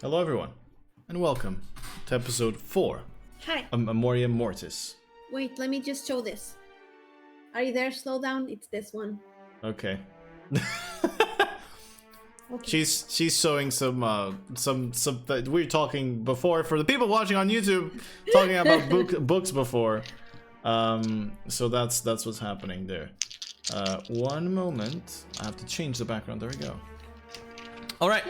Hello everyone, and welcome to episode 4 Hi. of Memoria Mortis. Wait, let me just show this. Are you there? Slow down. It's this one. Okay. Okay. She's showing some we were talking before for the people watching on YouTube, talking about books before. So that's what's happening there. One moment. I have to change the background. There we go. All right.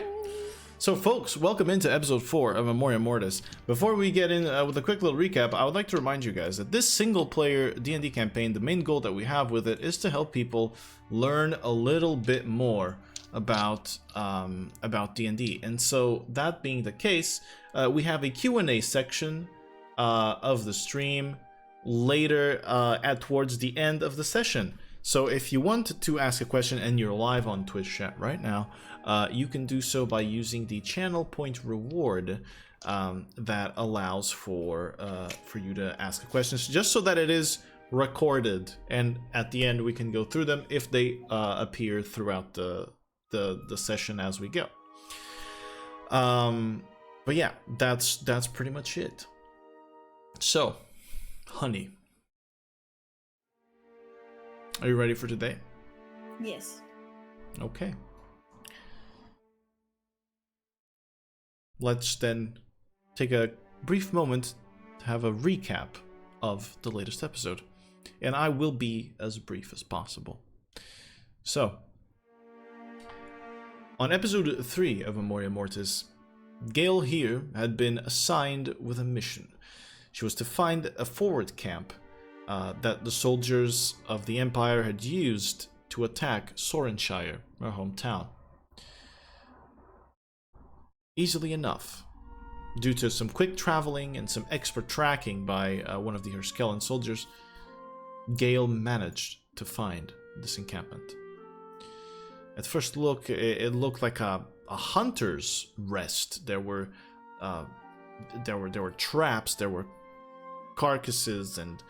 So folks, welcome into episode 4 of Memoria Mortis. Before we get in with a quick little recap, I would like to remind you guys that this single player D&D campaign, the main goal that we have with it is to help people learn a little bit more about D&D. And so that being the case, we have a Q&A section of the stream later towards the end of the session. So if you want to ask a question and you're live on Twitch chat right now, you can do so by using the channel point reward that allows for you to ask a question, just so that it is recorded, and at the end we can go through them if they appear throughout the session as we go. But yeah, that's pretty much it. So, honey, are you ready for today? Yes. Okay. Let's then take a brief moment to have a recap of the latest episode. And I will be as brief as possible. So, on episode 3 of Memoria Mortis, Gael here had been assigned with a mission. She was to find a forward camp that the soldiers of the Empire had used to attack Sorenshire, her hometown. Easily enough, due to some quick traveling and some expert tracking by one of the Herskellen soldiers, Gael managed to find this encampment. At first look, it looked like a hunter's rest. There were traps, there were carcasses and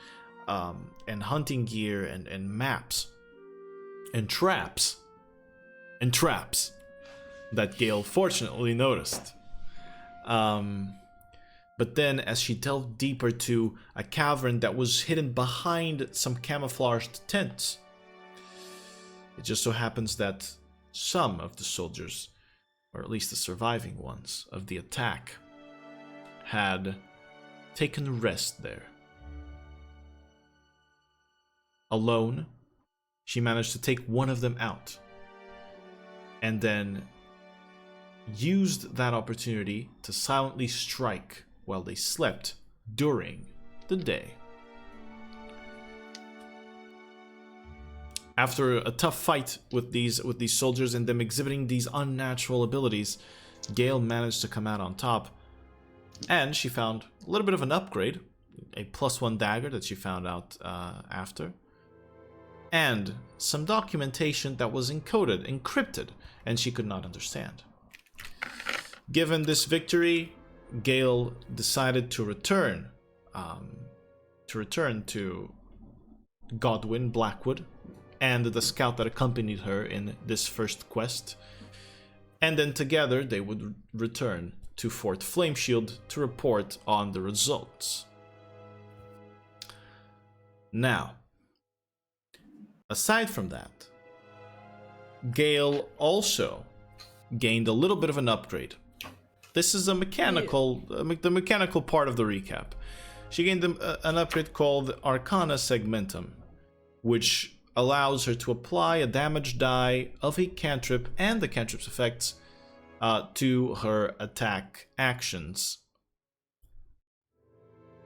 hunting gear and maps and traps that Gael fortunately noticed. But then as she delved deeper to a cavern that was hidden behind some camouflaged tents, it just so happens that some of the soldiers, or at least the surviving ones of the attack, had taken rest there. Alone, she managed to take one of them out, and then used that opportunity to silently strike while they slept during the day. After a tough fight with these soldiers and them exhibiting these unnatural abilities, Gael managed to come out on top, and she found a little bit of an upgrade, a +1 dagger that she found out after, and some documentation that was encrypted, and she could not understand. Given this victory, Gael decided to return to Godwyn Blackwood and the scout that accompanied her in this first quest, and then together they would return to Fort Flameshield to report on the results. Now, aside from that, Gael also gained a little bit of an upgrade. This is the mechanical part of the recap. She gained an upgrade called Arcana Segmentum, which allows her to apply a damage die of a cantrip and the cantrip's effects to her attack actions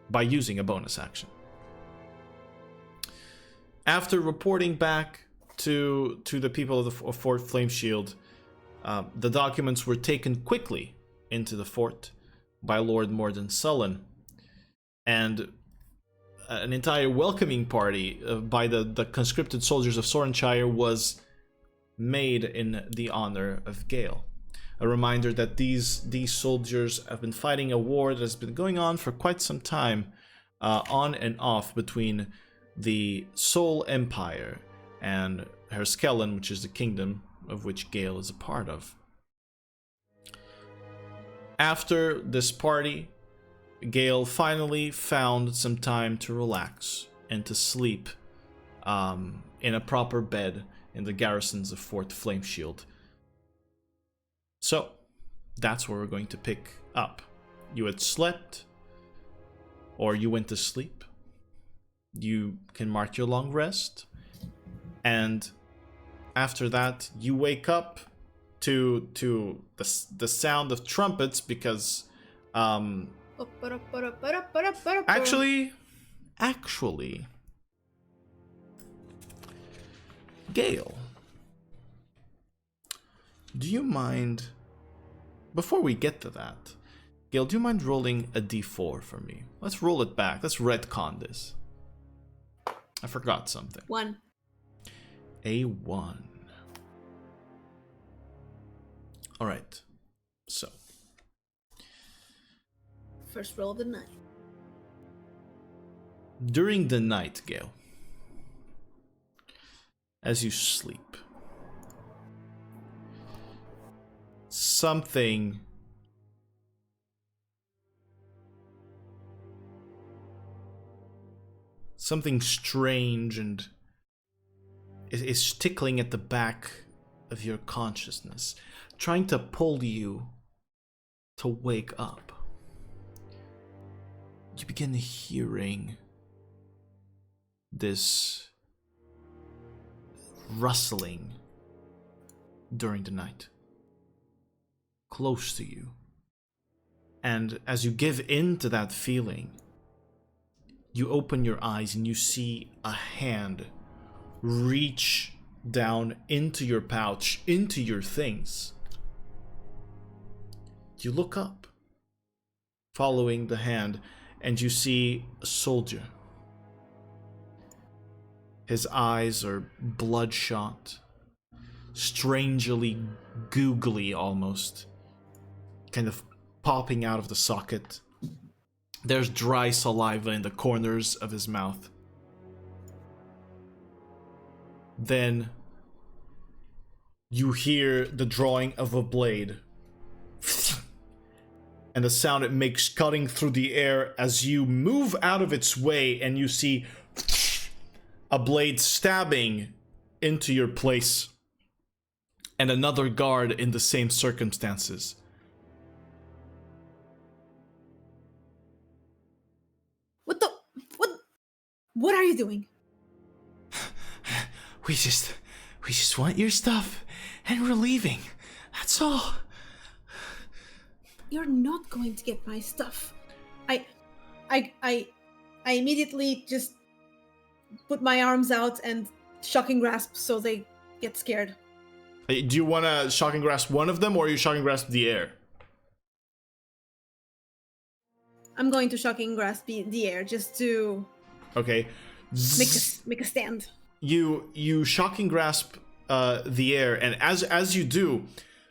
by using a bonus action. After reporting back to the people of Fort Flameshield, the documents were taken quickly into the fort by Lord Morrdan Sullen, and an entire welcoming party by the conscripted soldiers of Sorenshire was made in the honor of Gael. A reminder that these soldiers have been fighting a war that has been going on for quite some time, on and off between the Soul Empire and Herskellen, which is the kingdom of which Gael is a part of. After this party, Gael finally found some time to relax and to sleep in a proper bed in the garrisons of Fort Flameshield. So, that's where we're going to pick up. You had slept, or you went to sleep. You can mark your long rest, and after that, you wake up to the sound of trumpets because actually Gael, do you mind, before we get to that, Gael, do you mind rolling a d4 for me? Let's roll it back. Let's retcon this. I forgot something. 1. A 1. Alright. So. First roll of the night. During the night, Gael, as you sleep, something strange and is tickling at the back of your consciousness, trying to pull you to wake up. You begin hearing this rustling during the night, close to you. And as you give in to that feeling, you open your eyes and you see a hand reach down into your pouch, into your things. You look up, following the hand, and you see a soldier. His eyes are bloodshot, strangely googly almost, kind of popping out of the socket. There's dry saliva in the corners of his mouth. Then you hear the drawing of a blade and the sound it makes cutting through the air as you move out of its way, and you see a blade stabbing into your place and another guard in the same circumstances. What are you doing? We just want your stuff, and we're leaving. That's all. You're not going to get my stuff. I immediately just put my arms out and shocking grasp so they get scared. Do you want to shocking grasp one of them, or you shocking grasp the air? I'm going to shocking grasp the air just to Okay. make a stand. You shocking grasp the air, and as you do,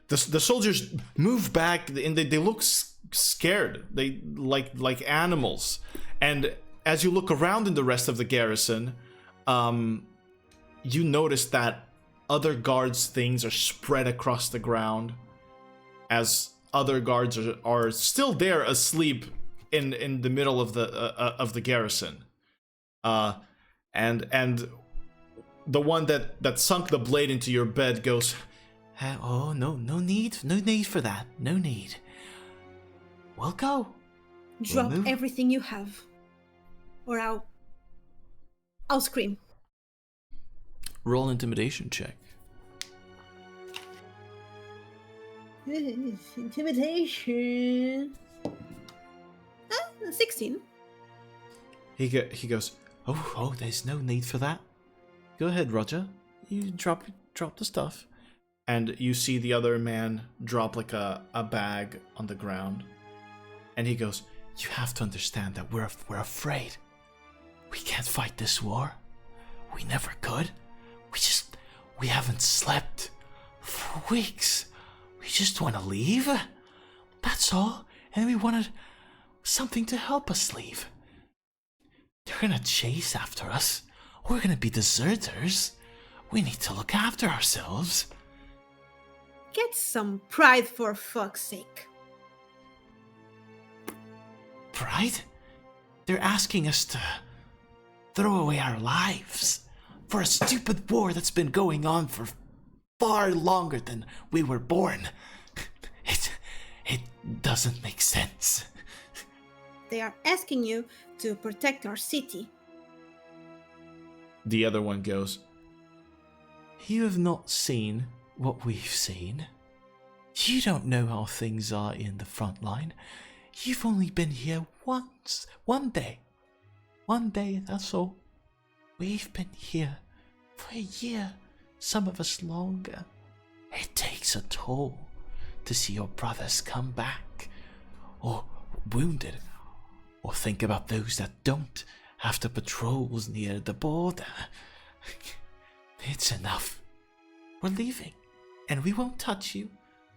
the soldiers move back and they look scared. They like animals. And as you look around in the rest of the garrison, you notice that other guards' things are spread across the ground, as other guards are still there asleep in the middle of the garrison. And the one that sunk the blade into your bed goes, "Oh, no need for that. No need. We'll go. Drop everything you have, or I'll scream." Roll an intimidation check. Intimidation. 16. He goes, oh, there's no need for that. Go ahead, Roger. You drop the stuff. And you see the other man drop like a bag on the ground. And he goes, you have to understand that we're afraid. We can't fight this war. We never could. We haven't slept for weeks. We just want to leave. That's all. And we wanted something to help us leave. They're gonna chase after us. We're gonna be deserters. We need to look after ourselves. Get some pride, for fuck's sake. right? They're asking us to throw away our lives for a stupid war that's been going on for far longer than we were born. It doesn't make sense. They are asking you to protect our city. The other one goes, You have not seen what we've seen. You don't know how things are in the front line. You've only been here once. One day. One day, that's all. We've been here for a year, some of us longer. It takes a toll to see your brothers come back, or wounded, or think about those that don't after patrols near the border. It's enough. We're leaving, and we won't touch you.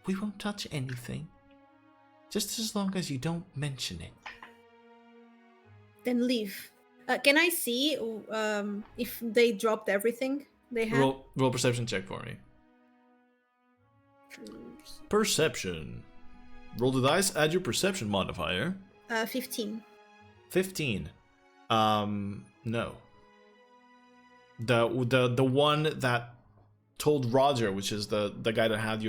We won't touch anything. Just as long as you don't mention it. Then leave. Can I see if they dropped everything they had? roll perception check for me. Perception. Roll the dice, add your perception modifier. 15. 15. No. The one that told Roger, which is the guy that had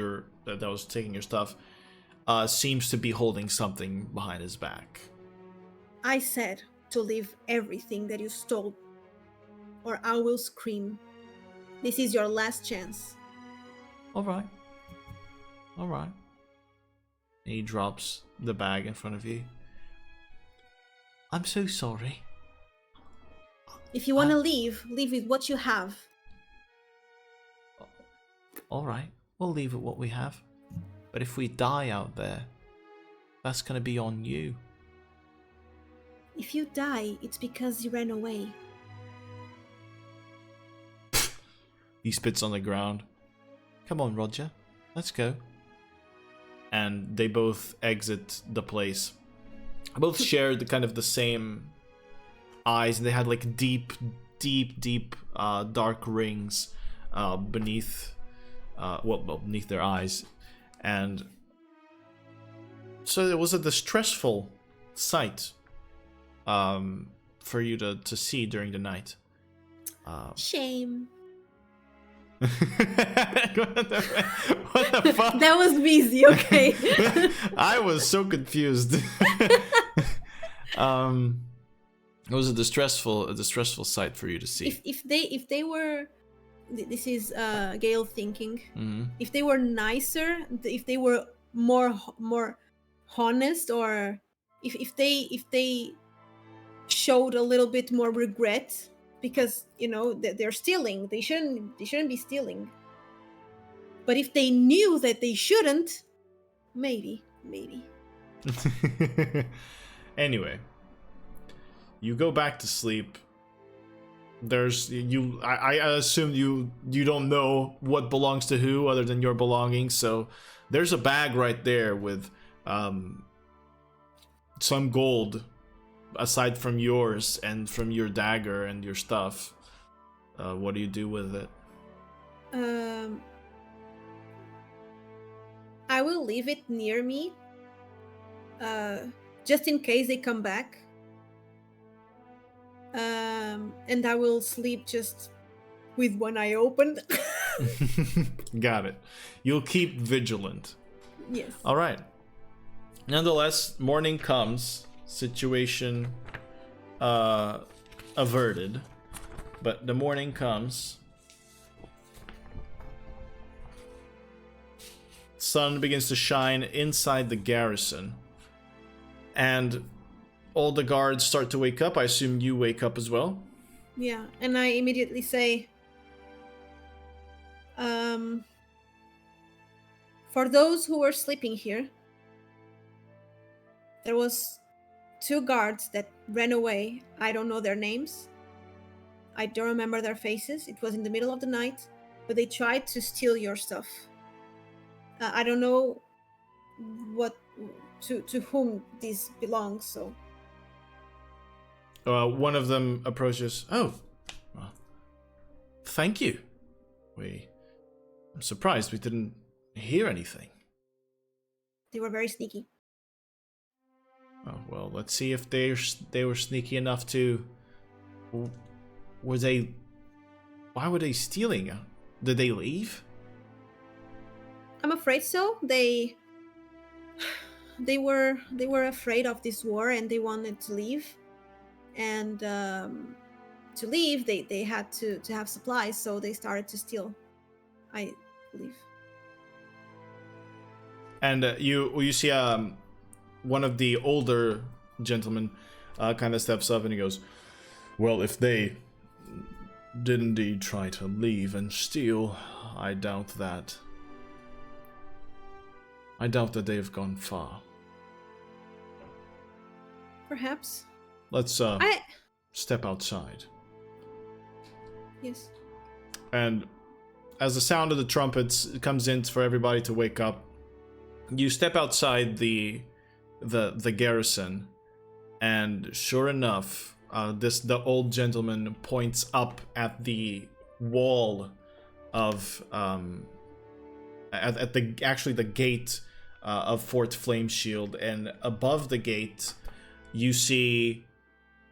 that was taking your stuff, seems to be holding something behind his back. I said to leave everything that you stole, or I will scream. This is your last chance. Alright. He drops the bag in front of you. I'm so sorry. If you want to leave with what you have. Alright, we'll leave it what we have. But if we die out there, that's gonna be on you. If you die, it's because you ran away. He spits on the ground. Come on, Roger. Let's go. And they both exit the place. Both shared the same eyes, and they had like deep dark rings beneath beneath their eyes. And so it was a distressful sight for you to see during the night. Shame. What the fuck? That was busy, okay. I was so confused. It was a distressful sight for you to see. If they were, this is Gael thinking. Mm-hmm. If they were nicer, if they were more honest, or if they showed a little bit more regret, because they're stealing, they shouldn't be stealing. But if they knew that they shouldn't, maybe. Anyway, you go back to sleep. I assume you don't know what belongs to who other than your belongings, so there's a bag right there with some gold aside from yours and from your dagger and your stuff. What do you do with it? I will leave it near me, just in case they come back. And I will sleep just with one eye open. Got it. You'll keep vigilant. Yes. All right. Nonetheless, morning comes. Situation averted. But the morning comes. Sun begins to shine inside the garrison. And all the guards start to wake up. I assume you wake up as well. Yeah, and I immediately say, for those who were sleeping here, there was 2 guards that ran away. I don't know their names. I don't remember their faces. It was in the middle of the night, but they tried to steal your stuff. I don't know what to whom this belongs, so. One of them approaches. Oh, well, thank you. I'm surprised we didn't hear anything. They were very sneaky. Oh, well, Well, let's see if they were sneaky enough to. Were they? Why were they stealing? Did they leave? I'm afraid so. They were afraid of this war and they wanted to leave. And to leave, they had to have supplies, so they started to steal, I believe. And you see one of the older gentlemen kind of steps up and he goes, "Well, if they did indeed try to leave and steal, I doubt that. I doubt that they have gone far. Perhaps. Let's step outside." Yes. And as the sound of the trumpets comes in for everybody to wake up, you step outside the garrison, and sure enough, the old gentleman points up at the wall of at the gate of Fort Flameshield, and above the gate, you see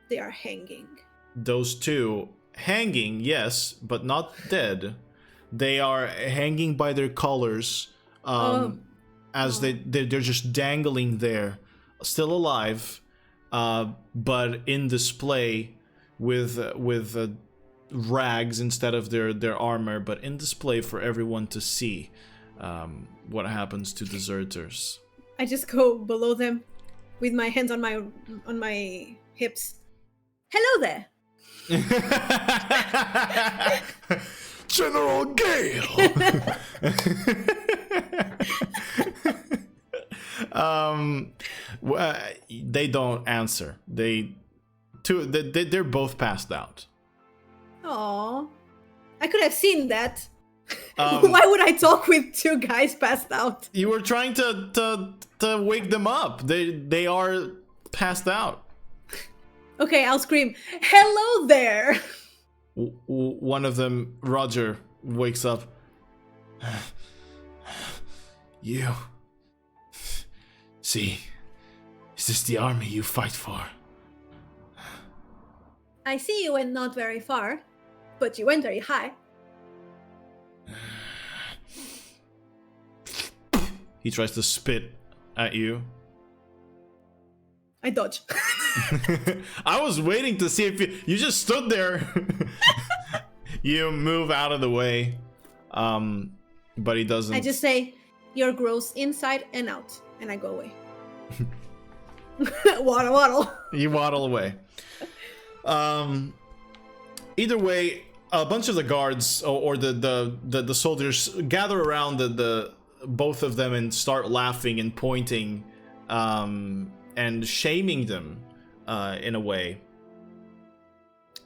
they are hanging. Those two hanging, yes, but not dead. They are hanging by their collars, as they're just dangling there, still alive, but in display with rags instead of their armor, but in display for everyone to see what happens to deserters. I just go below them with my hands on my hips. Hello there. General Gael. They don't answer. They're both passed out. Aww. I could have seen that. Why would I talk with two guys passed out? You were trying to wake them up. They are passed out. Okay, I'll scream, "Hello there!" One of them, Roger, wakes up. You. See, is this the army you fight for? I see you went not very far, but you went very high. He tries to spit at you. I dodge. I was waiting to see if you just stood there. You move out of the way, but he doesn't. I just say, "You're gross inside and out," and I go away. Waddle, waddle. You waddle away. Either way, a bunch of the guards or the soldiers gather around the both of them and start laughing and pointing, and shaming them in a way.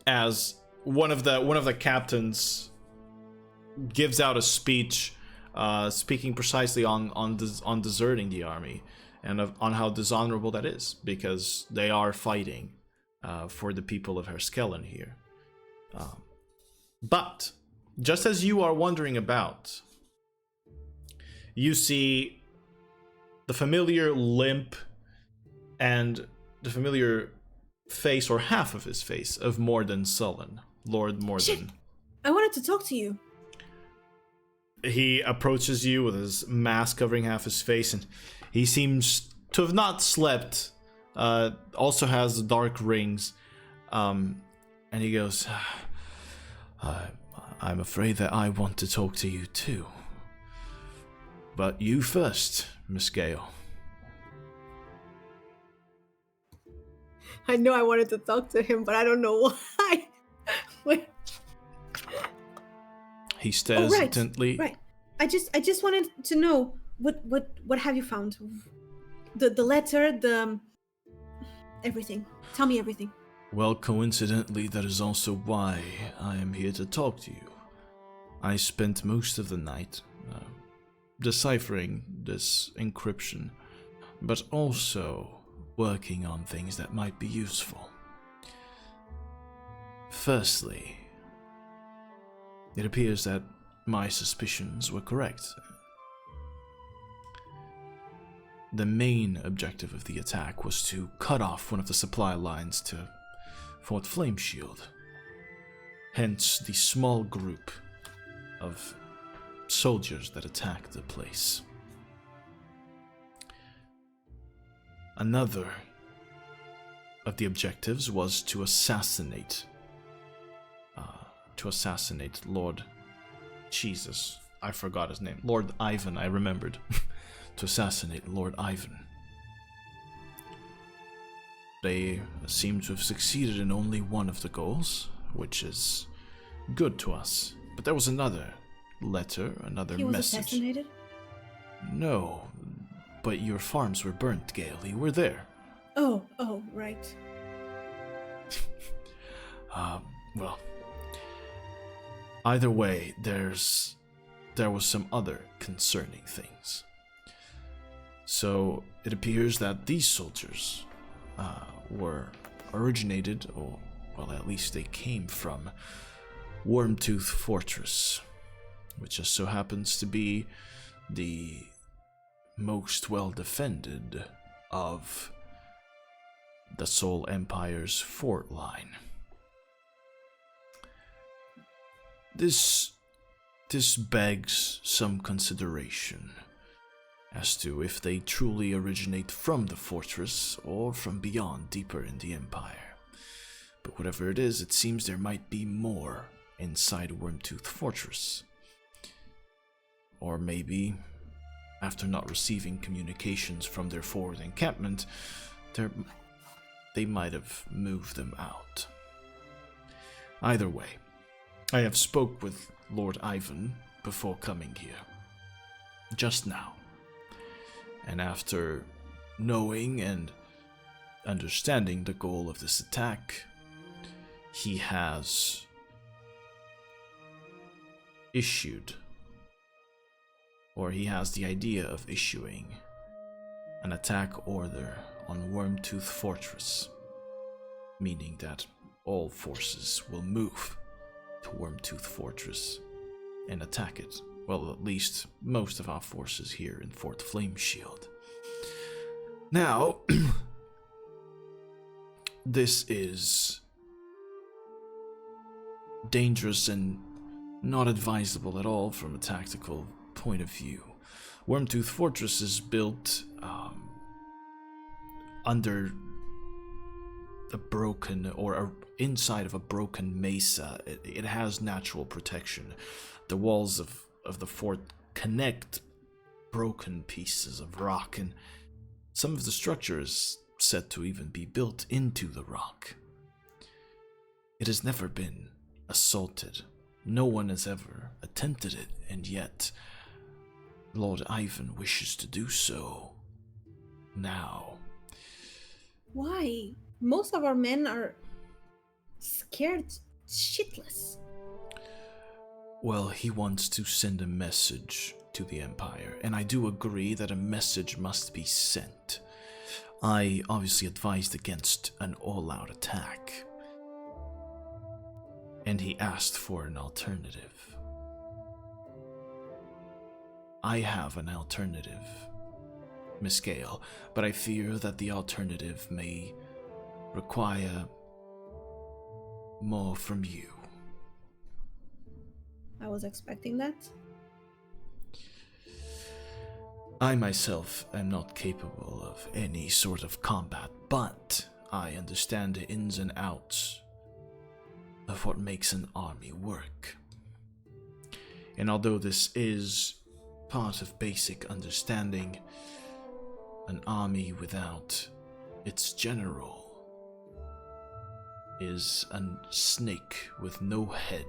As one of the captains gives out a speech, speaking precisely on deserting the army and on how dishonorable that is, because they are fighting for the people of Herskellen here. But just as you are wondering about, you see the familiar limp and the familiar face, or half of his face, of Morrdan Sullen, Lord Morrdan. Shit. I wanted to talk to you. He approaches you with his mask covering half his face, and he seems to have not slept. Also has dark rings, and he goes, "I'm afraid that I want to talk to you too. But you first, Miss Gael." I know I wanted to talk to him, but I don't know why. Wait. He stares intently. Right. I just wanted to know what have you found? The letter, everything. Tell me everything. Well, coincidentally, that is also why I am here to talk to you. I spent most of the night deciphering this encryption, but also working on things that might be useful. Firstly, it appears that my suspicions were correct. the main objective of the attack was to cut off one of the supply lines to Fort Flameshield. Hence the small group of soldiers that attacked the place. Another of the objectives was to assassinate Lord Jesus. I forgot his name. Lord Ivan, I remembered. To assassinate Lord Ivan. They seem to have succeeded in only one of the goals, which is good to us. But there was another letter, another He was message. assassinated? No, but your farms were burnt, Gael. You were there. Oh, right. Well, either way, there was some other concerning things. So it appears that these soldiers were originated, or well, at least they came from Wurmtooth Fortress, which just so happens to be the most well defended of the Soul Empire's fort line. This begs some consideration as to if they truly originate from the fortress or from beyond, deeper in the Empire. But whatever it is, it seems there might be more inside Wurmtooth Fortress. Or maybe, after not receiving communications from their forward encampment, they might have moved them out. Either way, I have spoke with Lord Ivan before coming here. Just now. And after knowing and understanding the goal of this attack, he has issued, or he has the idea of issuing, an attack order on Wurmtooth Fortress, meaning that all forces will move to Wurmtooth Fortress and attack it. Well, at least most of our forces here in Fort Flameshield. Now, this is dangerous and not advisable at all from a tactical point of view. Wurmtooth Fortress is built under a broken, or inside of a broken mesa. It has natural protection. The walls of the fort connect broken pieces of rock, and some of the structure is said to even be built into the rock. It has never been assaulted. No one has ever attempted it, and yet Lord Ivan wishes to do so now. Why? Most of our men are scared shitless. Well, he wants to send a message to the Empire, and I do agree that a message must be sent. I obviously advised against an all-out attack, and he asked for an alternative. I have an alternative, Miss Gael, but I fear that the alternative may require more from you. I was expecting that. I myself am not capable of any sort of combat, but I understand the ins and outs of what makes an army work. And although this is part of basic understanding, an army without its general is a snake with no head.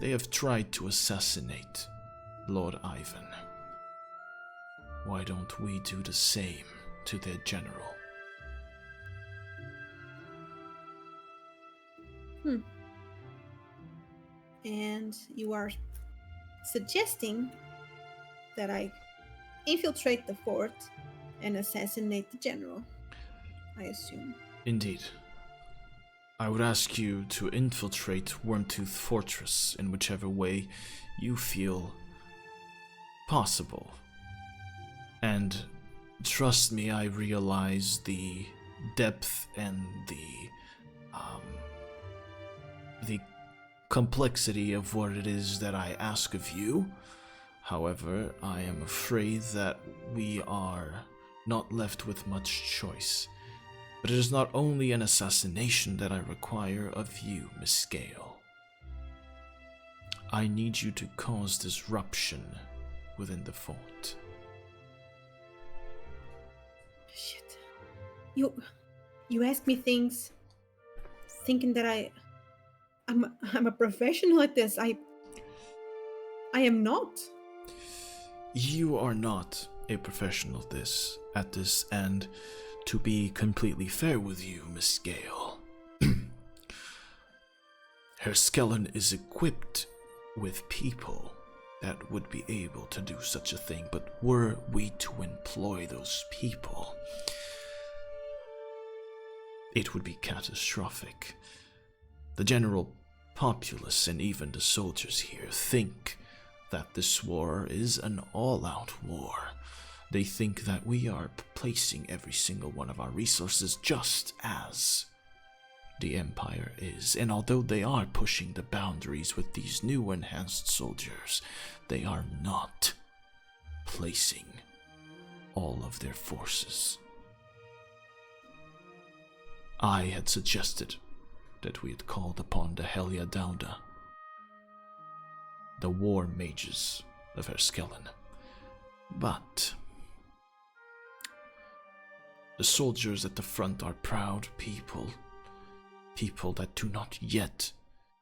They have tried to assassinate Lord Ivan. Why don't we do the same to their general? And you are suggesting that I infiltrate the fort and assassinate the general, I assume. Indeed. I would ask you to infiltrate Wurmtooth Fortress in whichever way you feel possible. And trust me, I realize the depth and the complexity of what it is that I ask of you. However, I am afraid that we are not left with much choice. But it is not only an assassination that I require of you, Miss Gael. I need you to cause disruption within the fort. Shit. You ask me things thinking that I'm a professional at this. I am not. You are not a professional at this, and to be completely fair with you, Miss Gael, her skeleton is equipped with people that would be able to do such a thing, but were we to employ those people, it would be catastrophic. The general populace and even the soldiers here think that this war is an all-out war. They think that we are placing every single one of our resources just as the Empire is. And although they are pushing the boundaries with these new enhanced soldiers, they are not placing all of their forces. I had suggested that we had called upon the Helia Dauda, the war mages of Herskellen. But the soldiers at the front are proud people that do not yet,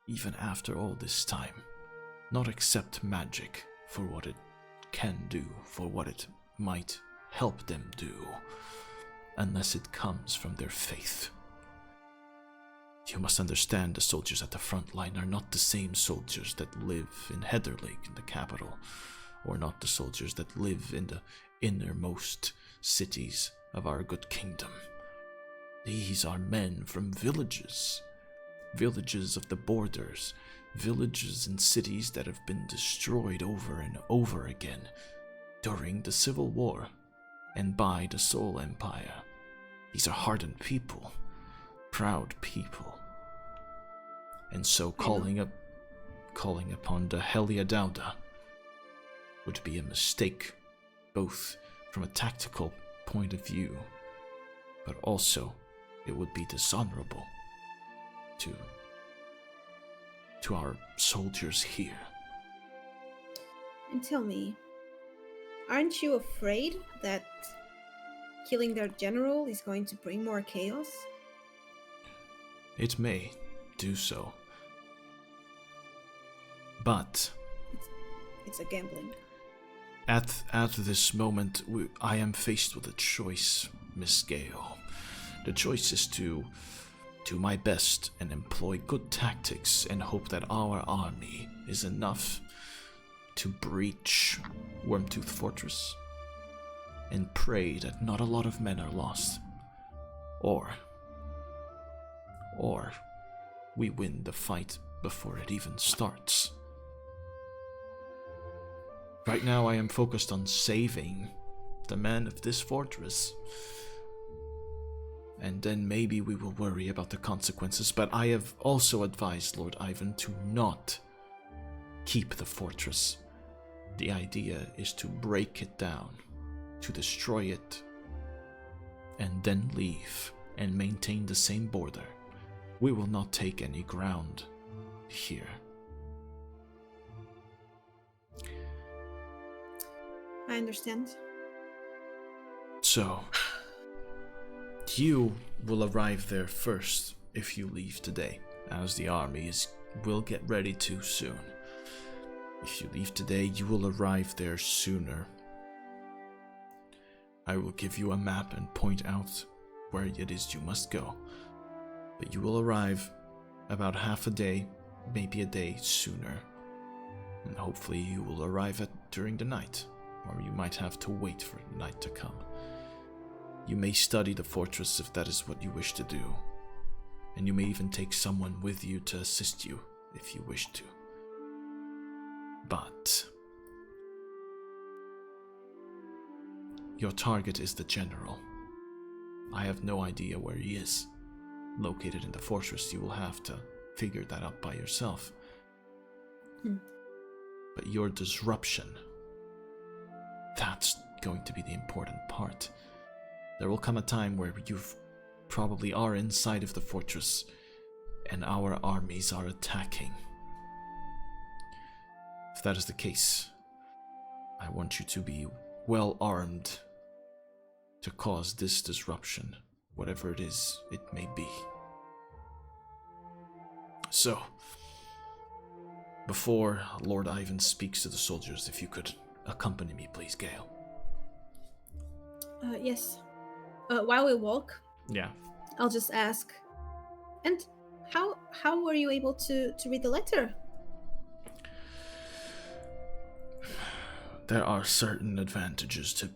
even after all this time, not accept magic for what it can do, for what it might help them do, unless it comes from their faith. You must understand the soldiers at the front line are not the same soldiers that live in Heatherlake, in the capital, or not the soldiers that live in the innermost cities of our good kingdom. These are men from villages of the borders, villages and cities that have been destroyed over and over again during the Civil War and by the Soul Empire. These are hardened people, proud people. And so calling upon the Helia Dauda would be a mistake, both from a tactical point of view, but also it would be dishonorable to our soldiers here. And tell me, aren't you afraid that killing their general is going to bring more chaos? It may do so. But it's a gambling. At this moment, I am faced with a choice, Miss Gael. The choice is to do my best and employ good tactics and hope that our army is enough to breach Wurmtooth Fortress and pray that not a lot of men are lost. Or we win the fight before it even starts. Right now I am focused on saving the men of this fortress. And then maybe we will worry about the consequences, but I have also advised Lord Ivan to not keep the fortress. The idea is to break it down, to destroy it, and then leave and maintain the same border. We will not take any ground here. I understand. So, you will arrive there first if you leave today, as the army will get ready to soon. If you leave today, you will arrive there sooner. I will give you a map and point out where it is you must go. But you will arrive about half a day, maybe a day sooner. And hopefully you will arrive during the night, or you might have to wait for the night to come. You may study the fortress if that is what you wish to do, and you may even take someone with you to assist you if you wish to. But Your target is the general. I have no idea where he is. Located in the fortress, you will have to figure that out by yourself. But your disruption, that's going to be the important part. There will come a time where you probably are inside of the fortress, and our armies are attacking. If that is the case, I want you to be well armed to cause this disruption, whatever it is it may be. So, before Lord Ivan speaks to the soldiers, if you could accompany me, please, Gael. Yes. While we walk, Yeah. I'll just ask. And how were you able to read the letter? There are certain advantages to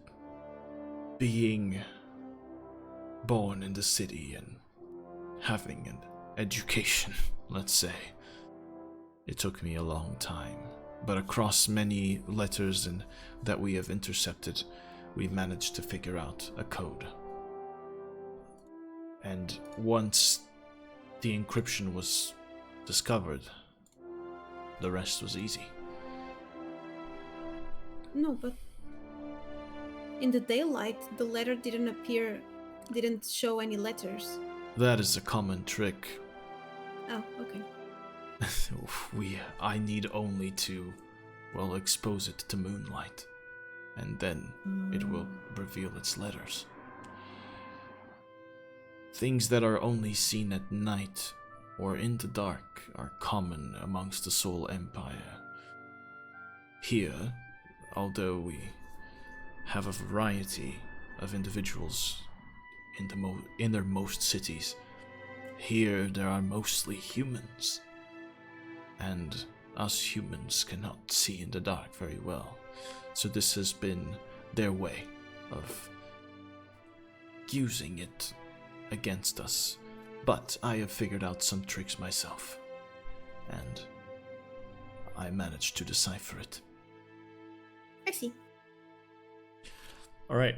being born in the city and having an education, let's say. It took me a long time, but across many letters that we have intercepted, we managed to figure out a code. And once the encryption was discovered, the rest was easy. No, but in the daylight, the letter didn't show any letters. That is a common trick. Oh, okay. I need only to, well, expose it to moonlight, and then it will reveal its letters. Things that are only seen at night or in the dark are common amongst the Soul Empire. Here, although we have a variety of individuals in the innermost cities, here there are mostly humans. And us humans cannot see in the dark very well. So this has been their way of using it against us. But I have figured out some tricks myself, and I managed to decipher it. I see. All right.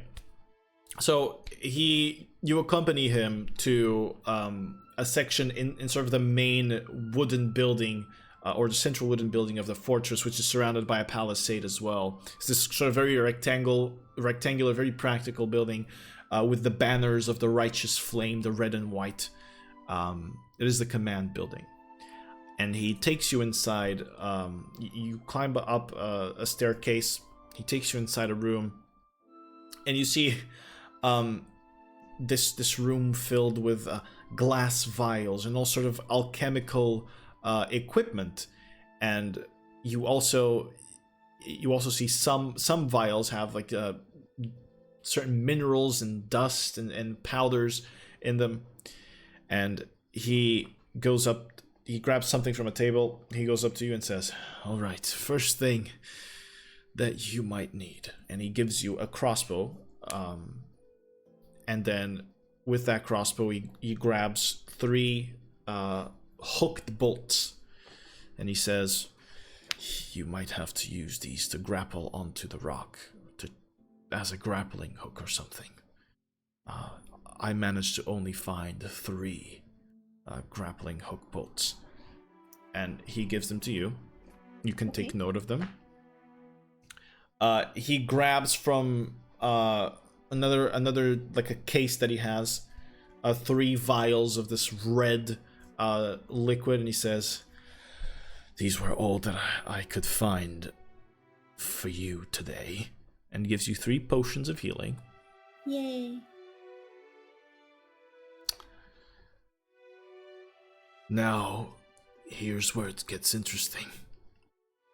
So you accompany him to a section in sort of the main wooden building, or the central wooden building of the fortress, which is surrounded by a palisade as well. It's this sort of very rectangular, very practical building with the banners of the righteous flame, the red and white. It is the command building. And he takes you inside. You climb up a staircase. He takes you inside a room. And you see this room filled with glass vials and all sort of alchemical equipment. And you also see some vials have like certain minerals and dust and powders in them. And he goes up, he grabs something from a table, he goes up to you and says, "All right, first thing that you might need." And he gives you a crossbow, and then with that crossbow he grabs 3 hooked bolts, and he says, "You might have to use these to grapple onto the rock, as a grappling hook or something." I managed to only find 3 grappling hook bolts, and he gives them to you. You can take note of them. He grabs from another like a case that he has 3 vials of this red liquid, and he says, "These were all that I could find for you today," and gives you 3 potions of healing. Yay. Now, here's where it gets interesting.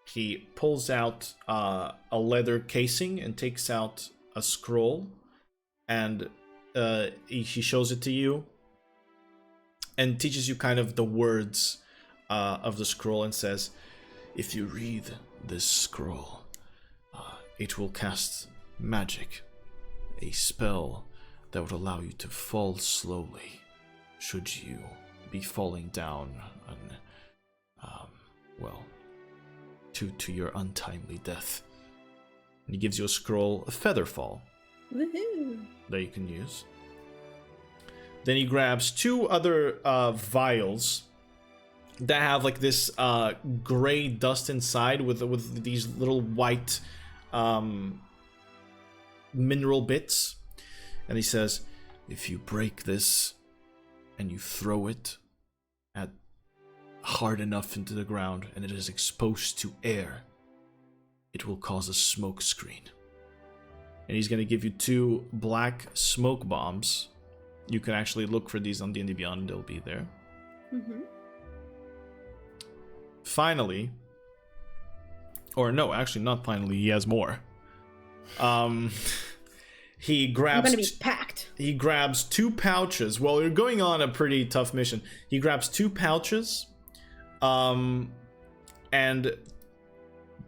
He pulls out a leather casing and takes out a scroll, and he shows it to you and teaches you kind of the words of the scroll and says, "If you read this scroll, it will cast magic, a spell that would allow you to fall slowly should you be falling down and, to your untimely death." And he gives you a scroll of Featherfall. Woohoo! that you can use. Then he grabs 2 other vials that have like this gray dust inside with these little white mineral bits. And he says, if you break this and you throw it at hard enough into the ground and it is exposed to air, it will cause a smoke screen. And he's going to give you 2 black smoke bombs. You can actually look for these on D&D Beyond, they'll be there. Mm-hmm. Finally, or no, actually not finally, he has more. He grabs. I'm gonna be packed. He grabs 2 pouches. Well, you're going on a pretty tough mission. He grabs 2 pouches, and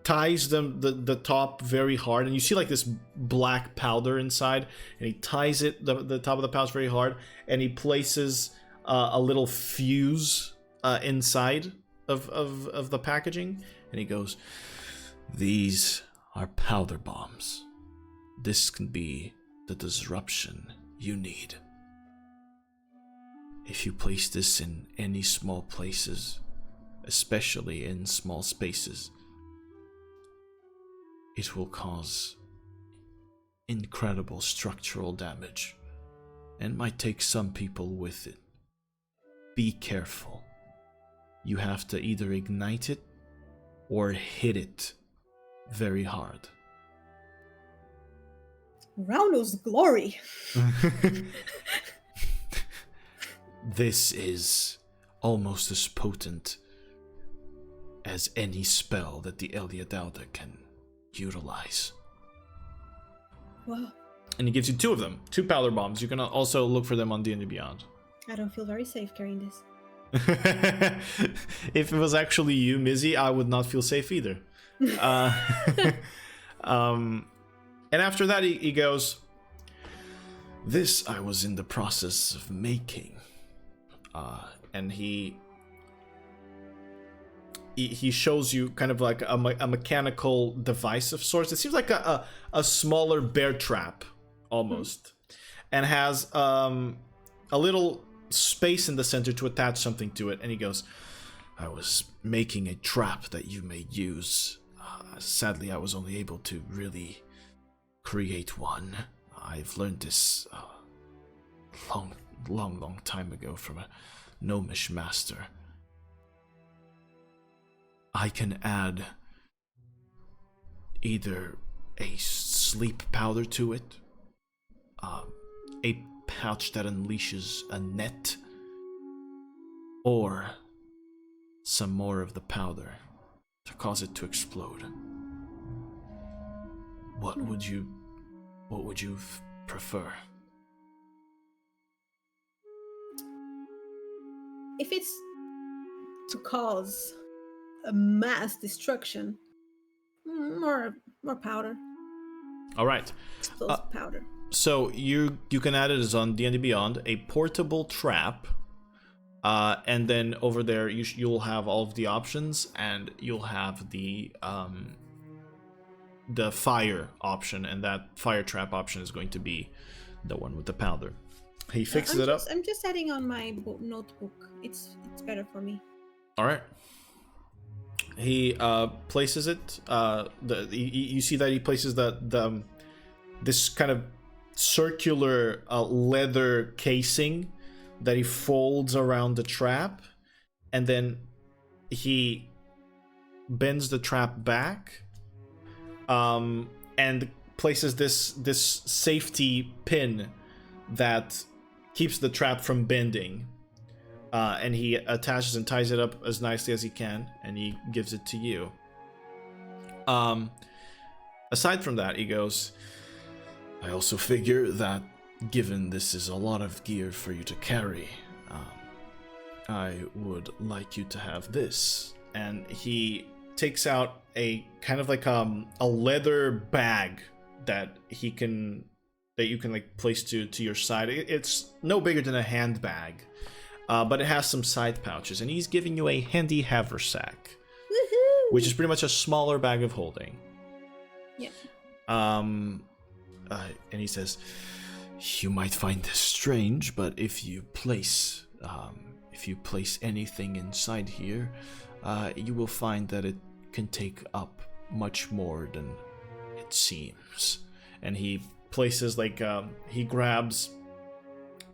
ties them the top very hard, and you see like this black powder inside, and he ties it the top of the pouch very hard, and he places a little fuse inside of the packaging, and he goes, "These are powder bombs. This can be the disruption you need. If you place this in any small places, especially in small spaces, it will cause incredible structural damage and might take some people with it. Be careful. You have to either ignite it or hit it very hard." Rauno's glory. This is almost as potent as any spell that the Eliadauda can utilize. Wow. And he gives you 2 of them, 2 powder bombs. You can also look for them on D&D Beyond. I don't feel very safe carrying this. If it was actually you, Mizzy, I would not feel safe either. And after that, he goes, "This I was in the process of making." And he shows you kind of like a mechanical device of sorts. It seems like a smaller bear trap, almost. And has a little space in the center to attach something to it. And he goes, "I was making a trap that you may use. Sadly, I was only able to really create one. I've learned this long time ago from a gnomish master. I can add either a sleep powder to it, a pouch that unleashes a net, or some more of the powder to cause it to explode. What would you prefer?" If it's to cause a mass destruction, more powder. All right. Explosive powder. So you can add it as on D&D Beyond, a portable trap, and then over there you'll have all of the options, and you'll have the fire option, and that fire trap option is going to be the one with the powder. He fixes it up. I'm just adding on my notebook. It's better for me. All right. He places it. You see that he places this kind of circular leather casing that he folds around the trap, and then he bends the trap back, and places this safety pin that keeps the trap from bending. And he attaches and ties it up as nicely as he can, and he gives it to you. Aside from that, he goes, "I also figure that given this is a lot of gear for you to carry, I would like you to have this." And he takes out a kind of like a leather bag that you can like place to your side. It's no bigger than a handbag. But it has some side pouches, and he's giving you a handy haversack, which is pretty much a smaller bag of holding. Yeah. and he says, "You might find this strange, but if you place anything inside here, you will find that it can take up much more than it seems." And he places he grabs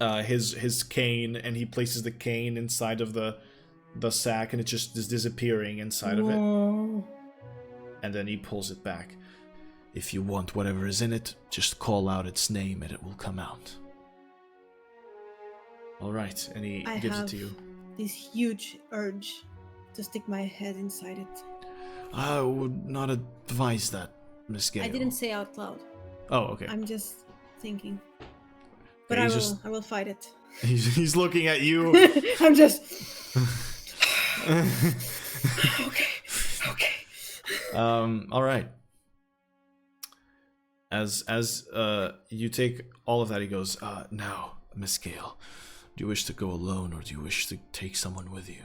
his cane, and he places the cane inside of the sack, and it just is disappearing inside of it. And then he pulls it back. "If you want whatever is in it, just call out its name and it will come out." All right, and he gives it to you. This huge urge to stick my head inside it. I would not advise that, Miss Gael. I didn't say out loud. Oh, okay. I'm just thinking. But Yeah, I will fight it. He's looking at you. I'm just okay. All right. As you take all of that, he goes, "Now, Miss Gael, do you wish to go alone, or do you wish to take someone with you?"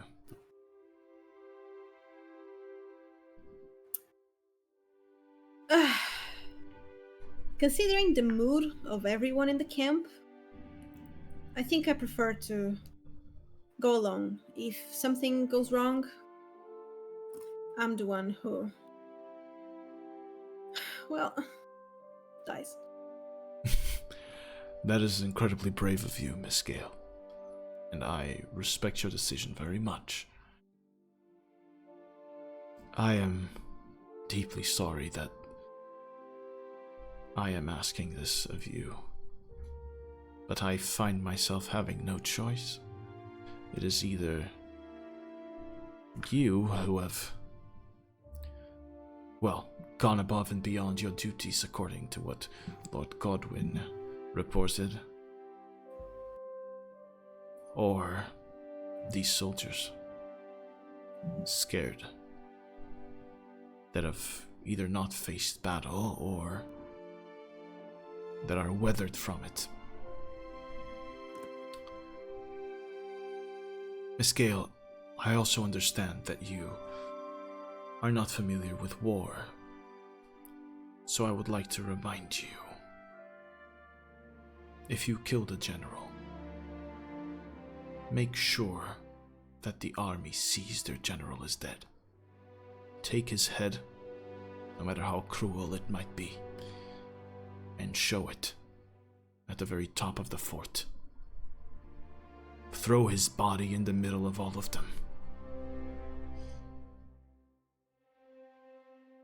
Considering the mood of everyone in the camp, I think I prefer to go alone. If something goes wrong, I'm the one who, well, dies. That is incredibly brave of you, Miss Gael, and I respect your decision very much. I am deeply sorry that I am asking this of you, but I find myself having no choice. It is either you who have, well, gone above and beyond your duties according to what Lord Godwin reported, or these soldiers, scared, that have either not faced battle or that are weathered from it. Miss Gael, I also understand that you are not familiar with war, so I would like to remind you. If you killed a general, make sure that the army sees their general is dead. Take his head, no matter how cruel it might be, and show it at the very top of the fort. Throw his body in the middle of all of them.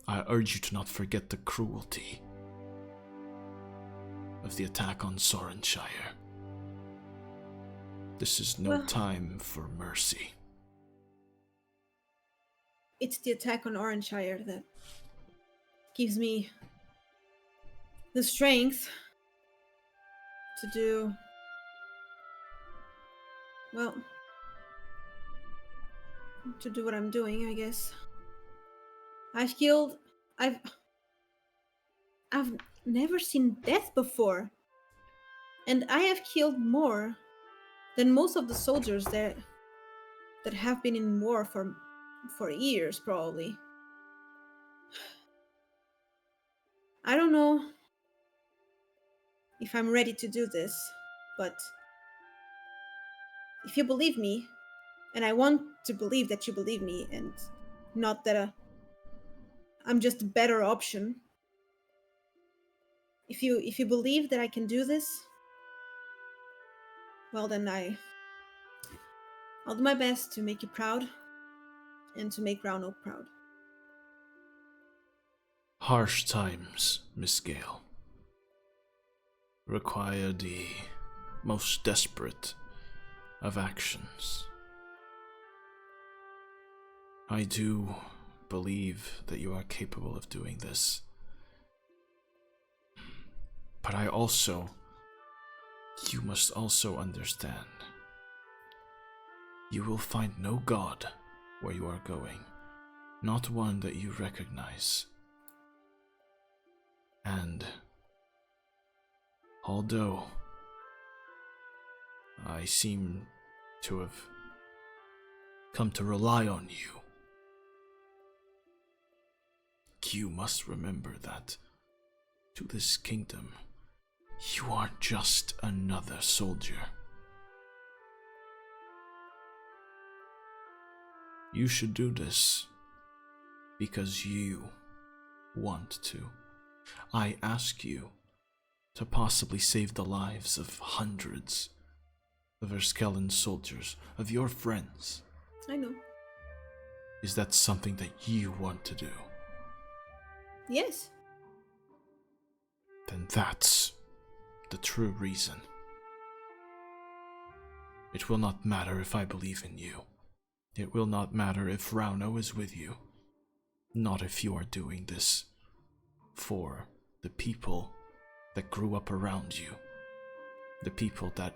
I urge you to not forget the cruelty of the attack on Sorenshire. This is no time for mercy. It's the attack on Oranshire that gives me the strength to do, well, to do what I'm doing, I guess. I've never seen death before. And I have killed more than most of the soldiers that have been in war for years, probably. I don't know if I'm ready to do this, but if you believe me, and I want to believe that you believe me, and not that I'm just a better option. If you believe that I can do this, well then I'll do my best to make you proud, and to make Ruh-Roh proud. Harsh times, Miss Gael, require the most desperate of actions. I do believe that you are capable of doing this, but you must also understand, you will find no god where you are going, not one that you recognize. And although I seem to have come to rely on you, you must remember that to this kingdom You aren't just another soldier. You should do this because you want to. I ask you to possibly save the lives of hundreds of Erskellen soldiers, of your friends. I know. Is that something that you want to do? Yes. Then that's the true reason. It will not matter if I believe in you. It will not matter if Ruh-Roh is with you. Not if you are doing this for the people that grew up around you. The people that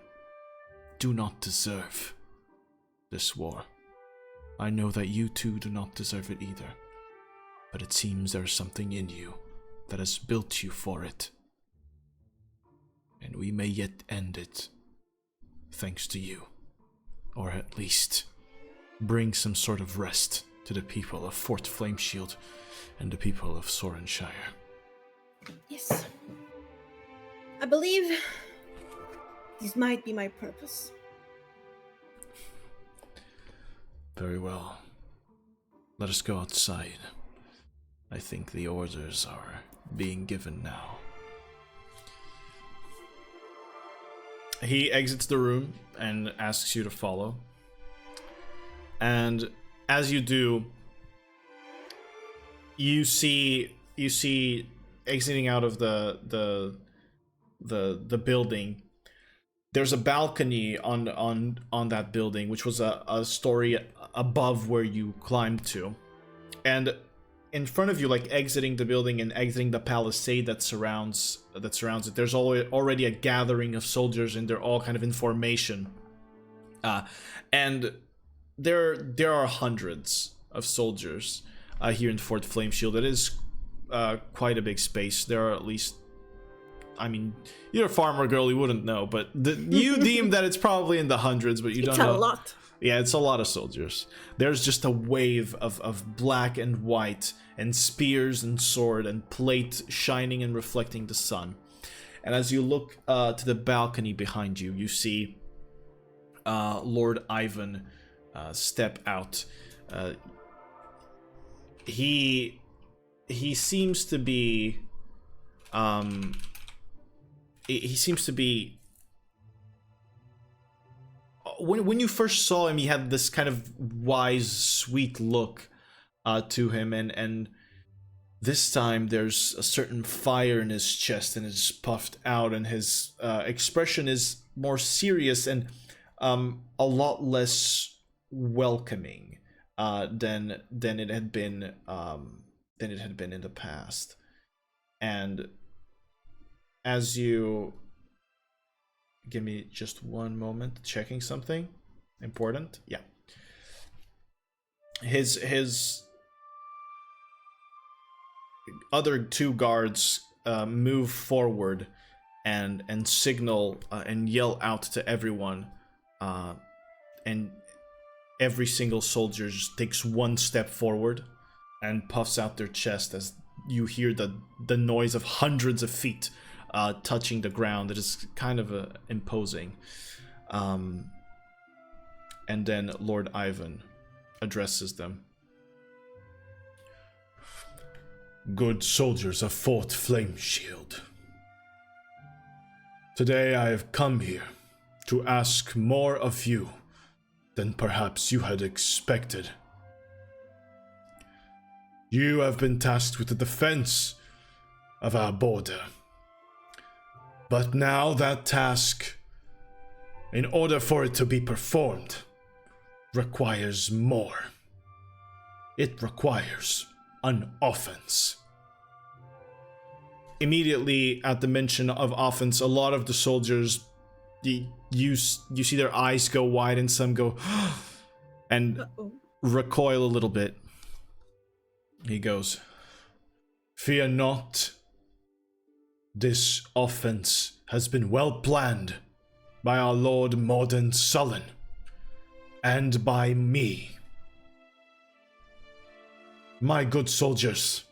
do not deserve this war. I know that you too do not deserve it either. But it seems there's something in you that has built you for it. And we may yet end it, thanks to you. Or at least bring some sort of rest to the people of Fort Flameshield and the people of Sorenshire. Yes. I believe this might be my purpose. Very well. Let us go outside. I think the orders are being given now. He exits the room and asks you to follow. And as you do, you see exiting out of the building. There's a balcony on that building, which was a story above where you climbed to. And in front of you, like exiting the building and exiting the palisade that surrounds it, there's already a gathering of soldiers, and they're all kind of in formation. And there are hundreds of soldiers here in Fort Flameshield. It is quite a big space. There are at least, I mean, you're a farmer girl, you wouldn't know, but you deem that it's probably in the hundreds, but you don't know. It's a lot. Yeah, it's a lot of soldiers. There's just a wave of black and white, and spears and sword and plate shining and reflecting the sun. And as you look to the balcony behind you, you see Lord Ivan step out. He seems to be when you first saw him, he had this kind of wise, sweet look to him, and this time there's a certain fire in his chest, and it's puffed out, and his expression is more serious and a lot less welcoming than it had been in the past. And as you give me just one moment, checking something important. Yeah. His other two guards move forward and signal and yell out to everyone, and every single soldier just takes one step forward and puffs out their chest as you hear the noise of hundreds of feet touching the ground. It is kind of imposing. And then Lord Ivan addresses them. Good soldiers of Fort Flameshield. Today I have come here to ask more of you than perhaps you had expected. You have been tasked with the defense of our border. But now that task, in order for it to be performed, requires more. It requires an offense. Immediately at the mention of offense, a lot of the soldiers, you see their eyes go wide, and some go and recoil a little bit. He goes, "Fear not. This offense has been well planned by our Lord Morrdan Sullen and by me. My good soldiers,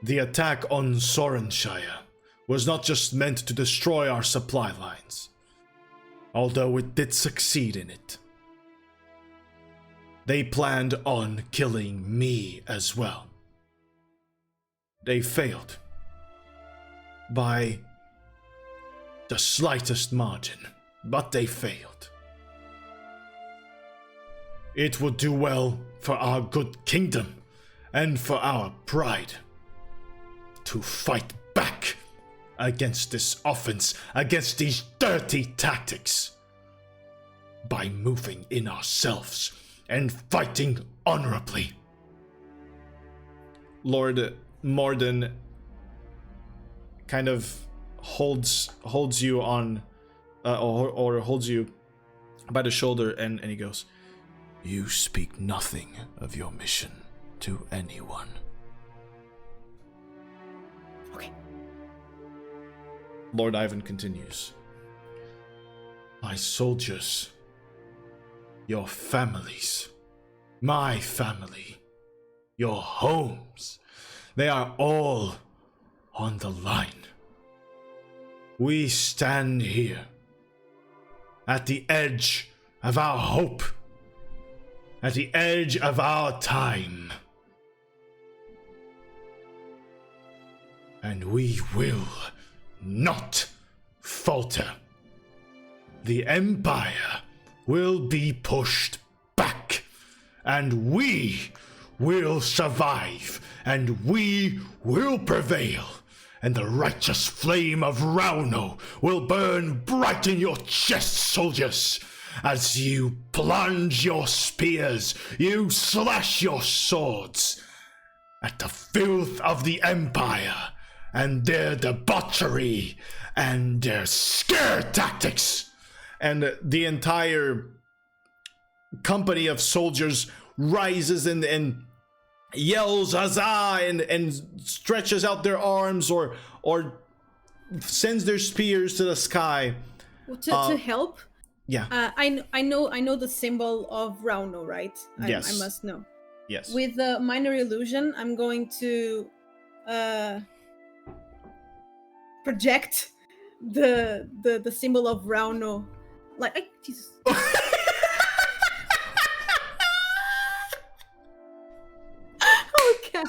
the attack on Sorenshire was not just meant to destroy our supply lines, although it did succeed in it. They planned on killing me as well. They failed by the slightest margin, but they failed. It would do well for our good kingdom and for our pride to fight back against this offense, against these dirty tactics, by moving in ourselves and fighting honorably. Lord Morrdan kind of holds you on, or holds you by the shoulder, and he goes, You speak nothing of your mission to anyone. Okay. Lord Ivan continues. My soldiers, your families, my family, your homes, they are all on the line. We stand here at the edge of our hope, at the edge of our time. And we will not falter. The Empire will be pushed back, and we will survive, and we will prevail, and the righteous flame of Ruh-Roh will burn bright in your chests, soldiers, as you plunge your spears, you slash your swords at the filth of the Empire and their debauchery and their scare tactics. And the entire company of soldiers rises and yells huzzah and stretches out their arms or sends their spears to the sky. To help, Yeah. I know the symbol of Ruh-Roh, right? Yes. I must know. Yes. With the minor illusion, I'm going to project the symbol of Ruh-Roh. Like, Jesus. Oh, God.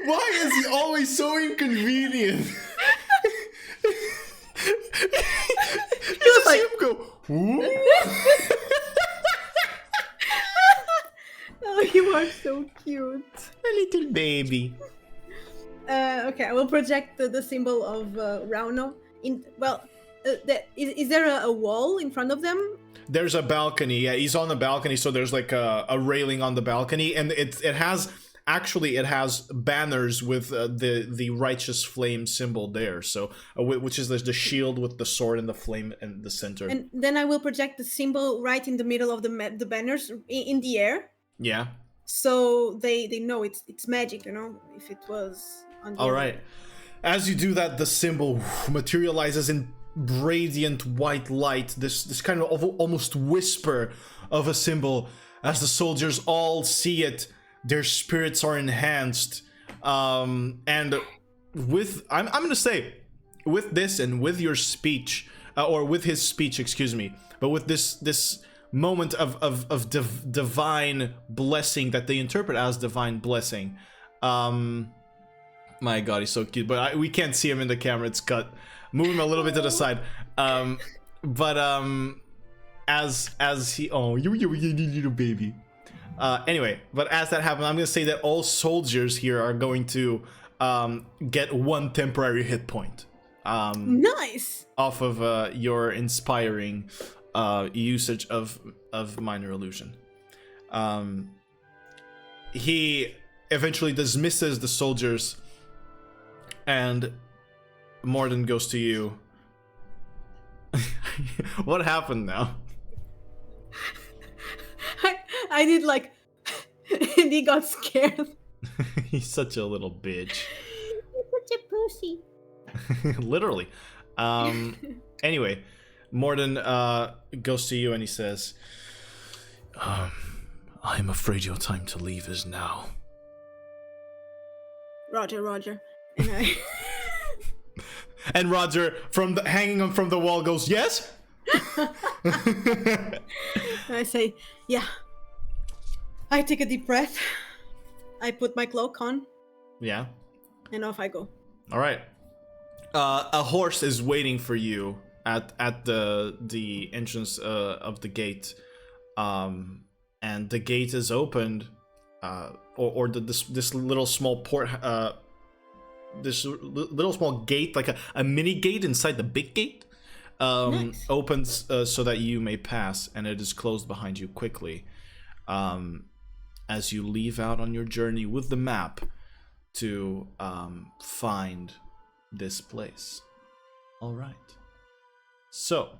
Why is he always so inconvenient? Just like- see him go. "Ooh." Oh, you are so cute. A little baby. Okay, I will project the symbol of Ruh-Roh. Is there a wall in front of them? There's a balcony. Yeah, he's on the balcony, so there's like a railing on the balcony, and it has banners with the righteous flame symbol there. So which is the shield with the sword and the flame in the center. And then I will project the symbol right in the middle of the banners in the air, Yeah. so they know it's magic. You know, if it was. On the All right. As you do that, the symbol materializes in radiant white light. This kind of almost whisper of a symbol. As the soldiers all see it, their spirits are enhanced. And with I'm gonna say, with this and with your speech, or with his speech, excuse me, but with this moment of divine blessing that they interpret as divine blessing. My God, he's so cute, but we can't see him in the camera. It's cut. Move him a little bit to the side. As he, oh, you little baby. Anyway, but as that happens, I'm gonna say that all soldiers here are going to get 1 temporary hit point. Nice. Off of your inspiring usage of minor illusion. He eventually dismisses the soldiers, and Morrdan goes to you. What happened now? I did like, and he got scared. He's such a little bitch. Such a pussy. Literally. Anyway, Morrdan goes to you and he says, I'm afraid your time to leave is now. Roger, Roger. And I And Roger, hanging on from the wall, goes, yes? I say, yeah. I take a deep breath. I put my cloak on, Yeah. and off I go. All right. A horse is waiting for you at the entrance of the gate, and the gate is opened, or this little small this little small gate, like a mini gate inside the big gate, Nice. opens so that you may pass, and it is closed behind you quickly, as you leave out on your journey with the map to find this place. All right. So,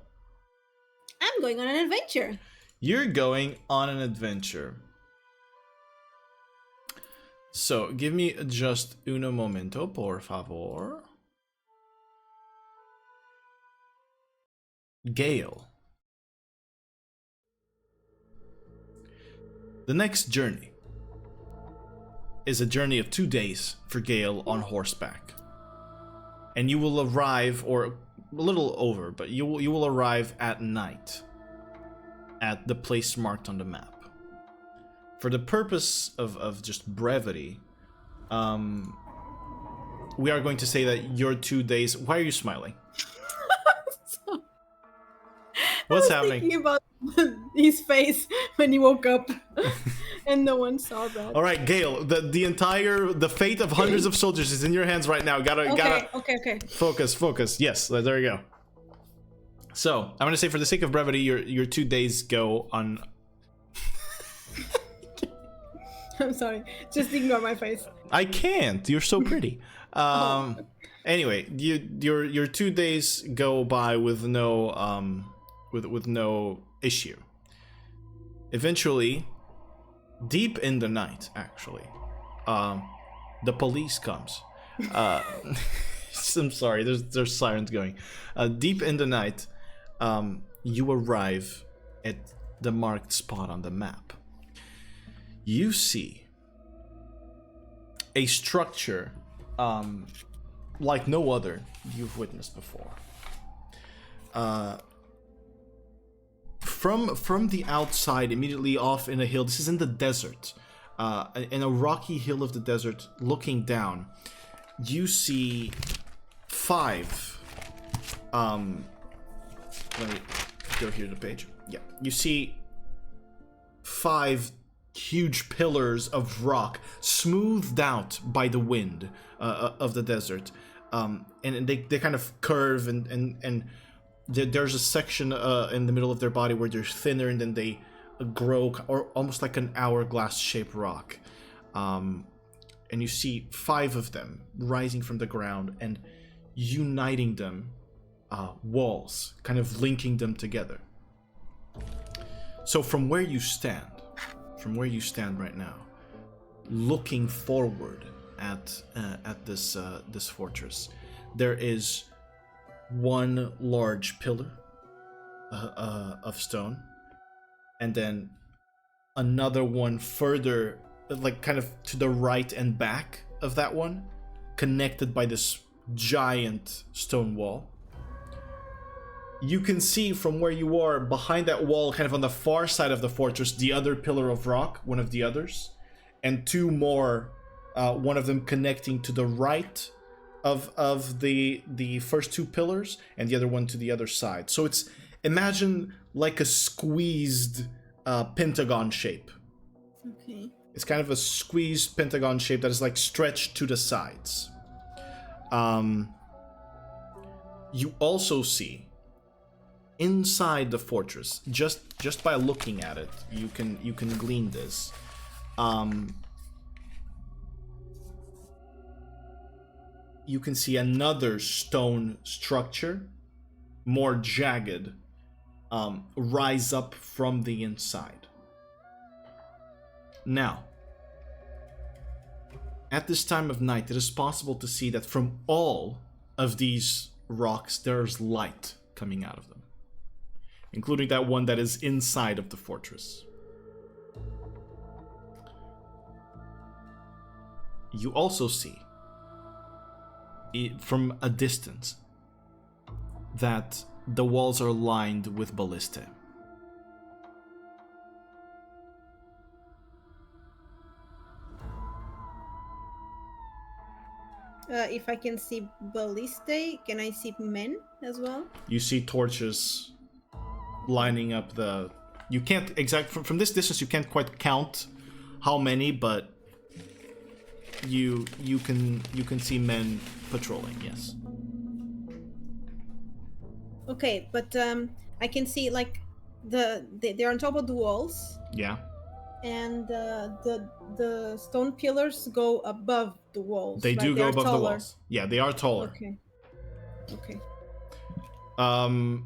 I'm going on an adventure. you're going on an adventure. So, give me just uno momento, por favor. Gael. The next journey is a journey of 2 days for Gael on horseback. And you will arrive, or a little over, but you will arrive at night at the place marked on the map. For the purpose of just brevity, we are going to say that your 2 days... Why are you smiling? What's happening? Thinking about his face when he woke up, and no one saw that. All right, Gael, the fate of hundreds of soldiers is in your hands right now. Okay. Focus. Yes, there you go. So, I'm going to say, for the sake of brevity, your 2 days go on... I'm sorry. Just ignore my face. I can't. You're so pretty. Anyway, your 2 days go by with no with no issue. Eventually, deep in the night, actually, the police comes. I'm sorry. There's sirens going. Deep in the night, you arrive at the marked spot on the map. You see a structure like no other you've witnessed before. From the outside, immediately off in a hill, this is in the desert, in a rocky hill of the desert, looking down, you see 5. Let me go here to the page. Yeah, you see 5 huge pillars of rock smoothed out by the wind of the desert, and they kind of curve, and there's a section in the middle of their body where they're thinner, and then they grow, or almost like an hourglass shaped rock, and you see 5 of them rising from the ground and uniting them, walls, kind of linking them together. So from where you stand right now, looking forward at this fortress, there is one large pillar of stone, and then another one further, like kind of to the right and back of that one, connected by this giant stone wall. You can see from where you are, behind that wall, kind of on the far side of the fortress, the other pillar of rock, one of the others, and 2 more, one of them connecting to the right of the first 2 pillars, and the other one to the other side. So it's, imagine like a squeezed pentagon shape. Okay. It's kind of a squeezed pentagon shape that is like stretched to the sides. You also see inside the fortress, just by looking at it, you can glean this. You can see another stone structure, more jagged, rise up from the inside. Now, at this time of night, it is possible to see that from all of these rocks, there's light coming out of them, including that one that is inside of the fortress. you also see, from a distance, that the walls are lined with ballistae. If I can see ballistae, can I see men as well? You see torches lining up the... You can't from this distance you can't quite count how many, but you can see men patrolling, yes. Okay, but I can see like they're on top of the walls, Yeah. and the stone pillars go above the walls. They right? do They go are above the taller. walls. Yeah, they are taller. Okay. Okay.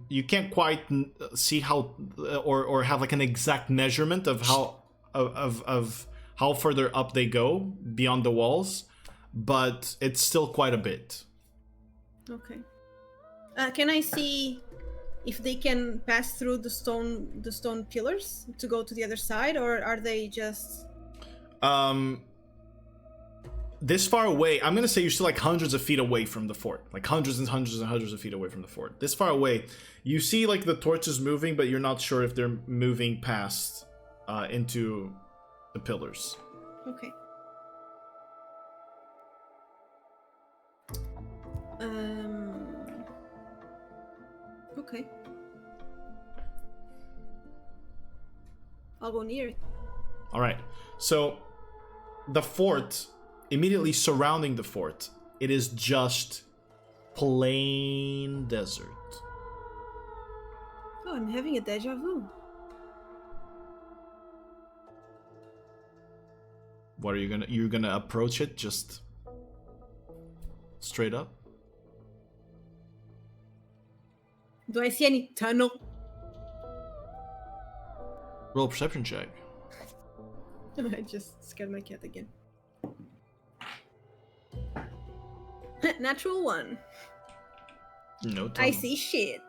You can't quite see how or have like an exact measurement of how of how further up they go beyond the walls, but it's still quite a bit. Okay. Can I see if they can pass through the stone pillars to go to the other side, or are they just... This far away, I'm gonna say you're still like hundreds of feet away from the fort, like hundreds and hundreds and hundreds of feet away from the fort. This far away, you see like the torches moving, but you're not sure if they're moving past into the pillars. Okay. Okay. I'll go near it. All right. So the fort, immediately surrounding the fort, it is just plain desert. Oh, I'm having a deja vu. What are you're gonna approach it just straight up? Do I see any tunnel? Roll a perception check. I just scared my cat again. Natural 1. No tunnel. I see shit.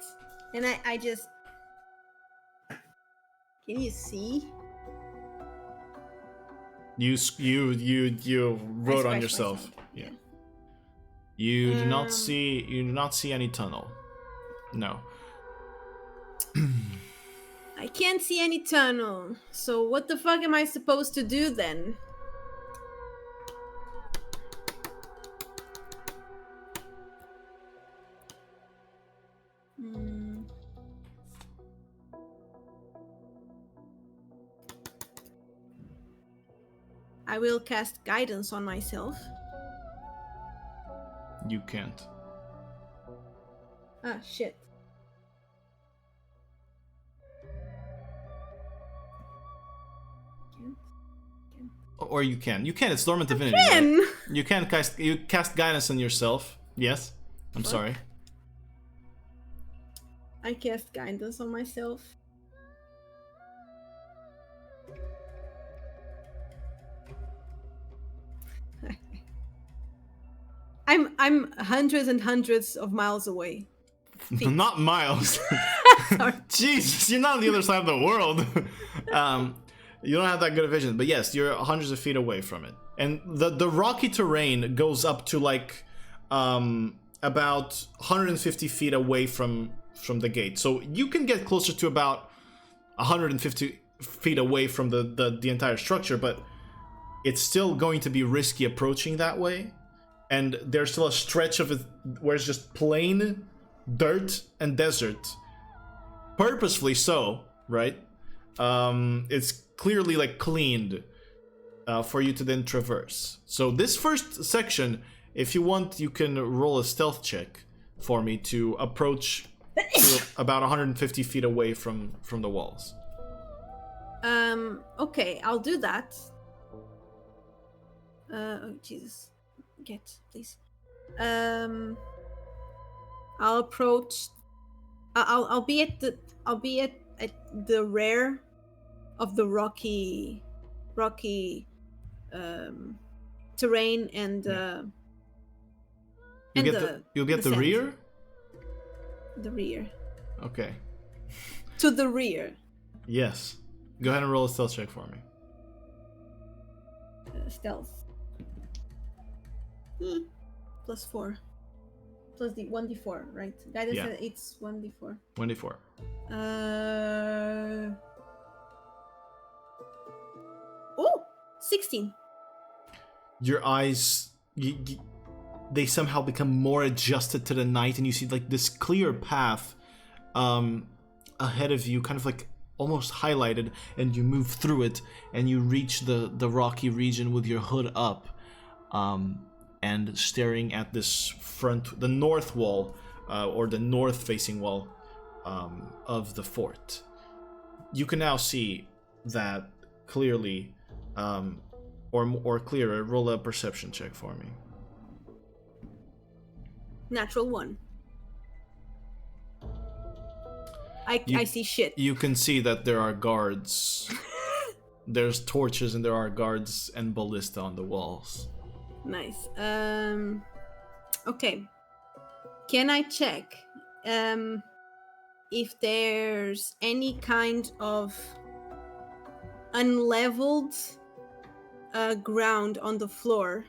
And I just... Can you see? You wrote on scratched yourself. myself. Yeah. You do not see any tunnel. No. I can't see any tunnel. So what the fuck am I supposed to do then? I will cast guidance on myself. You can't. Ah, shit. Or you can. You can. It's dormant divinity. Can! Right? You can cast guidance on yourself. Yes. I'm Fuck. sorry. I cast guidance on myself. I'm hundreds and hundreds of miles away. Not miles. Sorry. Jesus, you're not on the other side of the world. You don't have that good a vision, but yes, you're hundreds of feet away from it. And the rocky terrain goes up to like about 150 feet away from the gate. So you can get closer to about 150 feet away from the entire structure, but it's still going to be risky approaching that way. And there's still a stretch of it where it's just plain dirt and desert. Purposefully so, right? It's clearly like cleaned for you to then traverse. So this first section, if you want, you can roll a stealth check for me to approach to about 150 feet away from the walls. Okay, I'll do that. Oh Jesus. Get, please. I'll approach. I'll be at the rear of the rocky terrain and You'll be at the sand. rear? The rear. Okay. To the rear. Yes. Go ahead and roll a stealth check for me. Stealth. Plus 4. Plus the 1d4, right? Guidance Yeah. said it's 1d4. 24. Oh, 16. Your eyes, they somehow become more adjusted to the night, and you see like this clear path ahead of you, kind of like almost highlighted, and you move through it, and you reach the rocky region with your hood up, and staring at this the north wall, or the north-facing wall of the fort. You can now see that clearly, or clearer. Roll a perception check for me. Natural 1. I see shit. You can see that there are guards. There's torches and there are guards and ballista on the walls. Nice. Okay. Can I check if there's any kind of unleveled ground on the floor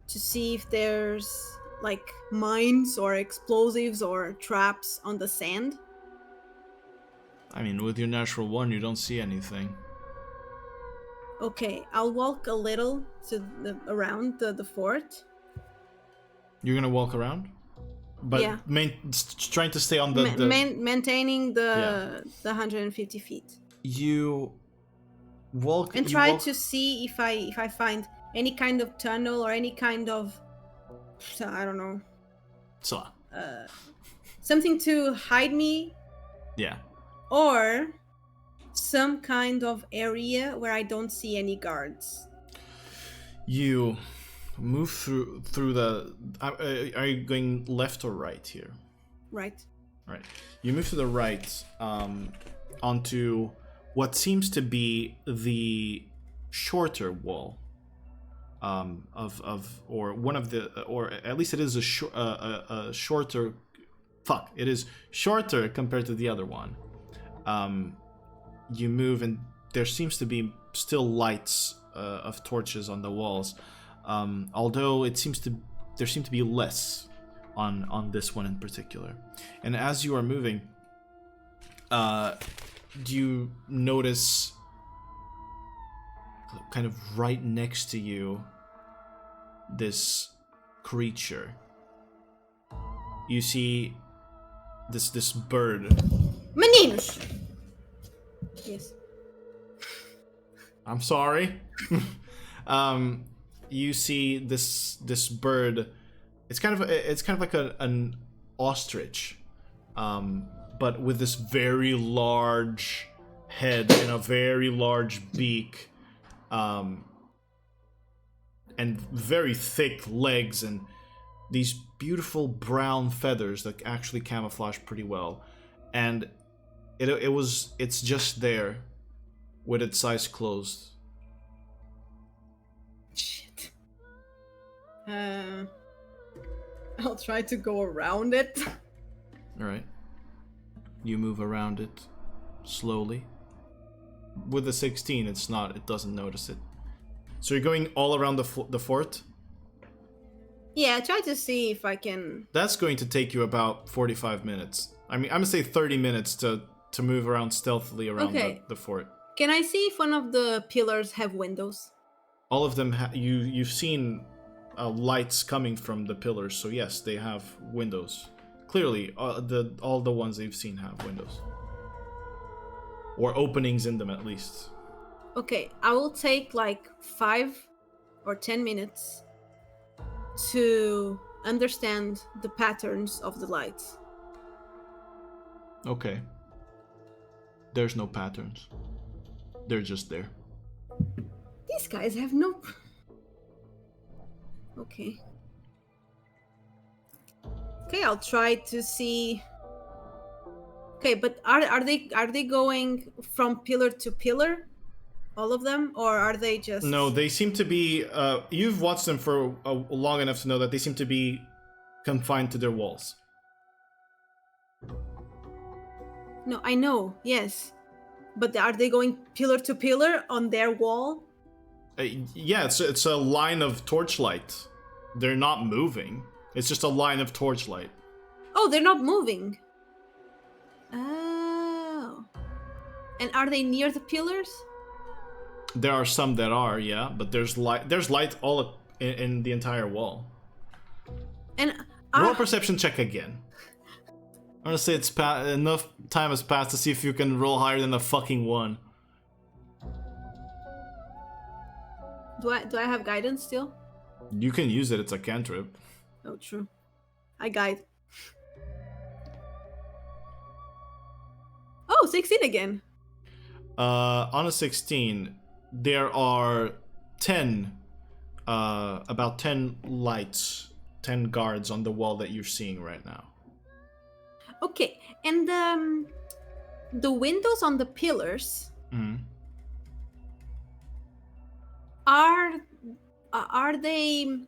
to see if there's like mines or explosives or traps on the sand? I mean, with your natural 1, you don't see anything. Okay, I'll walk a little around the fort. You're gonna walk around, but Yeah. trying to stay on the maintaining the 150 feet. You walk And you try walk- to see if I find any kind of tunnel or any kind of, I don't know, So, something to hide me, yeah. or some kind of area where I don't see any guards. You move through the. Are you going left or right here? Right. Right. You move to the right, onto what seems to be the shorter wall. Or one of the, or at least it is a shorter. Fuck! It is shorter compared to the other one. You move, and there seems to be still lights of torches on the walls, although there seem to be less on this one in particular. And as you are moving, do you notice kind of right next to you this creature? You see this bird. Meninos! Yes. I'm sorry. You see this bird. It's kind of like an ostrich, but with this very large head and a very large beak, and very thick legs and these beautiful brown feathers that actually camouflage pretty well. And it's just there with its eyes closed. Shit. I'll try to go around it. Alright. You move around it slowly. With the 16, it doesn't notice it. So you're going all around the fort? Yeah, try to see if I can. That's going to take you about 45 minutes. I mean, I'm gonna say 30 minutes to move around stealthily around the fort. Can I see if one of the pillars have windows? All of them, you've seen lights coming from the pillars, so yes, they have windows. Clearly, all the ones they've seen have windows. Or openings in them, at least. Okay, I will take like 5 or 10 minutes to understand the patterns of the lights. Okay. There's no patterns. They're just there. These guys have no... Okay. Okay, I'll try to see... Okay, but are they going from pillar to pillar? All of them? Or are they just... No, they seem to be... you've watched them for long enough to know that they seem to be confined to their walls. No, I know, yes. But are they going pillar to pillar on their wall? Yeah, it's a line of torchlight. They're not moving. It's just a line of torchlight. Oh, they're not moving. Oh. And are they near the pillars? There are some that are, yeah, but there's light. There's light all in the entire wall. And Roll a perception check again. I'm gonna say it's enough time has passed to see if you can roll higher than a fucking 1. do I have guidance still? You can use it. It's a cantrip. Oh, true. I guide. Oh, 16 again. On a 16, there are 10, about 10 lights, 10 guards on the wall that you're seeing right now. Okay, and the windows on the pillars are they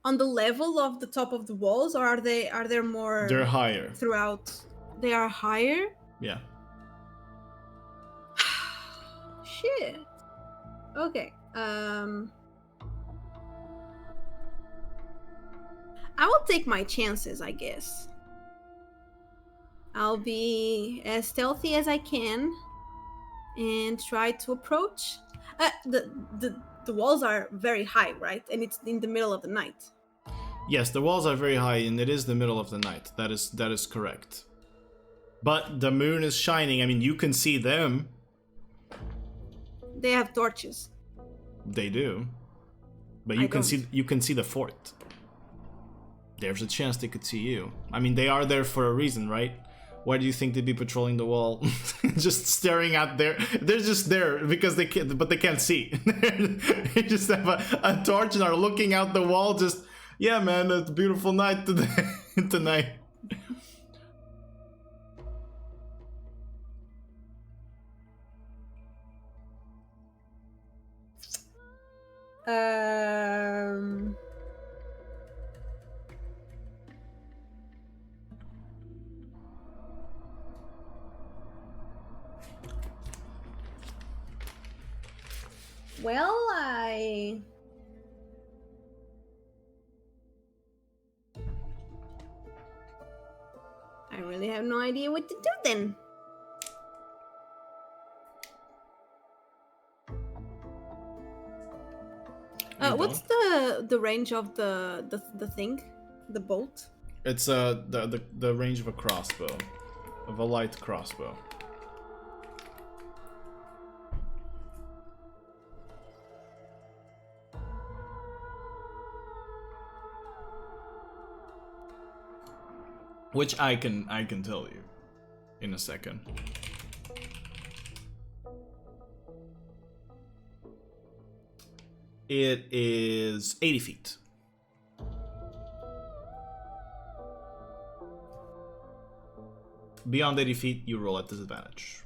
on the level of the top of the walls, or are there more? They're higher. Throughout. They are higher. Yeah. Shit. Okay. I will take my chances, I guess. I'll be as stealthy as I can and try to approach. The walls are very high, right? And it's in the middle of the night. Yes, the walls are very high, and it is the middle of the night. That is correct. But the moon is shining. I mean, you can see them. They have torches. They do. But you can see the fort. There's a chance they could see you. I mean, they are there for a reason, right? Why do you think they'd be patrolling the wall? Just staring out there. They're just there because they can't, but they can't see. They just have a torch and are looking out the wall. Just, yeah, man, it's a beautiful night tonight. Well, I really have no idea what to do then. What's the range of the thing, the bolt? It's the range of a crossbow, of a light crossbow. Which I can tell you in a second. It is 80 feet. Beyond 80 feet, you roll at disadvantage.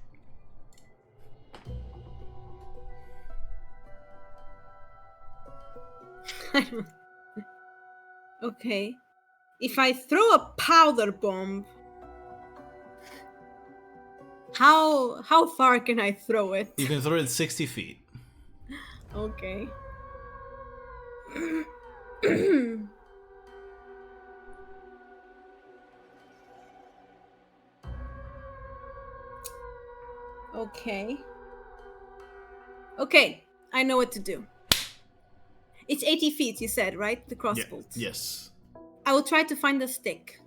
Okay. If I throw a powder bomb, how far can I throw it? You can throw it 60 feet. Okay. Okay. Okay, I know what to do. It's 80 feet, you said, right? The crossbolt. Yeah, yes. I will try to find a stick.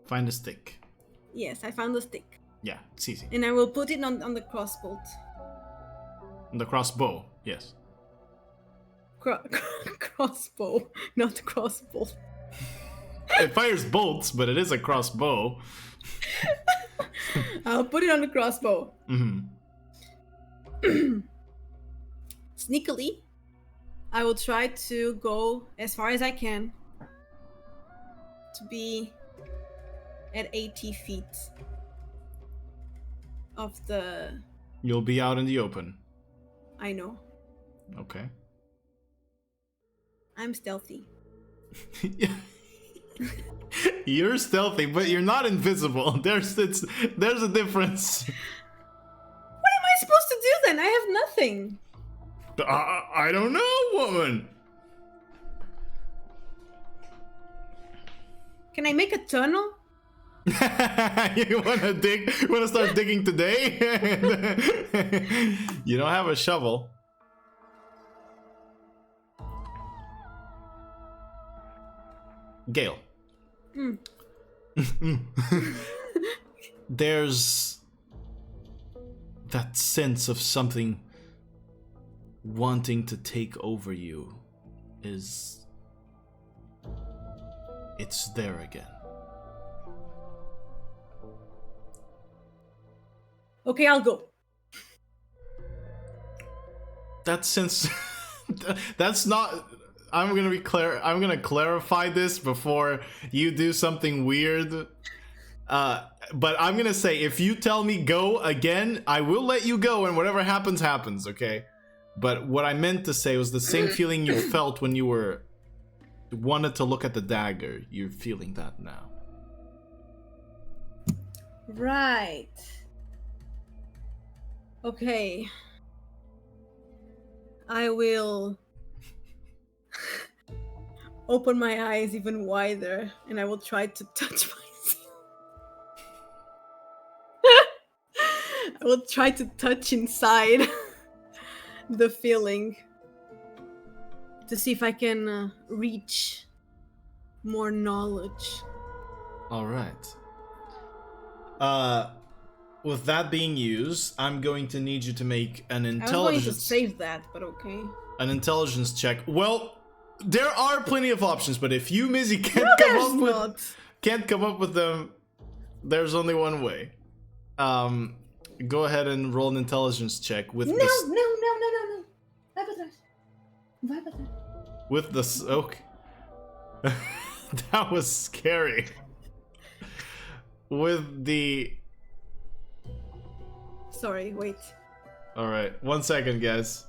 Find a stick. Yes, I found a stick. Yeah, it's easy. And I will put it on the crossbolt. On the crossbow, yes. Crossbow, not crossbolt. It fires bolts, but it is a crossbow. I'll put it on the crossbow. Mm-hmm. Sneakily, I will try to go as far as I can to be at 80 feet of the... You'll be out in the open. I know. Okay. I'm stealthy. You're stealthy, but you're not invisible. There's a difference. What am I supposed to do then? I have nothing. I don't know, woman. Can I make a tunnel? You wanna dig? Wanna start digging today? You don't have a shovel. Gael. There's that sense of something wanting to take over you. It's there again. Okay, I'll go. That sense that's not I'm gonna clarify this before you do something weird. But I'm gonna say, if you tell me go again, I will let you go, and whatever happens, happens, okay? But what I meant to say was the same feeling you felt when you wanted to look at the dagger. You're feeling that now. Right. Okay. I will open my eyes even wider, and I will try to touch myself. I will try to touch inside the feeling to see if I can reach more knowledge. All right. With that being used, I'm going to need you to make an I was going intelligence. to save that, but okay. An intelligence check. Well, there are plenty of options, but if you, Mizzy, can't come up with them, there's only one way. Go ahead and roll an intelligence check with No. with the soak. That was scary. With the Sorry, wait. All right, 1 second, guys.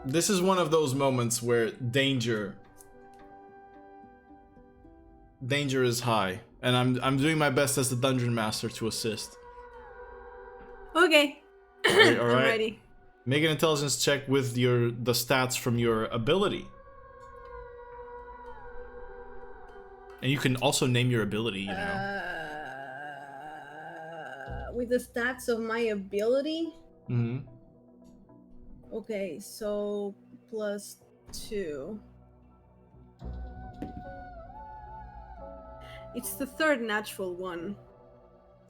This is one of those moments where danger is high, and I'm doing my best as the dungeon master to assist. Okay. All right. I'm ready. Make an intelligence check with the stats from your ability. And you can also name your ability, you know. With the stats of my ability? Mm-hmm. Okay, so +2. It's the third natural one.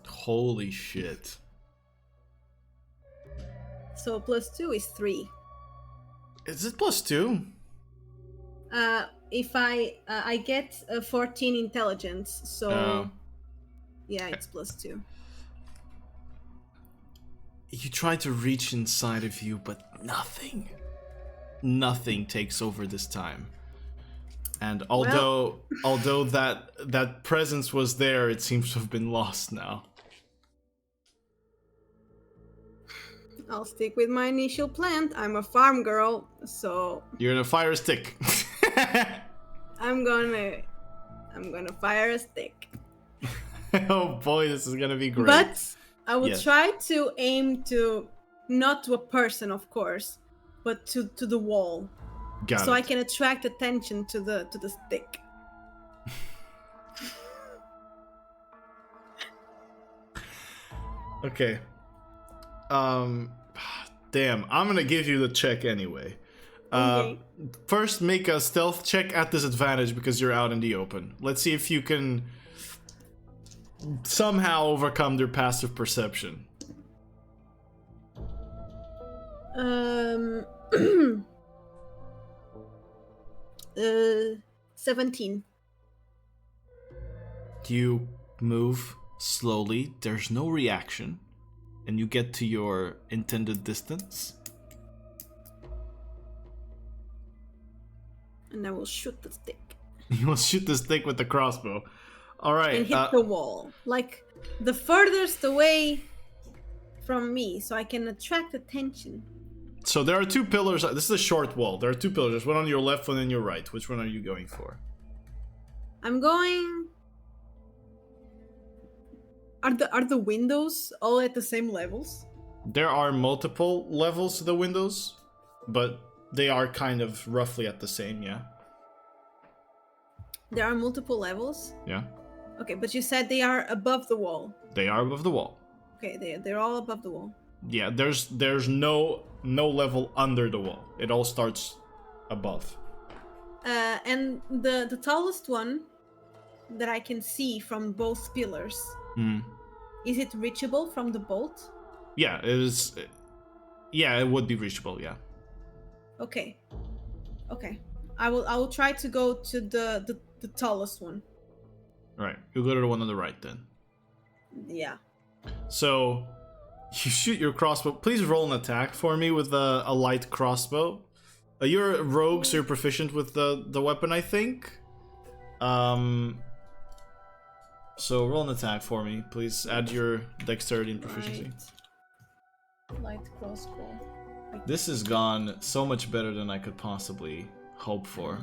Holy shit. So +2 is 3. Is it +2? If I get a 14 intelligence, so yeah, it's +2. You try to reach inside of you, but nothing takes over this time. And although that presence was there, it seems to have been lost now. I'll stick with my initial plan. I'm a farm girl, so You're gonna fire a stick. I'm gonna fire a stick. Oh boy, this is gonna be great. But I will Yes. try to aim to not to a person, of course, but to the wall, Got so it. I can attract attention to the stick. Okay. Damn, I'm gonna give you the check anyway. Okay. First, make a stealth check at disadvantage because you're out in the open. Let's see if you can somehow overcome their passive perception. 17. You move slowly, there's no reaction, and you get to your intended distance. And I will shoot the stick. You will shoot the stick with the crossbow. Alright. And hit the wall. Like, the furthest away from me, so I can attract attention. So there are two pillars. This is a short wall. There are two pillars. There's one on your left, one on your right. Which one are you going for? I'm going... are the windows all at the same levels? There are multiple levels to the windows, but they are kind of roughly at the same, yeah. There are multiple levels. Yeah. Okay, but you said they are above the wall. They are above the wall. Okay, they're all above the wall. Yeah, there's no level under the wall. It all starts above. And the tallest one that I can see from both pillars, is it reachable from the bolt? Yeah, it is. Yeah, it would be reachable. Yeah. Okay. I will try to go to the tallest one. All right, you go to the one on the right then. Yeah. So you shoot your crossbow. Please roll an attack for me with a light crossbow. You're a rogue, so you're proficient with the weapon, I think. So roll an attack for me, please. Add your dexterity and proficiency. Light crossbow. This has gone so much better than I could possibly hope for.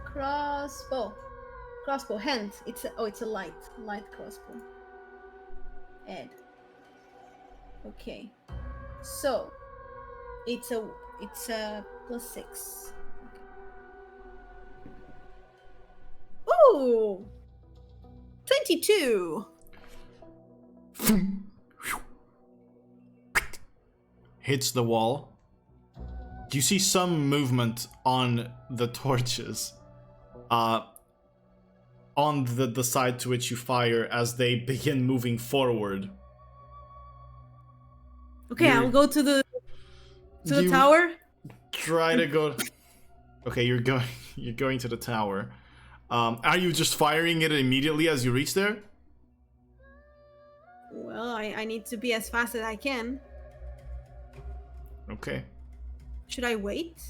Crossbow hand. It's a light crossbow. Add. Okay. So it's a +6. Ooh! 22. Hits the wall. You see some movement on the torches. On the side to which you fire as they begin moving forward. Okay, I'll go to the tower. Try to go. Okay, you're going to the tower. Are you just firing it immediately as you reach there? Well, I need to be as fast as I can. Okay. Should I wait?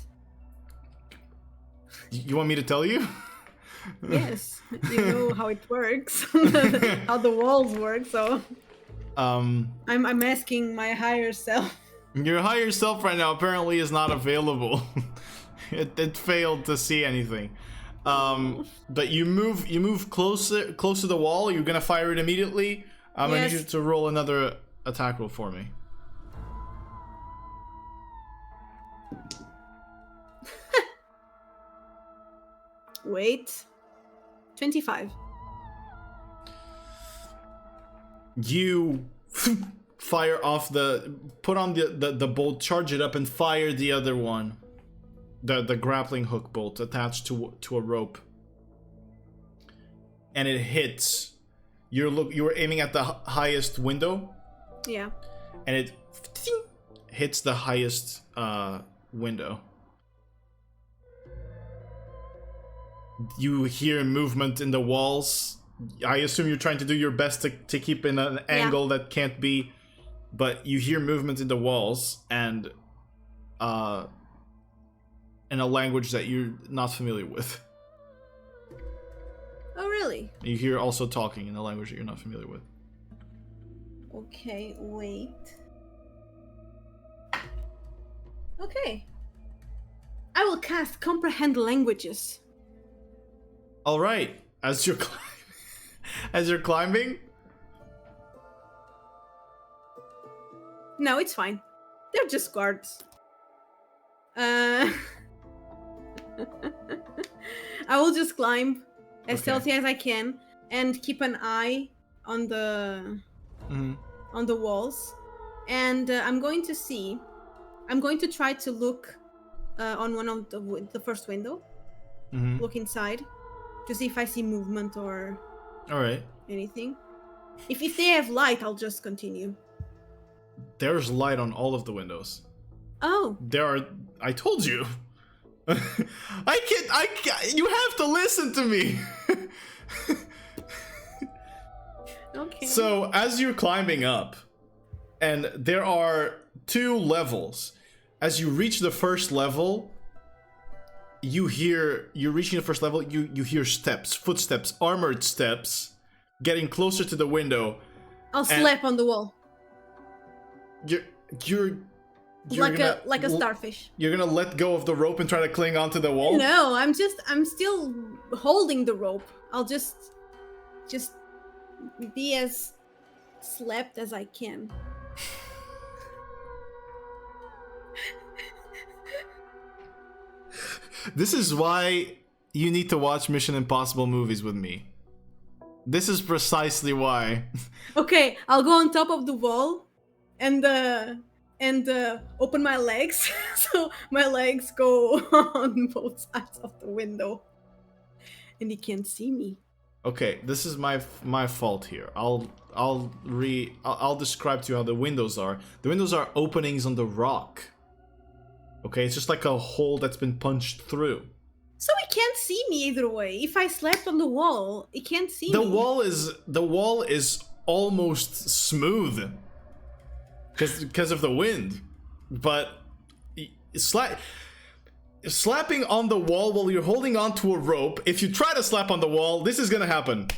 You want me to tell you? Yes, you know how it works, how the walls work. So, I'm asking my higher self. Your higher self right now apparently is not available. It failed to see anything. But you move close to the wall. You're gonna fire it immediately. I need you to roll another attack roll for me. Wait. 25. You fire off put on the bolt, charge it up, and fire the other one. The grappling hook bolt attached to a rope. And it hits. You were aiming at the highest window. Yeah. And it hits the highest window. You hear movement in the walls. I assume you're trying to do your best to keep in an angle that can't be, but you hear movement in the walls and in a language that you're not familiar with. Oh, really? You hear also talking in a language that you're not familiar with. Okay, wait. Okay. I will cast Comprehend Languages. All right, as you're climbing. No, it's fine. They're just guards. I will just climb as stealthy as I can and keep an eye on the walls. And I'm going to try to look on one of the first window. Look inside to see if I see movement or anything. If they have light, I'll just continue. There's light on all of the windows. Oh. I told you. I can't, you have to listen to me. Okay. So, as you're climbing up, and there are 2 levels. As you reach the first level, you're reaching the first level, you hear steps, footsteps, armored steps, getting closer to the window. I'll slap on the wall. You're like a starfish. You're gonna let go of the rope and try to cling onto the wall? No, I'm still holding the rope. I'll just just be as slept as I can. This is why you need to watch Mission Impossible movies with me. This is precisely why. Okay, I'll go on top of the wall and open my legs so my legs go on both sides of the window and he can't see me. Okay, this is my fault here. I'll describe to you how the windows are. The windows are openings on the rock. Okay, it's just like a hole that's been punched through. So he can't see me either way. If I slept on the wall, he can't see The me. wall is almost smooth because of the wind, but slapping on the wall while you're holding onto a rope. If you try to slap on the wall, this is gonna happen.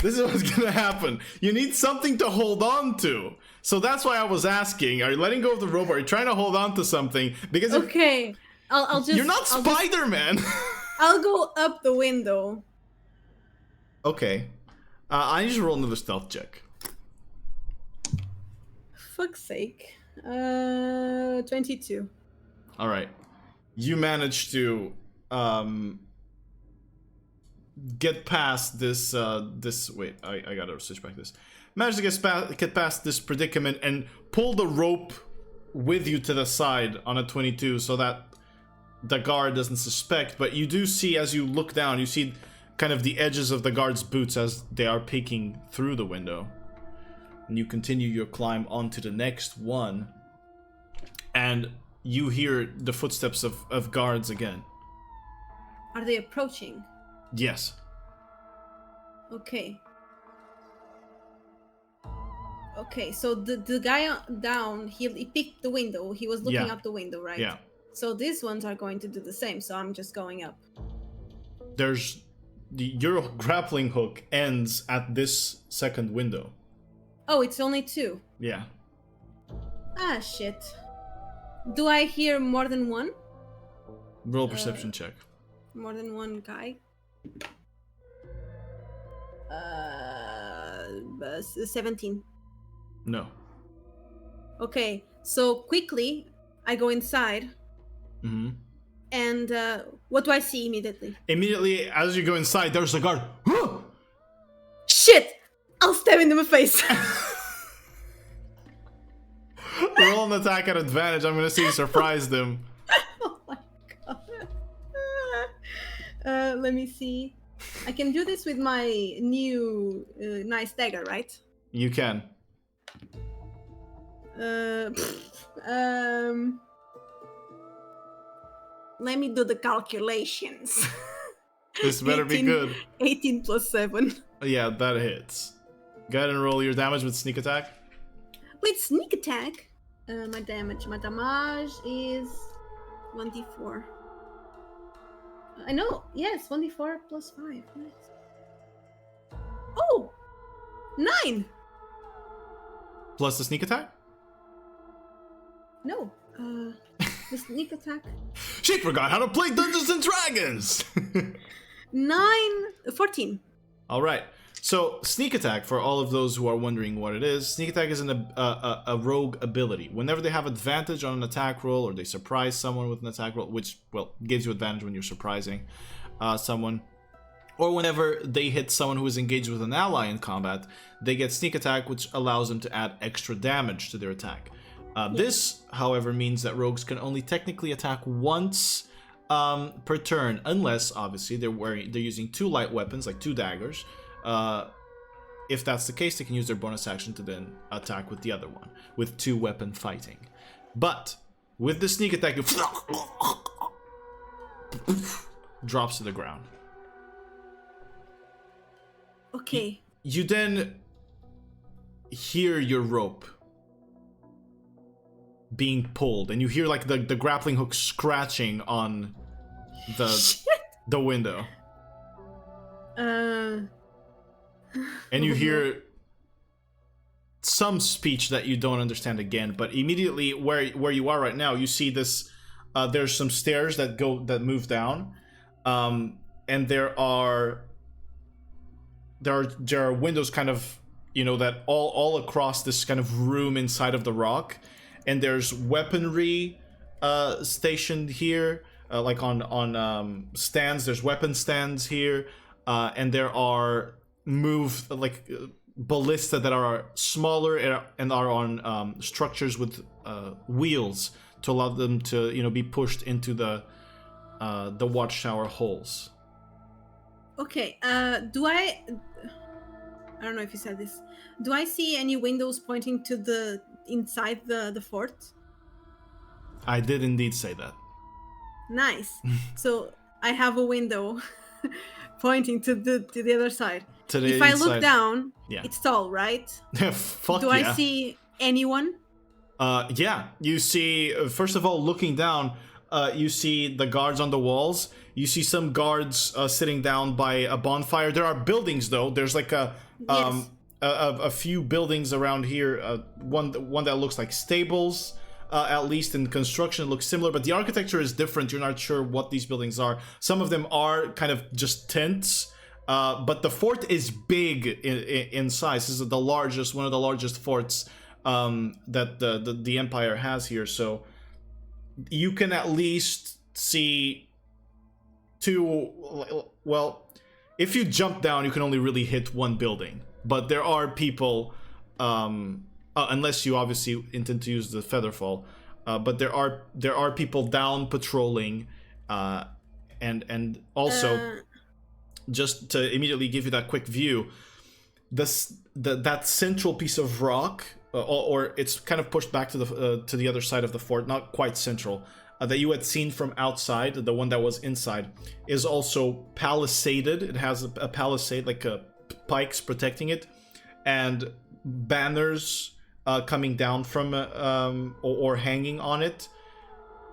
This is what's gonna happen. You need something to hold on to. So that's why I was asking: are you letting go of the rope? Or are you trying to hold on to something? Because okay, I'll just. you're not Spider-Man. I'll go up the window. Okay, I need to roll another stealth check. Fuck's sake. 22. All right, you managed to get past this. Wait, I gotta switch back this. Managed to get past this predicament and pull the rope with you to the side on a 22, so that the guard doesn't suspect. But you do see, as you look down, you see kind of the edges of the guard's boots as they are peeking through the window. And you continue your climb onto the next one, and you hear the footsteps of guards again. Are they approaching? Yes. Okay. Okay, so the guy down, he picked the window. He was looking Yeah. out the window, right? Yeah. So these ones are going to do the same, so I'm just going up. Your grappling hook ends at this second window. Oh, it's only 2. Yeah. Ah, shit. Do I hear more than one? Roll perception check. More than one guy? 17. No. Okay, so quickly I go inside, Mm-hmm. and what do I see immediately? Immediately, as you go inside, there's a guard. Shit! I'll stab him in the face. Roll an attack at advantage. I'm gonna see you surprise them. Oh my god. Let me see. I can do this with my new nice dagger, right? You can. Let me do the calculations. This better be 18 good. 18 plus 7. Yeah, that hits. Go ahead and roll your damage with sneak attack. Wait, sneak attack? My damage is 1d4. I know, yes, 1d4 plus 5. Nice. Oh! 9! Plus the sneak attack? No. The sneak attack. She forgot how to play Dungeons and Dragons! 14. Alright. So, sneak attack, for all of those who are wondering what it is, sneak attack is a rogue ability. Whenever they have advantage on an attack roll, or they surprise someone with an attack roll, which, well, gives you advantage when you're surprising someone, or whenever they hit someone who is engaged with an ally in combat, they get sneak attack, which allows them to add extra damage to their attack. This, however, means that rogues can only technically attack once per turn, unless, obviously, they're using 2 light weapons, like 2 daggers. If that's the case, they can use their bonus action to then attack with the other one, with 2 weapon fighting. But with the sneak attack, it drops to the ground. Okay. You then hear your rope being pulled, and you hear like the grappling hook scratching on the window. And you hear some speech that you don't understand again, but immediately where you are right now, you see this. There's some stairs that move down, and there are there are windows kind of, you know, that all across this kind of room inside of the rock, and there's weaponry stationed here, like on stands. There's weapon stands here, and there are ballista that are smaller and are on structures with wheels to allow them to, you know, be pushed into the watchtower holes. Okay. Do I don't know if you said this. Do I see any windows pointing to the inside the fort? I did indeed say that. Nice. So I have a window pointing to the other side. If I look down, yeah. it's tall, right? Fuck Do yeah. I see anyone? Yeah. You see, first of all, looking down, you see the guards on the walls. You see some guards sitting down by a bonfire. There are buildings, though. There's like a few buildings around here. One that looks like stables. At least in construction, it looks similar, but the architecture is different. You're not sure what these buildings are. Some of them are kind of just tents, but the fort is big in size. This is one of the largest forts that the Empire has here. So you can at least see two. Well, if you jump down, you can only really hit one building, but there are people. Unless you obviously intend to use the featherfall, but there are people down patrolling, and also just to immediately give you that quick view, that central piece of rock, or it's kind of pushed back to the other side of the fort, not quite central, that you had seen from outside, the one that was inside, is also palisaded. It has a palisade, like pikes protecting it, and banners coming down from or hanging on it,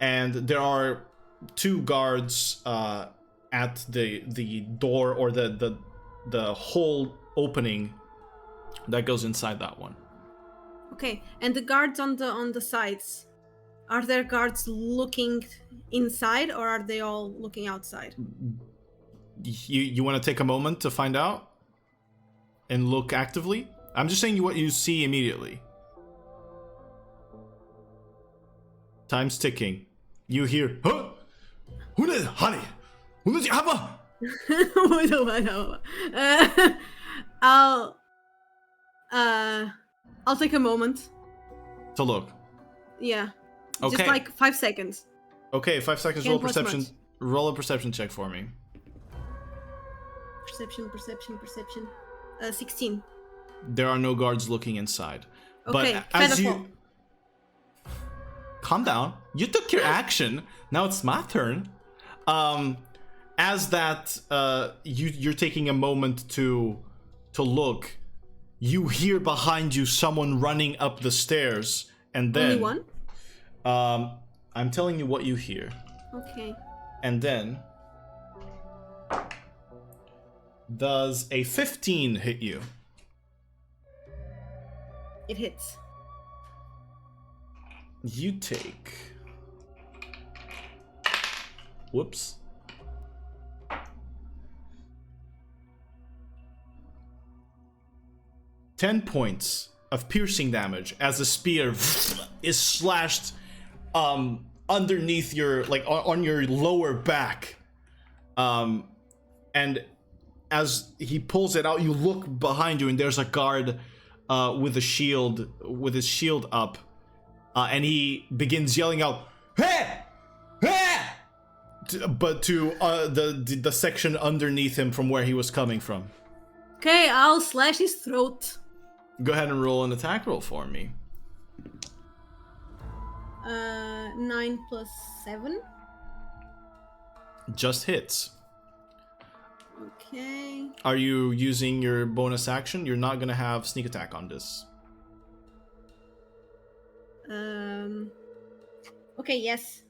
and there are two guards at the door, or the whole opening that goes inside that one. Okay, and the guards on the sides, are there guards looking inside, or are they all looking outside? You want to take a moment to find out and look actively? I'm just saying what you see immediately. Time's ticking. You hear, huh? Honey, I'll take a moment to look. Yeah. Okay. Just like 5 seconds. Okay, 5 seconds. Can't Roll perception. much. Roll a perception check for me. Perception. 16. There are no guards looking inside. Okay, but as you calm down, you took your action. Now it's my turn. As that, you're taking a moment to look. You hear behind you someone running up the stairs, and then only one. I'm telling you what you hear. Okay. And then, does a 15 hit you? It hits. You take... Whoops. $10 points of piercing damage as the spear is slashed underneath your, like, on your lower back. And as he pulls it out, you look behind you, and there's a guard with a shield, with his shield up, and he begins yelling out, "Hey! Hey!" But to the section underneath him from where he was coming from. Okay, I'll slash his throat. Go ahead and roll an attack roll for me. 9 plus 7. Just hits. Okay. Are you using your bonus action? You're not gonna have sneak attack on this. Okay, yes.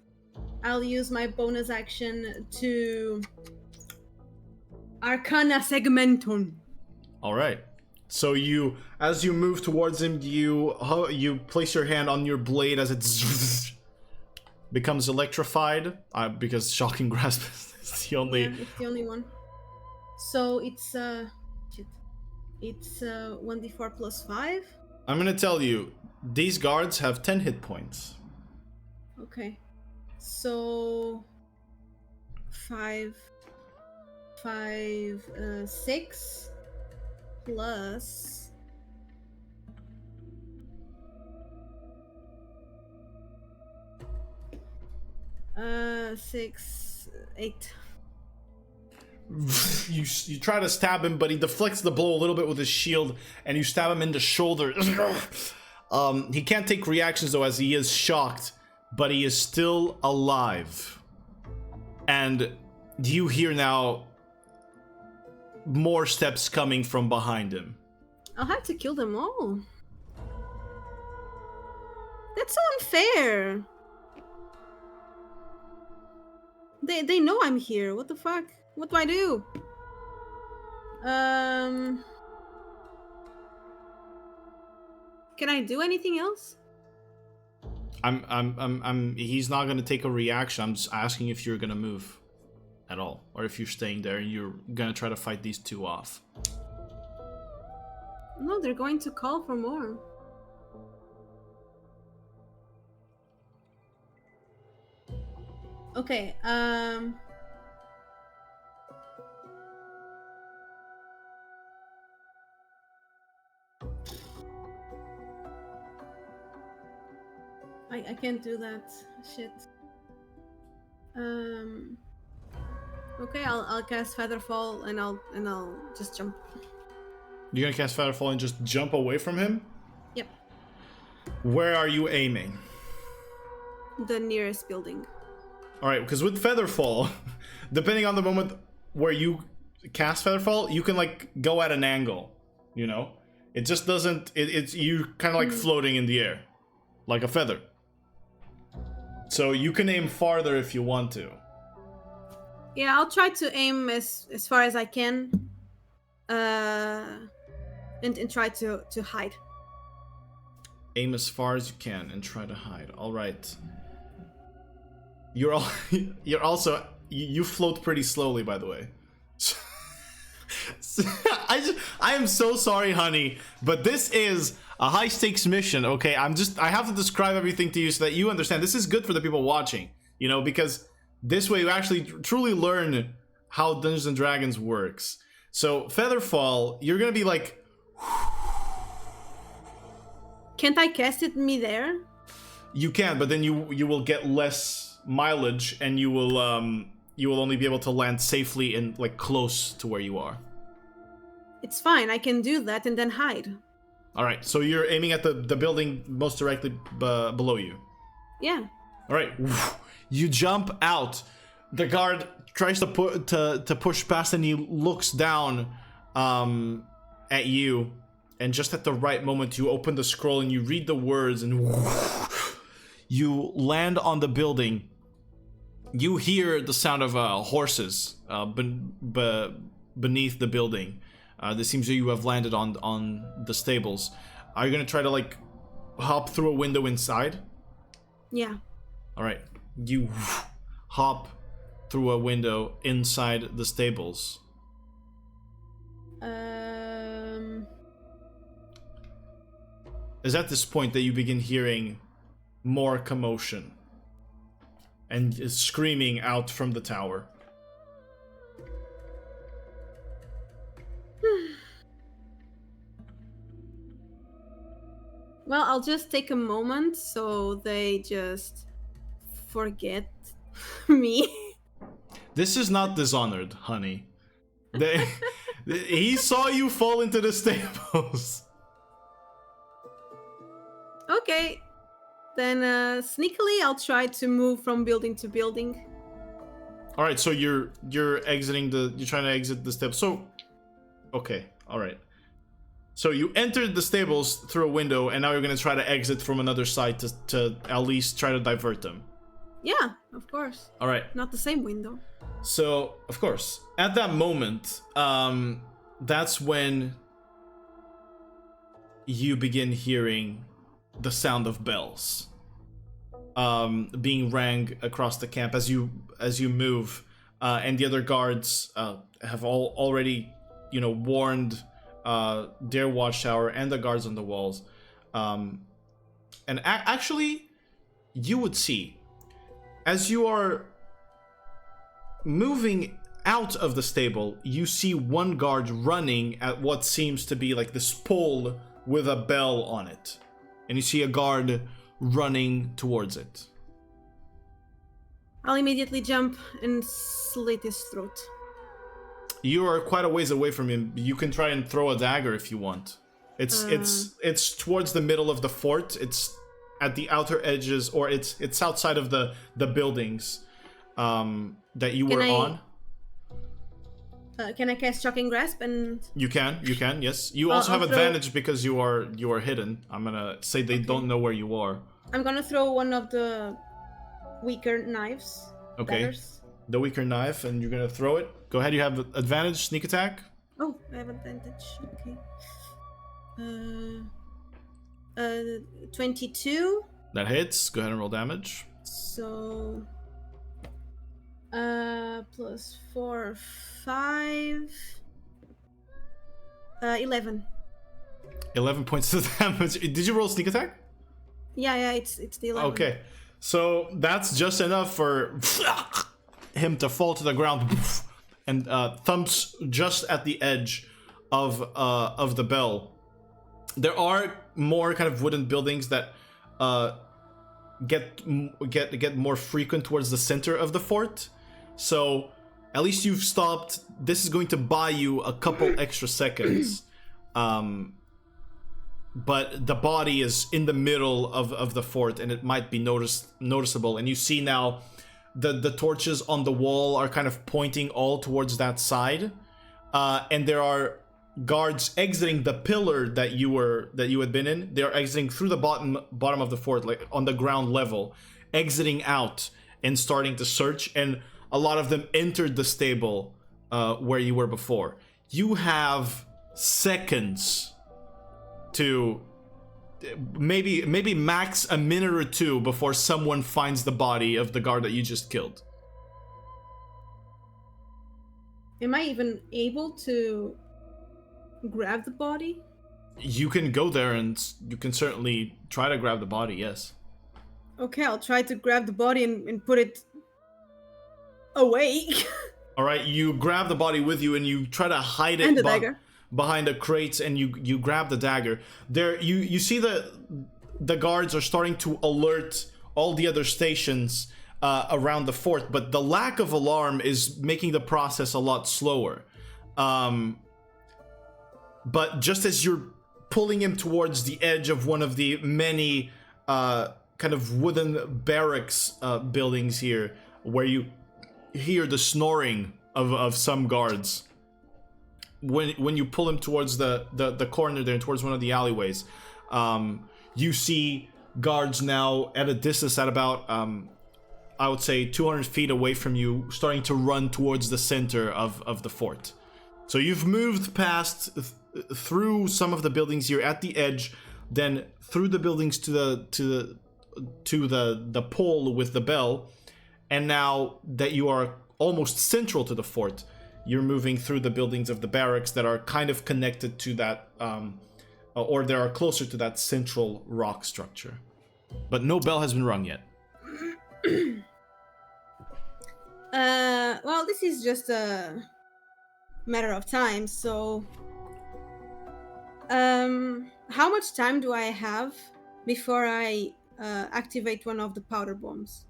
I'll use my bonus action to Arcana Segmentum. All right. So you, as you move towards him, you place your hand on your blade as it becomes electrified, because shocking grasp is the only. Yeah, it's the only one. So it's shit. It's 1d4 plus 5. I'm gonna tell you, these guards have 10 hit points. Okay. So 5, 6 plus 6, 8. You try to stab him, but he deflects the blow a little bit with his shield, and you stab him in the shoulder. He can't take reactions though, as he is shocked, but he is still alive. And you hear now more steps coming from behind him. I'll have to kill them all. That's so unfair. They know I'm here. What the fuck? What do I do? Can I do anything else? He's not gonna take a reaction. I'm just asking if you're gonna move at all, or if you're staying there and you're gonna try to fight these two off. No, they're going to call for more. Okay, I can't do that. Shit. Okay, I'll cast Featherfall and I'll just jump. You're gonna cast Featherfall and just jump away from him? Yep. Where are you aiming? The nearest building. Alright, because with Featherfall, depending on the moment where you cast Featherfall, you can like go at an angle, you know? It just doesn't, it's you kind of like floating in the air, like a feather. So you can aim farther if you want to. Yeah, I'll try to aim as far as I can. And try to hide. Aim as far as you can and try to hide. Alright. You're also you float pretty slowly, by the way. I am so sorry, honey, but this is a high stakes mission, okay? I have to describe everything to you so that you understand. This is good for the people watching, you know, because this way you actually truly learn how Dungeons and Dragons works. So Featherfall, you're gonna be like, can't I cast it midair? you can, but then you will get less mileage, and you will only be able to land safely and like close to where you are. It's fine, I can do that and then hide. Alright, so you're aiming at the building most directly below you. Yeah. Alright, you jump out. The guard tries to push past, and he looks down at you, and just at the right moment you open the scroll and you read the words, and you land on the building. You hear the sound of horses beneath the building. This seems that you have landed on the stables. Are you gonna try to like hop through a window inside? Yeah. Alright, you hop through a window inside the stables. It's at this point that you begin hearing more commotion and screaming out from the tower. Well, I'll just take a moment so they just forget me. This is not Dishonored, honey. He saw you fall into the stables. Okay. Then sneakily I'll try to move from building to building. All right, so you're exiting you're trying to exit the steps. So okay, all right. So you entered the stables through a window, and now you're gonna try to exit from another side to at least try to divert them. Yeah, of course. All right. Not the same window. So, of course, at that moment, that's when you begin hearing the sound of bells being rang across the camp as you move, and the other guards have already, warned their watchtower and the guards on the walls. And actually, you would see, as you are moving out of the stable, you see one guard running at what seems to be like this pole with a bell on it. And you see a guard running towards it. I'll immediately jump and slit his throat. You are quite a ways away from him. You can try and throw a dagger if you want. It's towards the middle of the fort. It's at the outer edges, or it's outside of the buildings that you were on. Can I cast Shocking Grasp and? You can, yes. You also have advantage because you are hidden. I'm gonna say they don't know where you are. I'm gonna throw one of the weaker knives. Okay. Daggers. The weaker knife, and you're gonna throw it. Go ahead. You have advantage, sneak attack. Oh, I have advantage. Okay. 22. That hits. Go ahead and roll damage. So, plus 4, 5, 11. 11 points of damage. Did you roll sneak attack? Yeah, it's the 11. Okay, so that's just enough for him to fall to the ground and thumps just at the edge of the bell. There are more kind of wooden buildings that get more frequent towards the center of the fort. So at least you've stopped. This is going to buy you a couple extra seconds. But the body is in the middle of the fort, and it might be noticeable. And you see now the torches on the wall are kind of pointing all towards that side. And there are guards exiting the pillar that you had been in. They are exiting through the bottom of the fort, like on the ground level, exiting out and starting to search. And a lot of them entered the stable where you were before. You have seconds to maybe max a minute or two before someone finds the body of the guard that you just killed. Am I even able to grab the body? You can go there and you can certainly try to grab the body, yes. Okay, I'll try to grab the body and put it away. All right, you grab the body with you and you try to hide it And the dagger. Behind the crates, and you grab the dagger. There, you see the guards are starting to alert all the other stations around the fort, but the lack of alarm is making the process a lot slower. But just as you're pulling him towards the edge of one of the many kind of wooden barracks buildings here, where you hear the snoring of some guards, when you pull him towards the corner there, towards one of the alleyways, you see guards now at a distance at about I would say 200 feet away from you, starting to run towards the center of the fort. So you've moved past through some of the buildings. You're at the edge, then through the buildings to the pole with the bell, and now that you are almost central to the fort, you're moving through the buildings of the barracks that are kind of connected to that, or they are closer to that central rock structure. But no bell has been rung yet. Well, this is just a matter of time, so how much time do I have before I activate one of the powder bombs?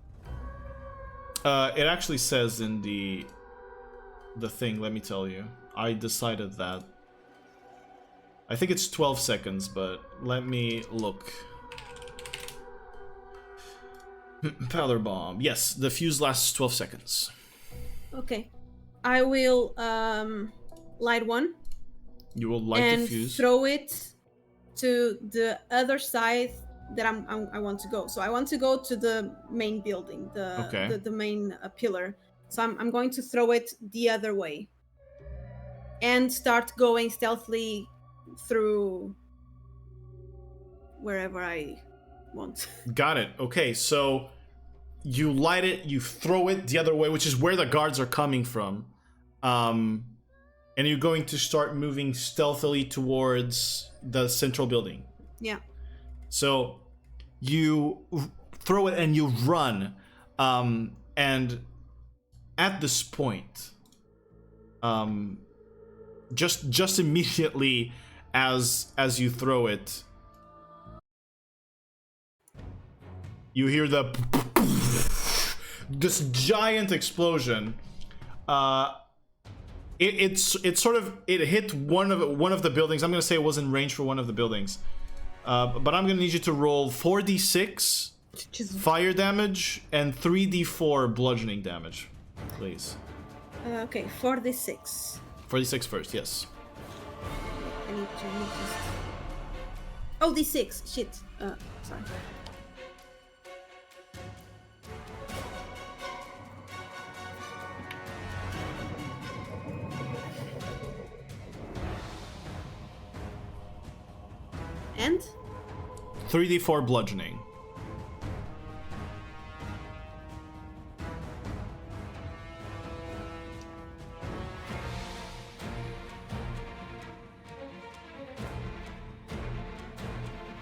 It actually says in the thing, let me tell you. I decided that. I think it's 12 seconds, but let me look. Powder bomb. Yes, the fuse lasts 12 seconds. Okay. I will light one. You will light the fuse. And throw it to the other side that I want to go. So I want to go to the main building, the main pillar. So I'm going to throw it the other way and start going stealthily through wherever I want. Got it. Okay, so you light it, you throw it the other way, which is where the guards are coming from. And you're going to start moving stealthily towards the central building. Yeah. So you throw it and you run, and at this point, just immediately as you throw it, you hear this giant explosion. It hit one of the buildings. I'm gonna say it was in range for one of the buildings. But I'm gonna need you to roll 4d6 fire damage and 3d4 bludgeoning damage, please. Okay, 4d6. 4d6 first, yes. I need to move this. Oh, d6. Shit. Sorry. And 3d4 bludgeoning.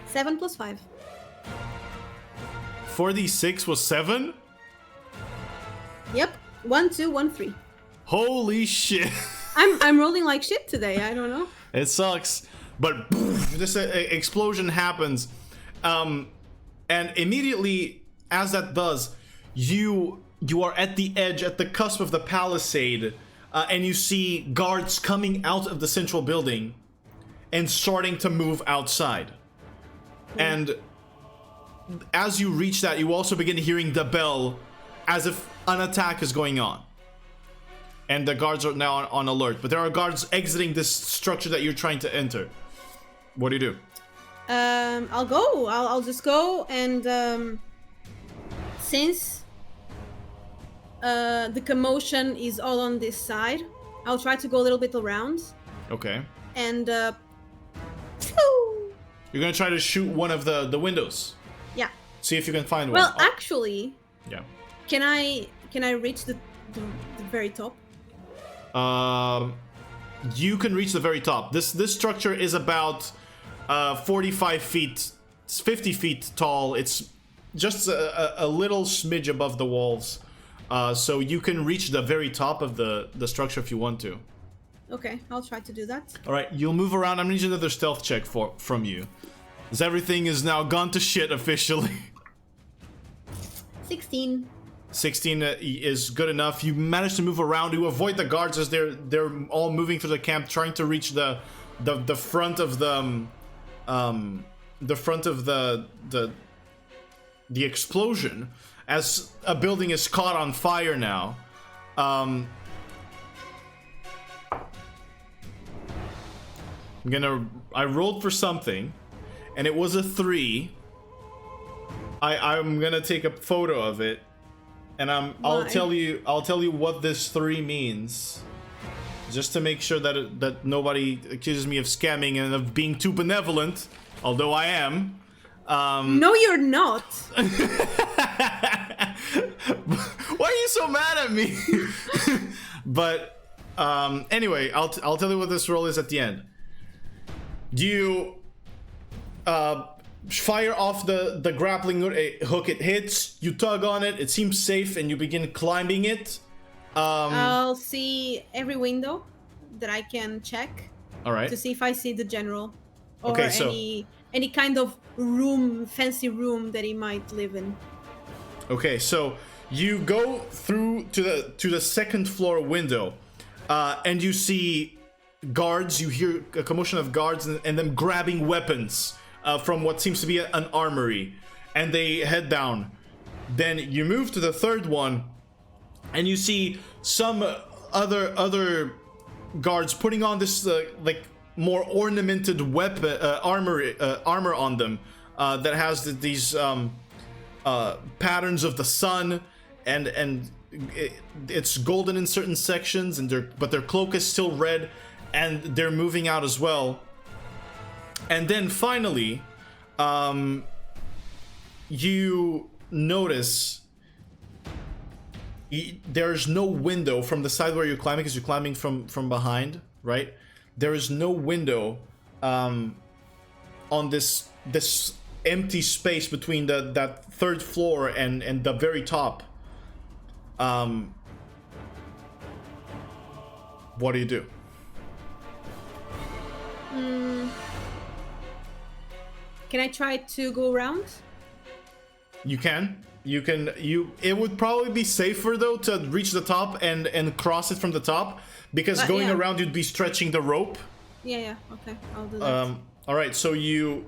seven plus 5. 4d6 was 7? Yep. 1, 2, 1, 3. Holy shit. I'm rolling like shit today. I don't know. It sucks. But this explosion happens. And immediately as that does, you are at the edge, at the cusp of the palisade, and you see guards coming out of the central building and starting to move outside. And as you reach that, you also begin hearing the bell as if an attack is going on. And the guards are now on alert. But there are guards exiting this structure that you're trying to enter. What do you do? I'll go. I'll just go, and since the commotion is all on this side, I'll try to go a little bit around. Okay. And you're gonna try to shoot one of the windows. Yeah. See if you can find one. Well, actually. Yeah. Can I reach the very top? You can reach the very top. This structure is about 45 feet, 50 feet tall. It's just a little smidge above the walls. So you can reach the very top of the structure if you want to. Okay, I'll try to do that. All right, you'll move around. I'm gonna need another stealth check from you, as everything is now gone to shit officially. 16. 16 is good enough. You manage to move around. You avoid the guards as they're all moving through the camp, trying to reach the front of the explosion, as a building is caught on fire now. I rolled for something, and it was a 3. I'm gonna take a photo of it, and I'll tell you what this 3 means, just to make sure that nobody accuses me of scamming and of being too benevolent, although I am. No, you're not. Why are you so mad at me? But anyway, I'll tell you what this roll is at the end. You fire off the grappling hook. It hits, you tug on it, it seems safe, and you begin climbing it. I'll see every window that I can check. All right. To see if I see the general, or Okay, so any kind of room, fancy room that he might live in. Okay, so you go through to the second floor window, and you see guards. You hear a commotion of guards and them grabbing weapons from what seems to be an armory, and they head down. Then you move to the third one, and you see some other guards putting on this like more ornamented weapon armor on them that has these patterns of the sun, and it's golden in certain sections, but their cloak is still red, and they're moving out as well. And then finally, you notice there's no window from the side where you're climbing, because you're climbing from behind. right? There is no window on this empty space between that third floor and the very top. What do you do? Can I try to go around? You can. It would probably be safer though to reach the top and cross it from the top, because going around you'd be stretching the rope. Yeah, okay, I'll do that. All right, so you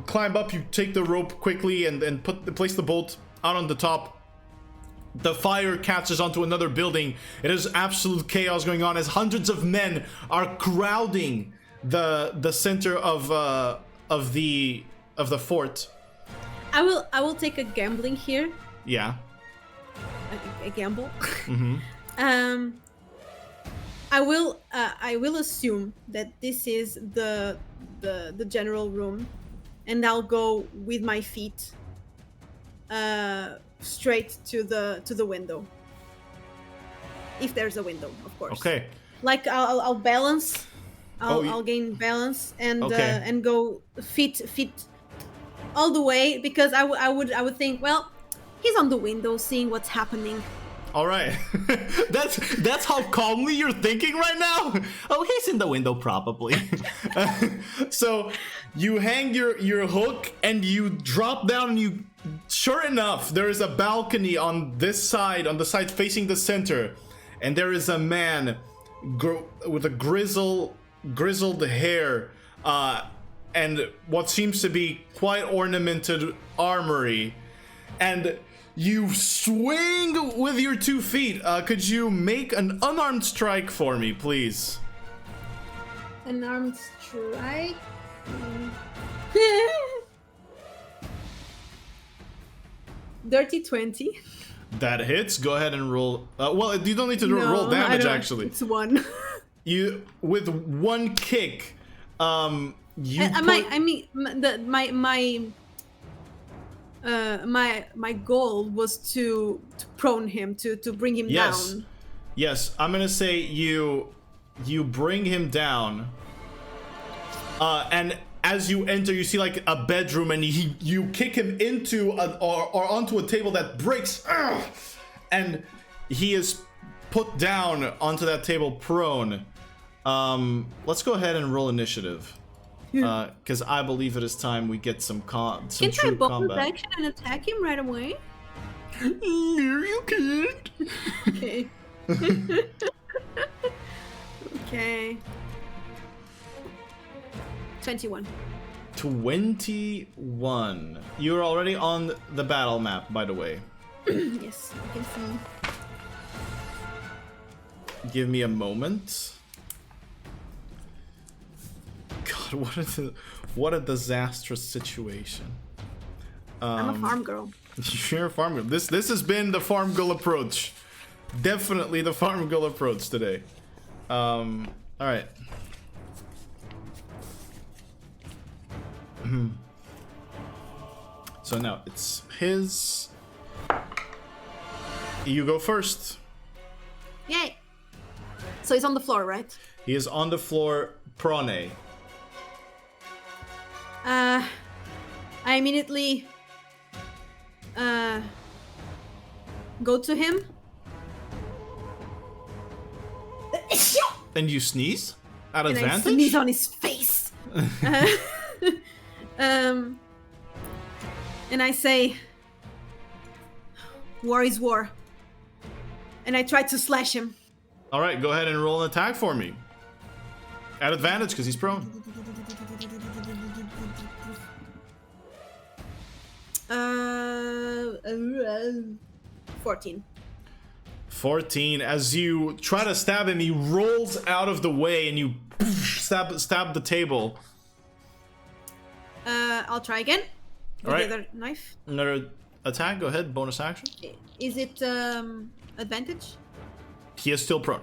climb up, you take the rope quickly and place the bolt out on the top. The fire catches onto another building. It is absolute chaos going on as hundreds of men are crowding the center of the fort. I will take a gambling here. Yeah. A gamble. Mm-hmm. I will assume that this is the general room, and I'll go with my feet straight to the window. If there's a window, of course. Okay. Like I'll balance. I'll gain balance and and go feet all the way, because I would think, well, he's on the window seeing what's happening. All right. that's how calmly you're thinking right now. Oh, he's in the window probably. So you hang your hook and you drop down, and sure enough, there is a balcony on this side, on the side facing the center, and there is a man with a grizzled hair and what seems to be quite ornamented armory, and you swing with your 2 feet. Could you make an unarmed strike for me, please? An armed strike. Dirty 20. That hits. Go ahead and roll. Well, you don't need to roll damage, actually. It's 1. You, with one kick, my goal was to prone him, to bring him down. Yes, I'm gonna say you bring him down, and as you enter, you see like a bedroom, and you kick him into or onto a table that breaks, and he is put down onto that table prone. Let's go ahead and roll initiative, because I believe it is time we get some true combat. combat. Action and attack him right away. No, you can't. Okay. Okay. 21. 21. You're already on the battle map, by the way. Yes, I can see. Give me a moment. God, what a disastrous situation. I'm a farm girl. You're a farm girl. This has been the farm girl approach. Definitely the farm girl approach today. All right. So now it's his. You go first. Yay! So he's on the floor, right? He is on the floor, prone. I immediately go to him. And you sneeze? At And advantage? I sneeze on his face. And I say, war is war. And I try to slash him. Alright, go ahead and roll an attack for me. At advantage, because he's prone. 14. 14. As you try to stab him, he rolls out of the way and you stab the table. I'll try again. With Alright. the other knife. Another attack, go ahead, bonus action. Is it advantage? He is still prone.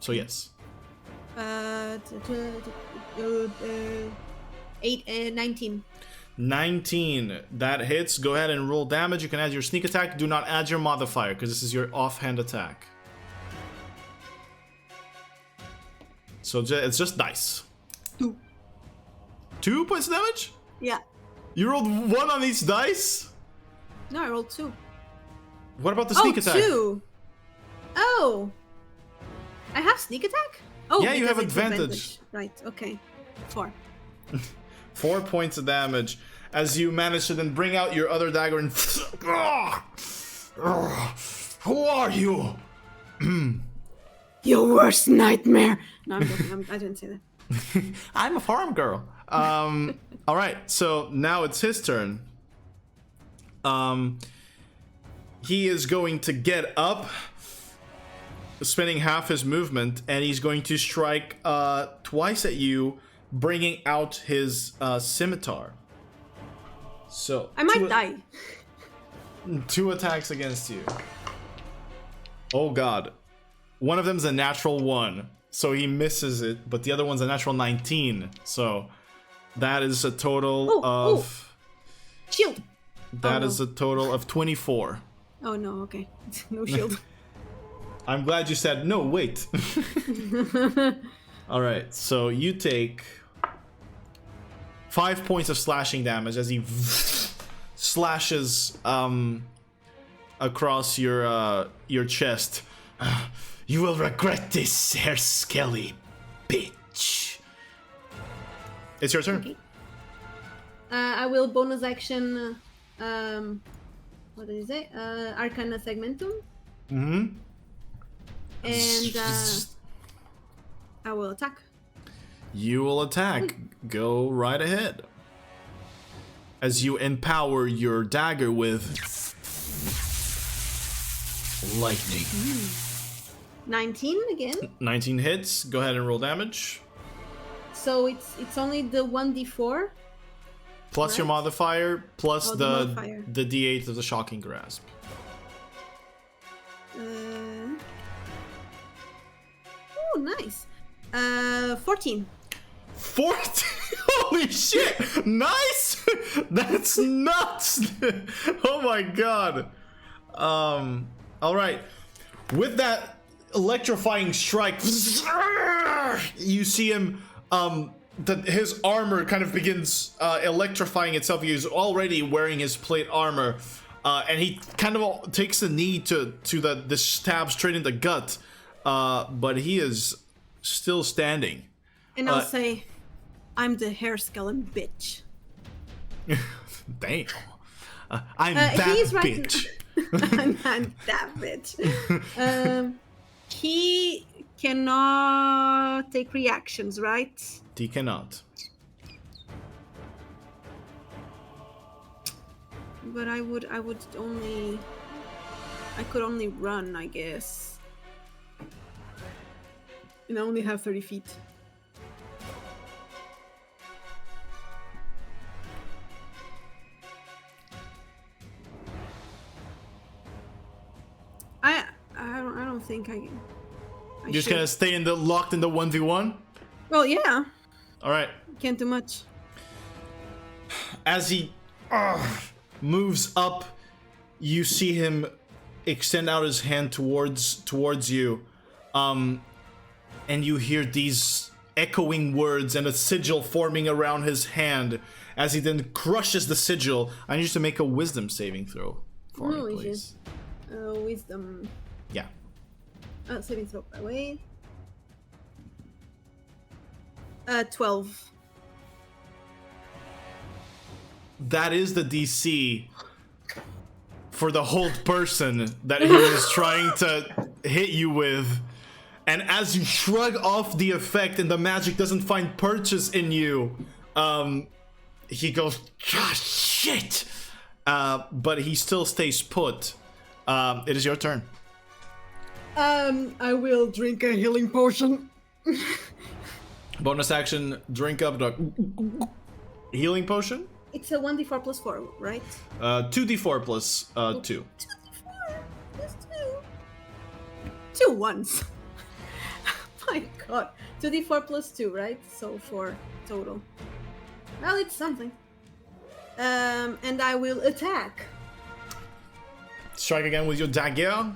So yes. 19. 19. That hits. Go ahead and roll damage. You can add your sneak attack. Do not add your modifier, because this is your offhand attack. So it's just dice. 2. 2 points of damage? Yeah. You rolled 1 on each dice? No, I rolled 2. What about the sneak attack? 2. Oh. I have sneak attack? Oh, Yeah, you have because it's advantage. Right, okay. 4. 4 points of damage as you manage to then bring out your other dagger and who are you? Your worst nightmare. No, I'm joking. I didn't say that. I'm a farm girl. All right, so now it's his turn. He is going to get up, spending half his movement, and he's going to strike twice at you, bringing out his scimitar. So I might die. 2 attacks against you. Oh god. One of them's a natural 1, so he misses it, but the other one's a natural 19. So that is a total of Shield. That is a total of 24. Oh no, okay. No shield. I'm glad you said no, wait. All right, so you take 5 points of slashing damage as he slashes across your chest. You will regret this, hair skelly bitch. It's your turn. Okay. I will bonus action. What did you say? Arcana Segmentum. Mm-hmm. And I will attack. You will attack. Go right ahead. As you empower your dagger with lightning. 19 again. 19 hits. Go ahead and roll damage. So it's only the 1d4 Plus your Right. modifier, plus Oh, the the modifier. d8 of the shocking grasp. Oh, nice. 14. 14! Holy shit! Nice! That's nuts! Oh my god. Alright. With that electrifying strike, you see him, his armor kind of begins electrifying itself. He's already wearing his plate armor. And he kind of takes the knee to the stab straight in the gut. But he is still standing. And I'll say, I'm the hair skeleton bitch. Damn. I'm that he's right bitch. I'm that bitch. He cannot take reactions, right? He cannot. But I could only run, I guess. And I only have 30 feet. I don't think I can. You're just gonna stay locked in the 1v1? Well, yeah. Alright. Can't do much. As he moves up, you see him extend out his hand towards you. And you hear these echoing words and a sigil forming around his hand. As he then crushes the sigil, I need you to make a wisdom saving throw for me, Holy please. Wisdom. Yeah. Saving throw. Wait. 12. That is the DC for the hold person that he was trying to hit you with. And as you shrug off the effect and the magic doesn't find purchase in you, he goes, ah, shit! But he still stays put. It is your turn. I will drink a healing potion. Bonus action, drink up the healing potion. It's a 1d4 plus 4, right? 2d4 plus 2. 2d4 plus 2. 2 ones. My god. 2d4 plus 2, right? So 4 total. Well, it's something. And I will attack. Strike again with your dagger.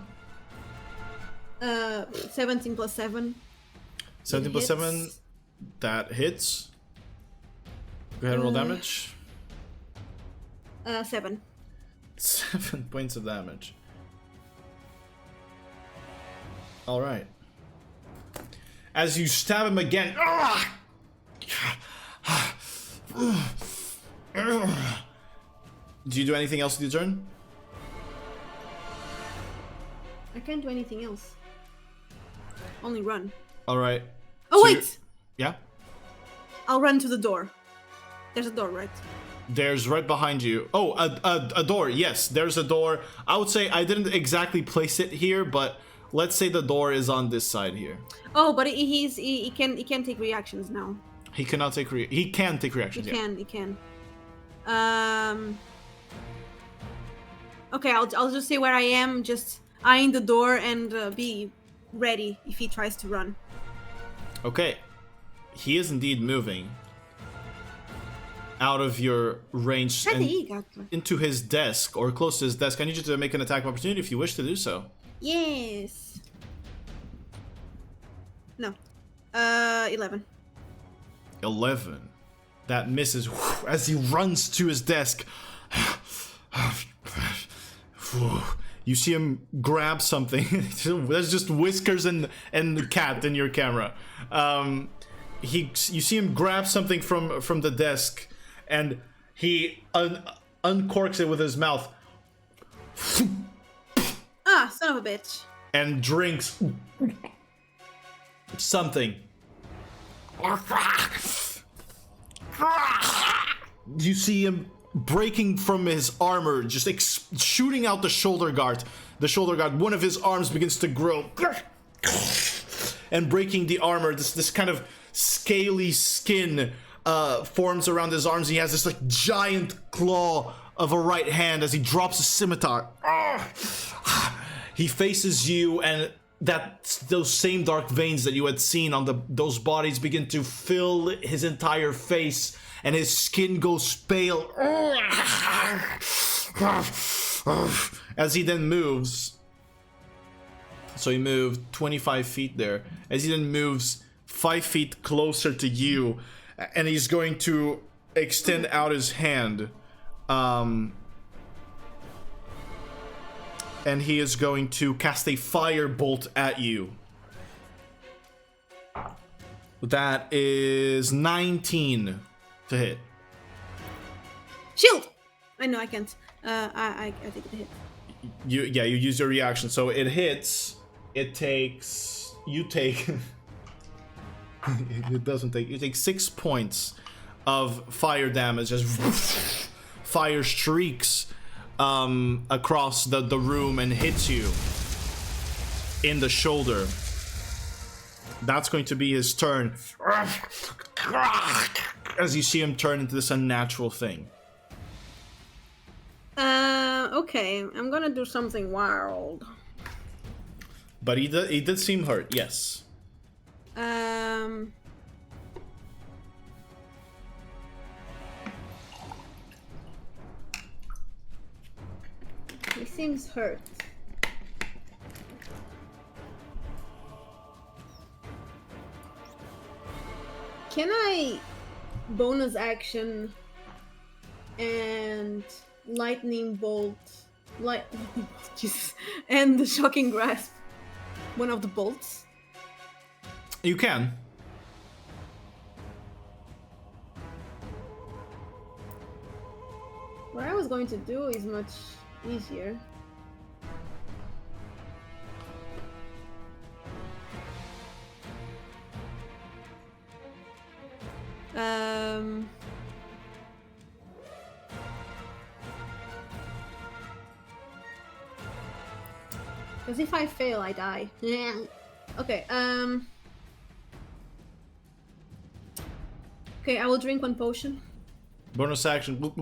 17 plus 7. 17 plus 7, hits. that hits. Go ahead and roll damage. 7. 7 points of damage. Alright. As you stab him again. Do you do anything else with your turn? I can't do anything else. Only run. Alright. Oh, So wait! Yeah? I'll run to the door. There's a door, right? There's right behind you. Oh, a door. Yes, there's a door. I would say I didn't exactly place it here, but let's say the door is on this side here. Oh, but he can take reactions now. He cannot take he can take reactions. He can. Okay, I'll just say where I am, just eyeing the door and be ready if he tries to run. Okay. He is indeed moving out of your range and into his desk, or close to his desk. I need you to make an attack of opportunity if you wish to do so. Yes. No. 11. 11. That misses as he runs to his desk. You see him grab something. There's just whiskers and the cat in your camera. You see him grab something from the desk, and he uncorks it with his mouth. Ah, son of a bitch. And drinks something. You see him breaking from his armor, just shooting out the shoulder guard. The shoulder guard, one of his arms begins to grow and breaking the armor. This kind of scaly skin forms around his arms. He has this like giant claw of a right hand as he drops a scimitar. He faces you, and those same dark veins that you had seen on those bodies begin to fill his entire face, and his skin goes pale. As he then moves. So he moved 25 feet there. As he then moves 5 feet closer to you, and he's going to extend out his hand. And he is going to cast a firebolt at you. That is 19 to hit. Shield! I know I can't. I think it hit. You use your reaction. So it hits. It take. It doesn't take. You take 6 points of fire damage as fire streaks across the room and hits you in the shoulder. That's going to be his turn. As you see him turn into this unnatural thing. Okay, I'm gonna do something wild. But he did seem hurt, yes. He seems hurt. Can I bonus action and lightning bolt, Jesus, and the shocking grasp one of the bolts? You can. What I was going to do is much easier. Because if I fail, I die. Okay, okay, I will drink 1 potion. Bonus action.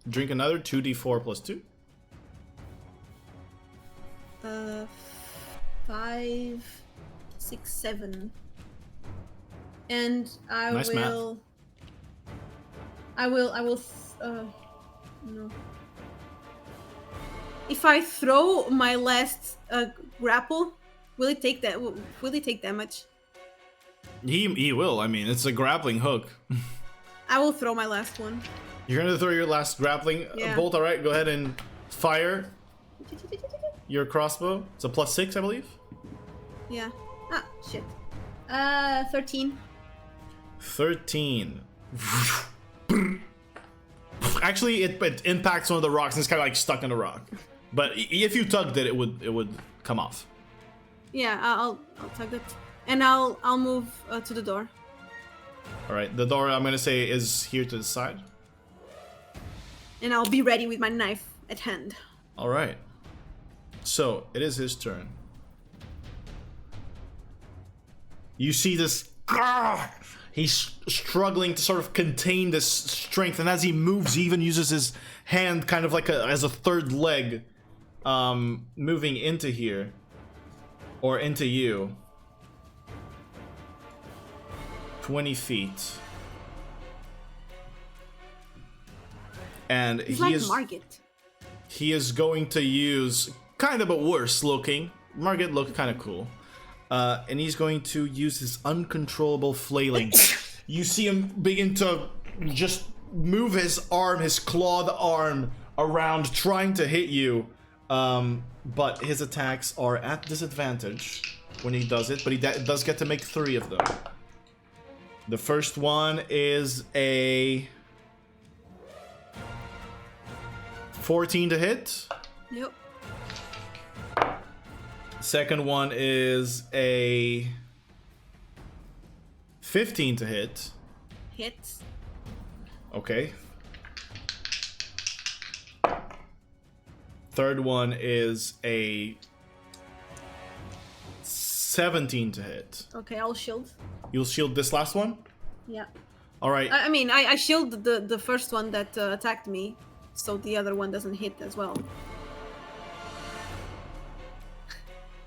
Drink another 2d4 plus 2. 5, 6, 7. And I Nice will... math. I will, no. If I throw my last grapple, will it take that? Will it take damage? He will. I mean, it's a grappling hook. I will throw my last one. You're gonna throw your last grappling bolt. All right, go ahead and fire your crossbow. It's a +6, I believe. Yeah. Ah, shit. 13. 13. Actually, it impacts one of the rocks and it's kind of like stuck in the rock. But if you tugged it, it would come off. Yeah, I'll tug it, and I'll move to the door. All right, the door I'm gonna say is here to the side. And I'll be ready with my knife at hand. All right. So it is his turn. You see this. He's struggling to sort of contain this strength, and as he moves, he even uses his hand kind of like as a third leg, moving into here, or into you. 20 feet. And He's like Margit. He is going to use kind of a worse looking. Margit looked kind of cool. And he's going to use his uncontrollable flailing. You see him begin to just move his arm, his clawed arm, around, trying to hit you. But his attacks are at disadvantage when he does it. But he does get to make 3 of them. The first one is a 14 to hit. Yep. Second one is a 15 to hit. Hits. Okay. Third one is a 17 to hit. Okay, I'll shield. You'll shield this last one? Yeah. All right. I mean, I shield the first one that attacked me, so the other one doesn't hit as well.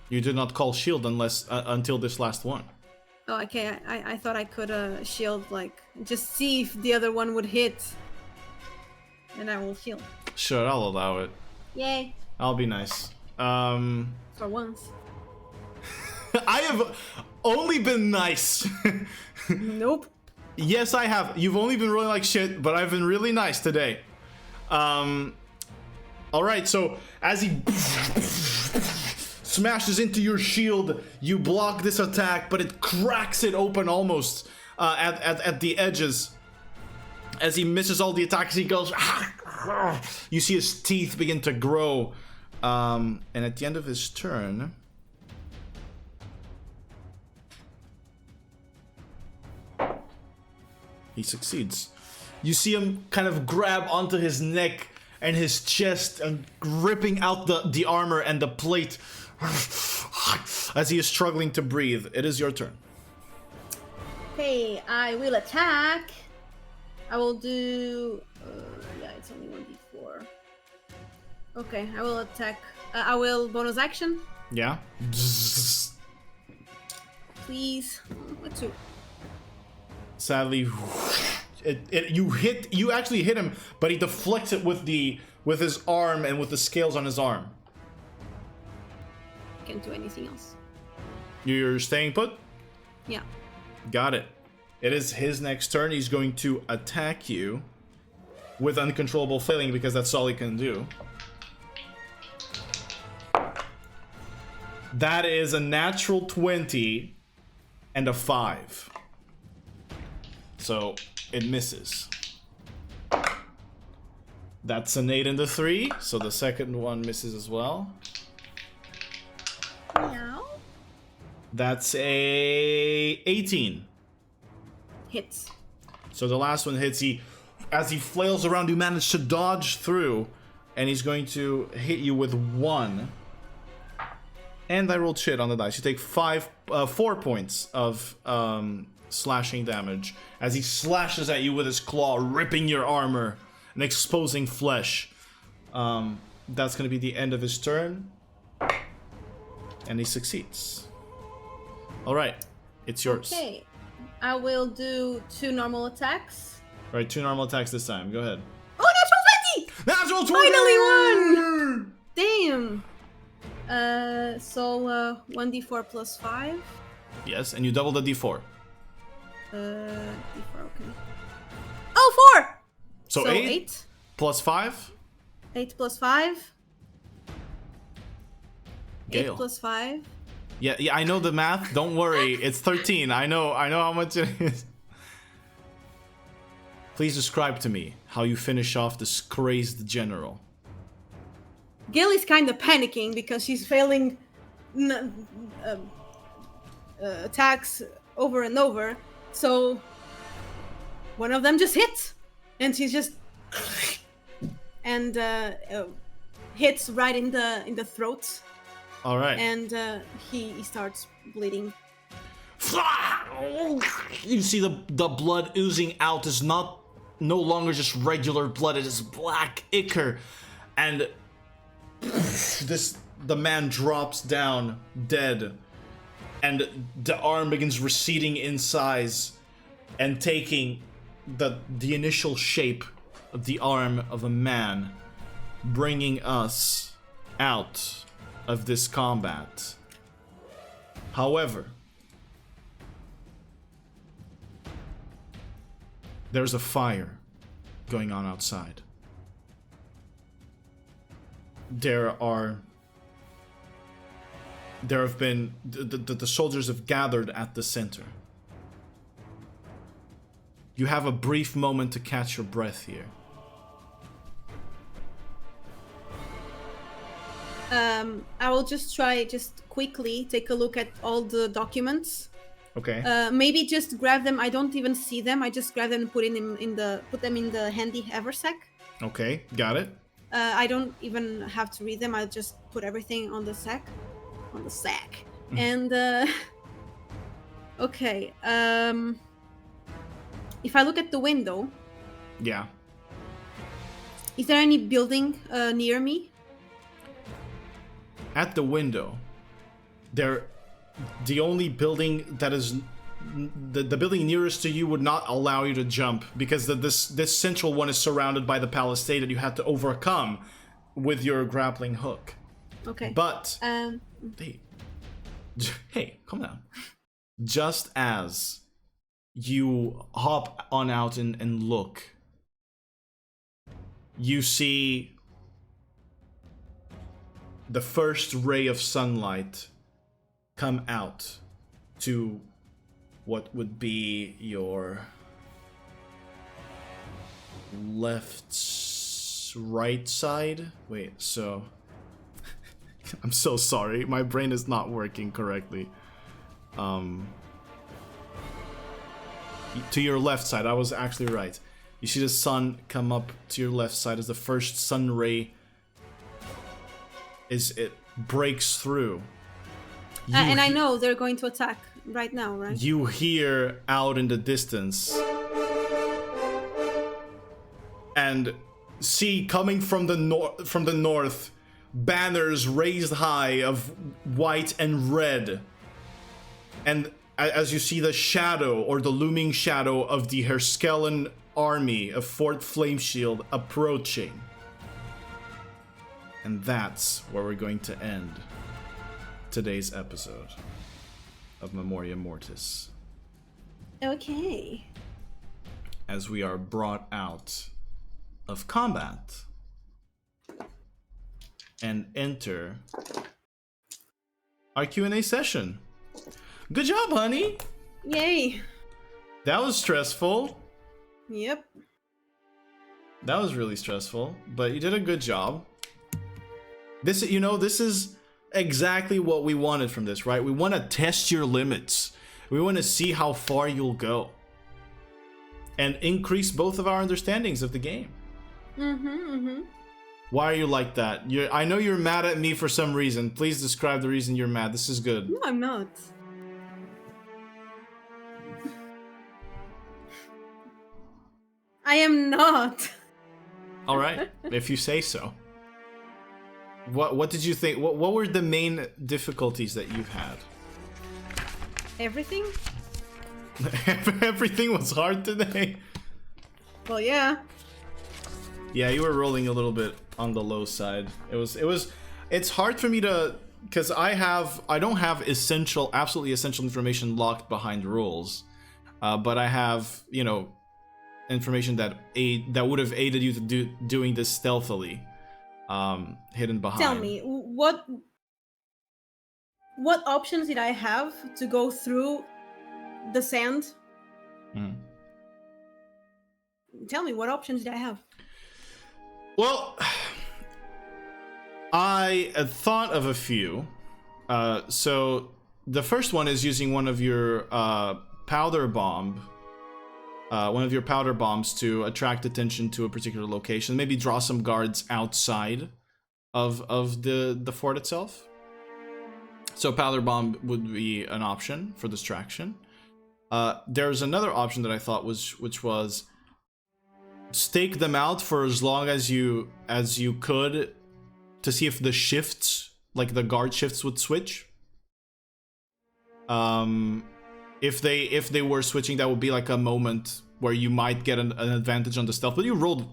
You did not call shield unless until this last one. Oh, okay. I thought I could shield, like, just see if the other one would hit, and I will shield. Sure, I'll allow it. Yay. I'll be nice. For once. I have only been nice. Nope. Yes, I have. You've only been rolling like shit, but I've been really nice today. All right, so as he smashes into your shield, you block this attack, but it cracks it open almost at the edges. As he misses all the attacks, he goes. You see his teeth begin to grow, and at the end of his turn. He succeeds. You see him kind of grab onto his neck and his chest and ripping out the armor and the plate as he is struggling to breathe. It is your turn. Okay, I will attack. I will do... yeah, it's only 1d4. Okay, I will attack. I will bonus action. Yeah. Please. What to? Sadly, you actually hit him, but he deflects it with his arm and with the scales on his arm. Can't do anything else. You're staying put? Yeah. Got it. It is his next turn. He's going to attack you with uncontrollable flailing because that's all he can do. That is a natural 20 and a 5. So it misses. That's an 8 and a 3, so the second one misses as well. Meow. That's a 18. Hits. So the last one hits. As he flails around, you manage to dodge through, and he's going to hit you with 1. And I rolled shit on the dice. You take 4 points of slashing damage as he slashes at you with his claw, ripping your armor and exposing flesh. That's going to be the end of his turn, and he succeeds. All right, it's yours. Okay, I will do 2 normal attacks. All right, 2 normal attacks this time. Go ahead. Oh, natural 20! Natural 20! Finally won! Damn. So 1d4 plus 5. Yes, and you double the d4. D4, okay. Oh, 4! So 8 plus 5? 8 plus 5. Gael. 8 plus 5. Yeah, I know the math. Don't worry. It's 13. I know how much it is. Please describe to me how you finish off this crazed general. Gail is kind of panicking because she's failing attacks over and over. So one of them just hits, and she's just and hits right in the throat. All right. And he starts bleeding. You see the blood oozing out is no longer just regular blood. It is black ichor, and the man drops down dead, and the arm begins receding in size and taking the initial shape of the arm of a man, bringing us out of this combat. However, there's a fire going on outside. There have been the soldiers have gathered at the center. You have a brief moment to catch your breath here. I will just quickly take a look at all the documents. Okay. Maybe just grab them. I don't even see them. I just grab them and put them in the handy haversack. Okay, got it. I don't even have to read them. I'll just put everything on the sack. And okay. If I look at the window, Yeah. is there any building near me? At the window, the only building that is the building nearest to you would not allow you to jump, because this central one is surrounded by the palisade that you have to overcome with your grappling hook. Okay. But hey, calm down. Just as you hop on out and look, you see the first ray of sunlight come out to what would be your right side. Wait, so I'm so sorry, my brain is not working correctly. To your left side, I was actually right. You see the sun come up to your left side as the first sun ray it breaks through. And I know they're going to attack right now, right? You hear out in the distance and see coming from the north banners raised high of white and red, and as you see the shadow or the looming shadow of the Herskellen army of Fort Flameshield approaching. And that's where we're going to end today's episode of Memoria Mortis. Okay. As we are brought out of combat and enter our Q&A session. Good job, honey. Yay. That was stressful. Yep. That was really stressful, but you did a good job. This is exactly what we wanted from this, right? We want to test your limits. We want to see how far you'll go and increase both of our understandings of the game. Why are you like that? I know you're mad at me for some reason. Please describe the reason you're mad. This is good. No, I'm not. I am not. All right, if you say so. What did you think? What were the main difficulties that you've had? Everything? Everything was hard today. Well, yeah. Yeah, you were rolling a little bit on the low side. It's hard for me to, because I don't have absolutely essential information locked behind rules. but I have, information that would have aided you to doing this stealthily, hidden behind. Tell me, what options did I have to go through the sand? Tell me, what options did I have? Well, I had thought of a few. So the first one is using one of your powder bombs to attract attention to a particular location. Maybe draw some guards outside of the fort itself. So powder bomb would be an option for distraction. There's another option that I thought which was stake them out for as long as you could to see if the shifts, like the guard shifts, would switch. If they were switching, that would be like a moment where you might get an advantage on the stealth. But you rolled,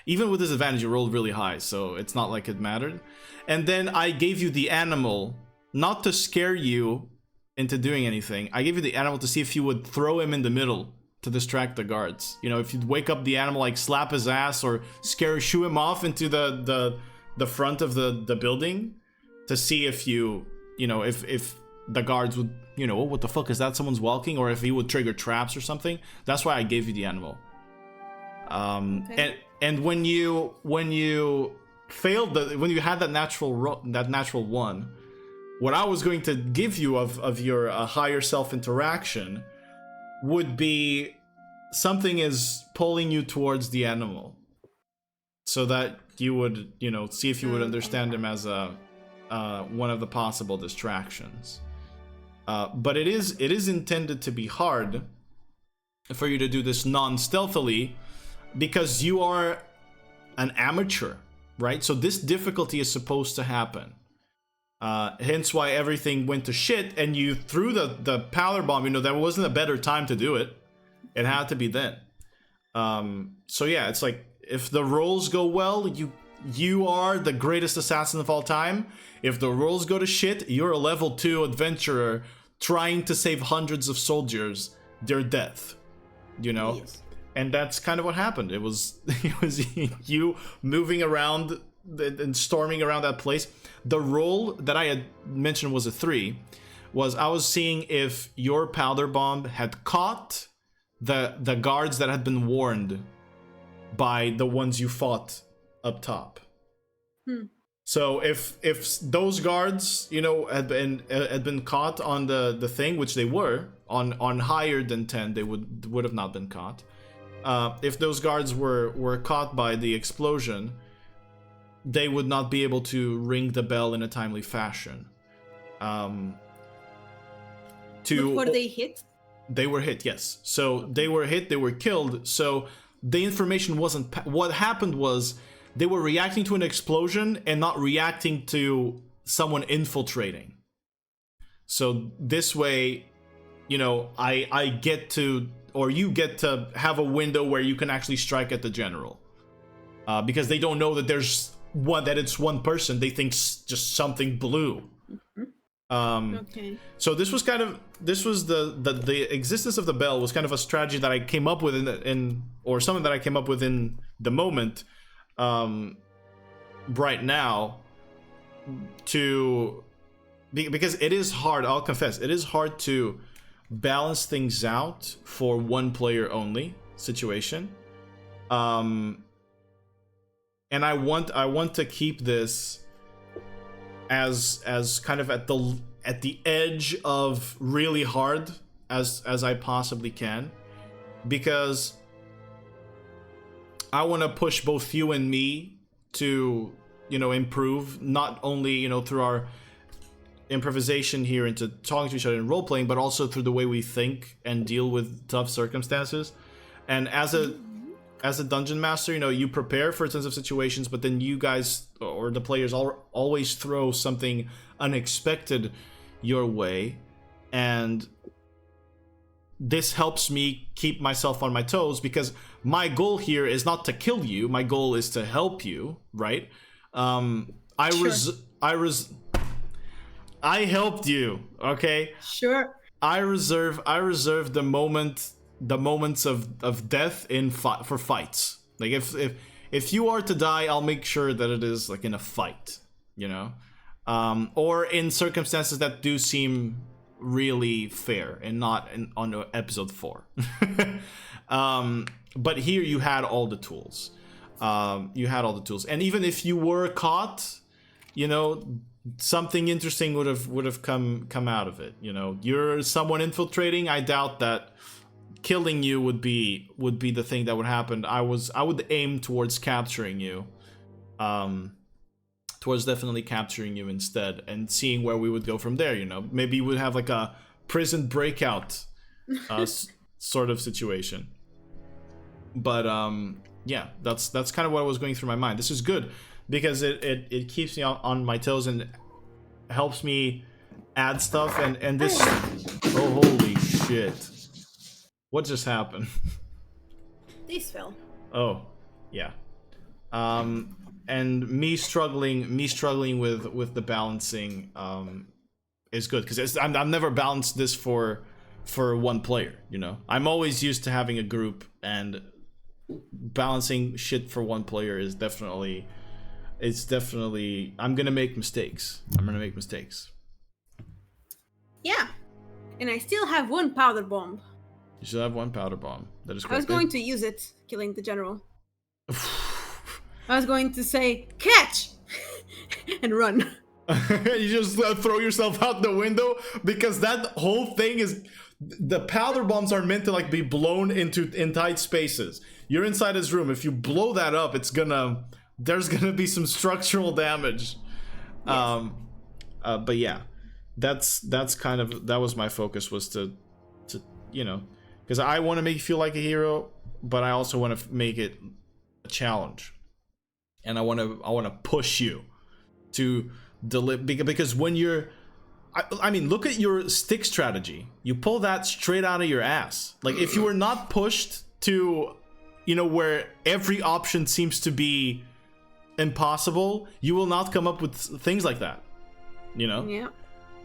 even with this advantage, you rolled really high, so it's not like it mattered. And then I gave you the animal, not to scare you into doing anything. I gave you the animal to see if you would throw him in the middle to distract the guards. If you'd wake up the animal, like slap his ass or shoo him off into the front of the building to see if if the guards would, what the fuck is that? Someone's walking, or if he would trigger traps or something. That's why I gave you the animal. Okay. And when you failed when you had that natural one, what I was going to give you of your higher self interaction would be something is pulling you towards the animal, so that you would, see if you would understand him as one of the possible distractions. But it is intended to be hard for you to do this non-stealthily, because you are an amateur, right? So this difficulty is supposed to happen. Hence why everything went to shit, and you threw the powder bomb. There wasn't a better time to do it. It had to be then. So yeah, it's like, if the rolls go well, you are the greatest assassin of all time. If the rolls go to shit, you're a level 2 adventurer trying to save hundreds of soldiers their death. Yes. And that's kind of what happened. It was you moving around and storming around that place. The roll that I had mentioned was a 3. I was seeing if your powder bomb had caught the guards that had been warned by the ones you fought up top. So if those guards, had been caught on the thing, which they were on higher than 10, they would have not been caught. If those guards were caught by the explosion, they would not be able to ring the bell in a timely fashion. Were they hit? They were hit, yes. So they were hit, they were killed. So the information wasn't... What happened was they were reacting to an explosion and not reacting to someone infiltrating. So this way, I get to... Or you get to have a window where you can actually strike at the general. Because they don't know that it's one person. They think just something blew. Okay. So this was the existence of the bell was kind of a strategy that I came up with or something that I came up with in the moment, right now, because it is hard. I'll confess, it is hard to balance things out for one player only situation. And I want to keep this as kind of at the edge of really hard as I possibly can, because I want to push both you and me to improve, not only through our improvisation here into talking to each other and role playing, but also through the way we think and deal with tough circumstances. And as a dungeon master, you prepare for tons of situations, but then you guys or the players always throw something unexpected your way, and this helps me keep myself on my toes, because my goal here is not to kill you. My goal is to help you, right? I helped you, okay? Sure. I reserve the moments of death for fights. Like if you are to die, I'll make sure that it is like in a fight, you know, or in circumstances that do seem really fair and not on episode 4. But here you had all the tools. And even if you were caught, you know, something interesting would have come out of it. You know, you're someone infiltrating. I doubt that killing you would be the thing that would happen. I would aim towards capturing you, towards definitely capturing you instead, and seeing where we would go from there. You know, maybe you would have like a prison breakout sort of situation. But yeah, that's kind of what was going through my mind. This is good because it keeps me on my toes and helps me add stuff. And this, oh holy shit, what just happened? This fell. Oh yeah. And me struggling with the balancing is good because I've never balanced this for one player. You know, I'm always used to having a group, and balancing shit for one player is definitely I'm gonna make mistakes. Yeah, and I still have one powder bomb. You should have one powder bomb. That is correct. I was going to use it, killing the general. I was going to say, catch! And run. You just throw yourself out the window, because that whole thing is... The powder bombs are meant to like be blown in tight spaces. You're inside his room. If you blow that up, there's gonna be some structural damage. Yes. But yeah, that's kind of, that was my focus, was to you know, because I want to make you feel like a hero, but I also want to make it a challenge, and I want to push you to deliver, because when you're, I mean, look at your stick strategy. You pull that straight out of your ass. Like, if you were not pushed to, you know, where every option seems to be impossible, you will not come up with things like that, you know? Yeah.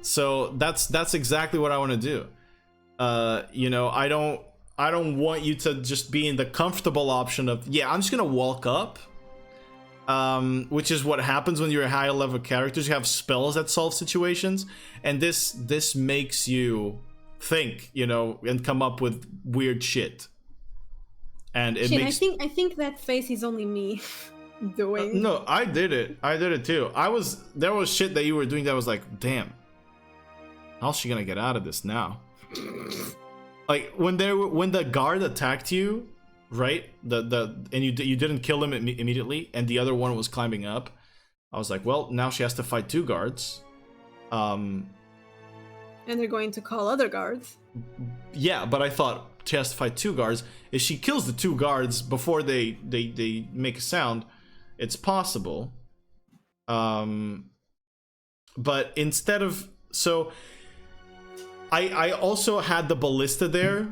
So that's exactly what I want to do. You know, I don't want you to just be in the comfortable option of, yeah, I'm just gonna walk up. Which is what happens when you're a higher level characters. You have spells that solve situations, and this makes you think, you know, and come up with weird shit. And it makes... I think that face is only me doing. No, I did it too. There was shit that you were doing that was like, damn, how's she gonna get out of this now? Like when the guard attacked you, right? And you didn't kill him immediately, and the other one was climbing up. I was like, well, now she has to fight 2 guards. And they're going to call other guards. Yeah, but I thought she has to fight 2 guards. If she kills the 2 guards before they make a sound, it's possible. But instead of, so I also had the ballista there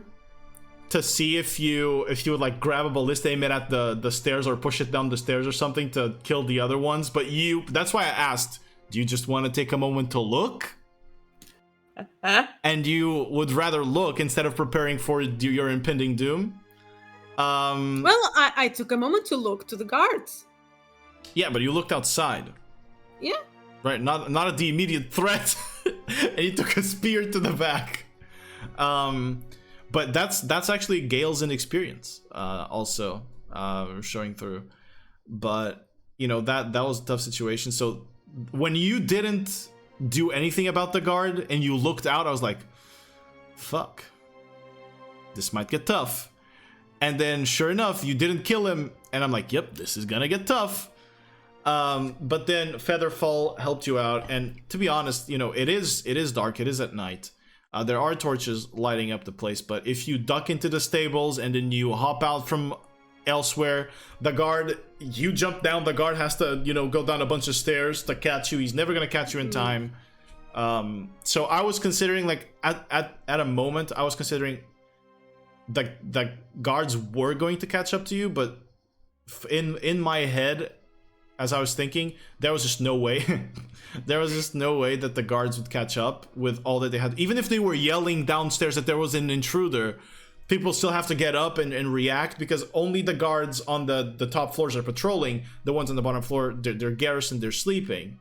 to see if you would like grab a ballista, aim it at the stairs, or push it down the stairs or something to kill the other ones. But that's why I asked, do you just want to take a moment to look? And you would rather look instead of preparing for your impending doom? Well, I took a moment to look to the guards. Yeah, but you looked outside. Yeah. Right, not at the immediate threat. And you took a spear to the back. But that's actually Gael's inexperience, also showing through. But you know, that was a tough situation. So when you didn't do anything about the guard and you looked out, I was like, fuck, this might get tough. And then sure enough, you didn't kill him, and I'm like, yep, this is gonna get tough. But then Featherfall helped you out, and to be honest, you know, it is dark, it is at night. There are torches lighting up the place, but if you duck into the stables and then you hop out from elsewhere, the guard, you jump down, the guard has to, you know, go down a bunch of stairs to catch you. He's never gonna catch you in time. So I was considering, like, at a moment, I was considering the guards were going to catch up to you, but in my head, as I was thinking, there was just no way. There was just no way that the guards would catch up with all that they had. Even if they were yelling downstairs that there was an intruder, people still have to get up and react, because only the guards on the top floors are patrolling. The ones on the bottom floor, they're garrisoned, they're sleeping.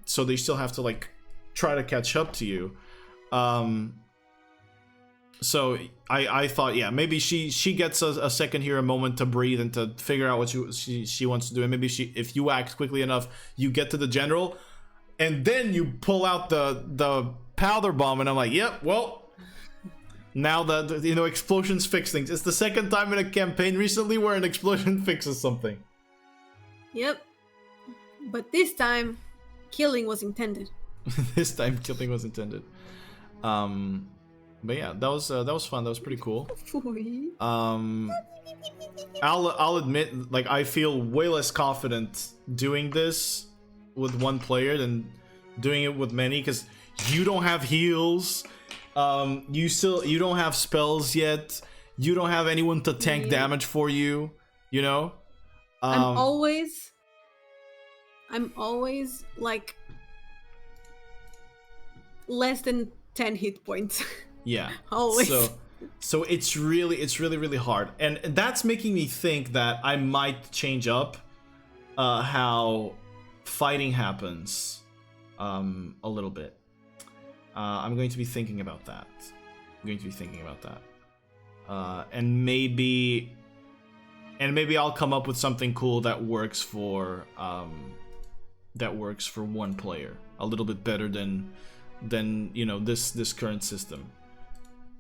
So they still have to like try to catch up to you. So I thought, yeah, maybe she gets a second here, a moment to breathe and to figure out what she wants to do. And maybe if you act quickly enough, you get to the general, and then you pull out the powder bomb. And I'm like, yep, well, now that explosions fix things. It's the second time in a campaign recently where an explosion fixes something. Yep. But this time, killing was intended. This time, killing was intended. But yeah, that was fun. That was pretty cool. I'll admit, like, I feel way less confident doing this with one player than doing it with many, because you don't have heals. You don't have spells yet. You don't have anyone to tank damage for you. You know. I'm always like less than 10 hit points. Yeah. Always. So it's really hard, and that's making me think that I might change up how fighting happens a little bit. I'm going to be thinking about that. And maybe I'll come up with something cool that works for one player a little bit better than this current system.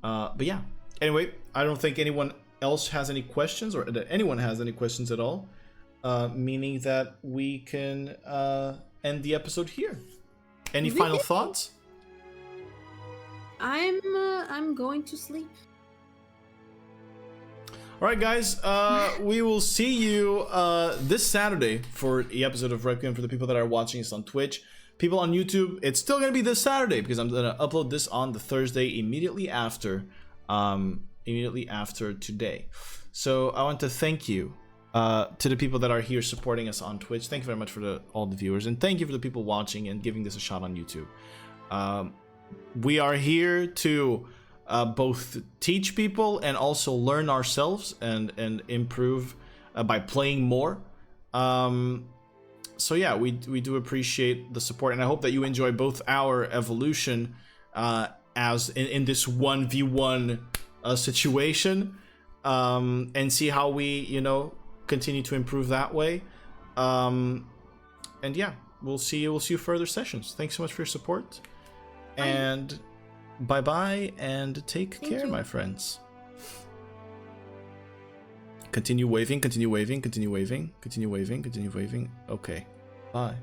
But yeah, anyway, I don't think anyone else has any questions, or that anyone has any questions at all, meaning that we can end the episode here. Any final thoughts? I'm going to sleep. All right, guys, we will see you this Saturday for the episode of Requiem. For the people that are watching us on Twitch, people on YouTube, it's still gonna be this Saturday, because I'm gonna upload this on the Thursday immediately after today. So I want to thank you to the people that are here supporting us on Twitch. Thank you very much for all the viewers, and thank you for the people watching and giving this a shot on YouTube. We are here to both teach people and also learn ourselves and improve by playing more. So yeah, we do appreciate the support, and I hope that you enjoy both our evolution as in this 1v1 situation, and see how we continue to improve that way. And yeah, we'll see you further sessions. Thanks so much for your support. Bye. And bye and take care, my friends. Continue waving. Okay, bye.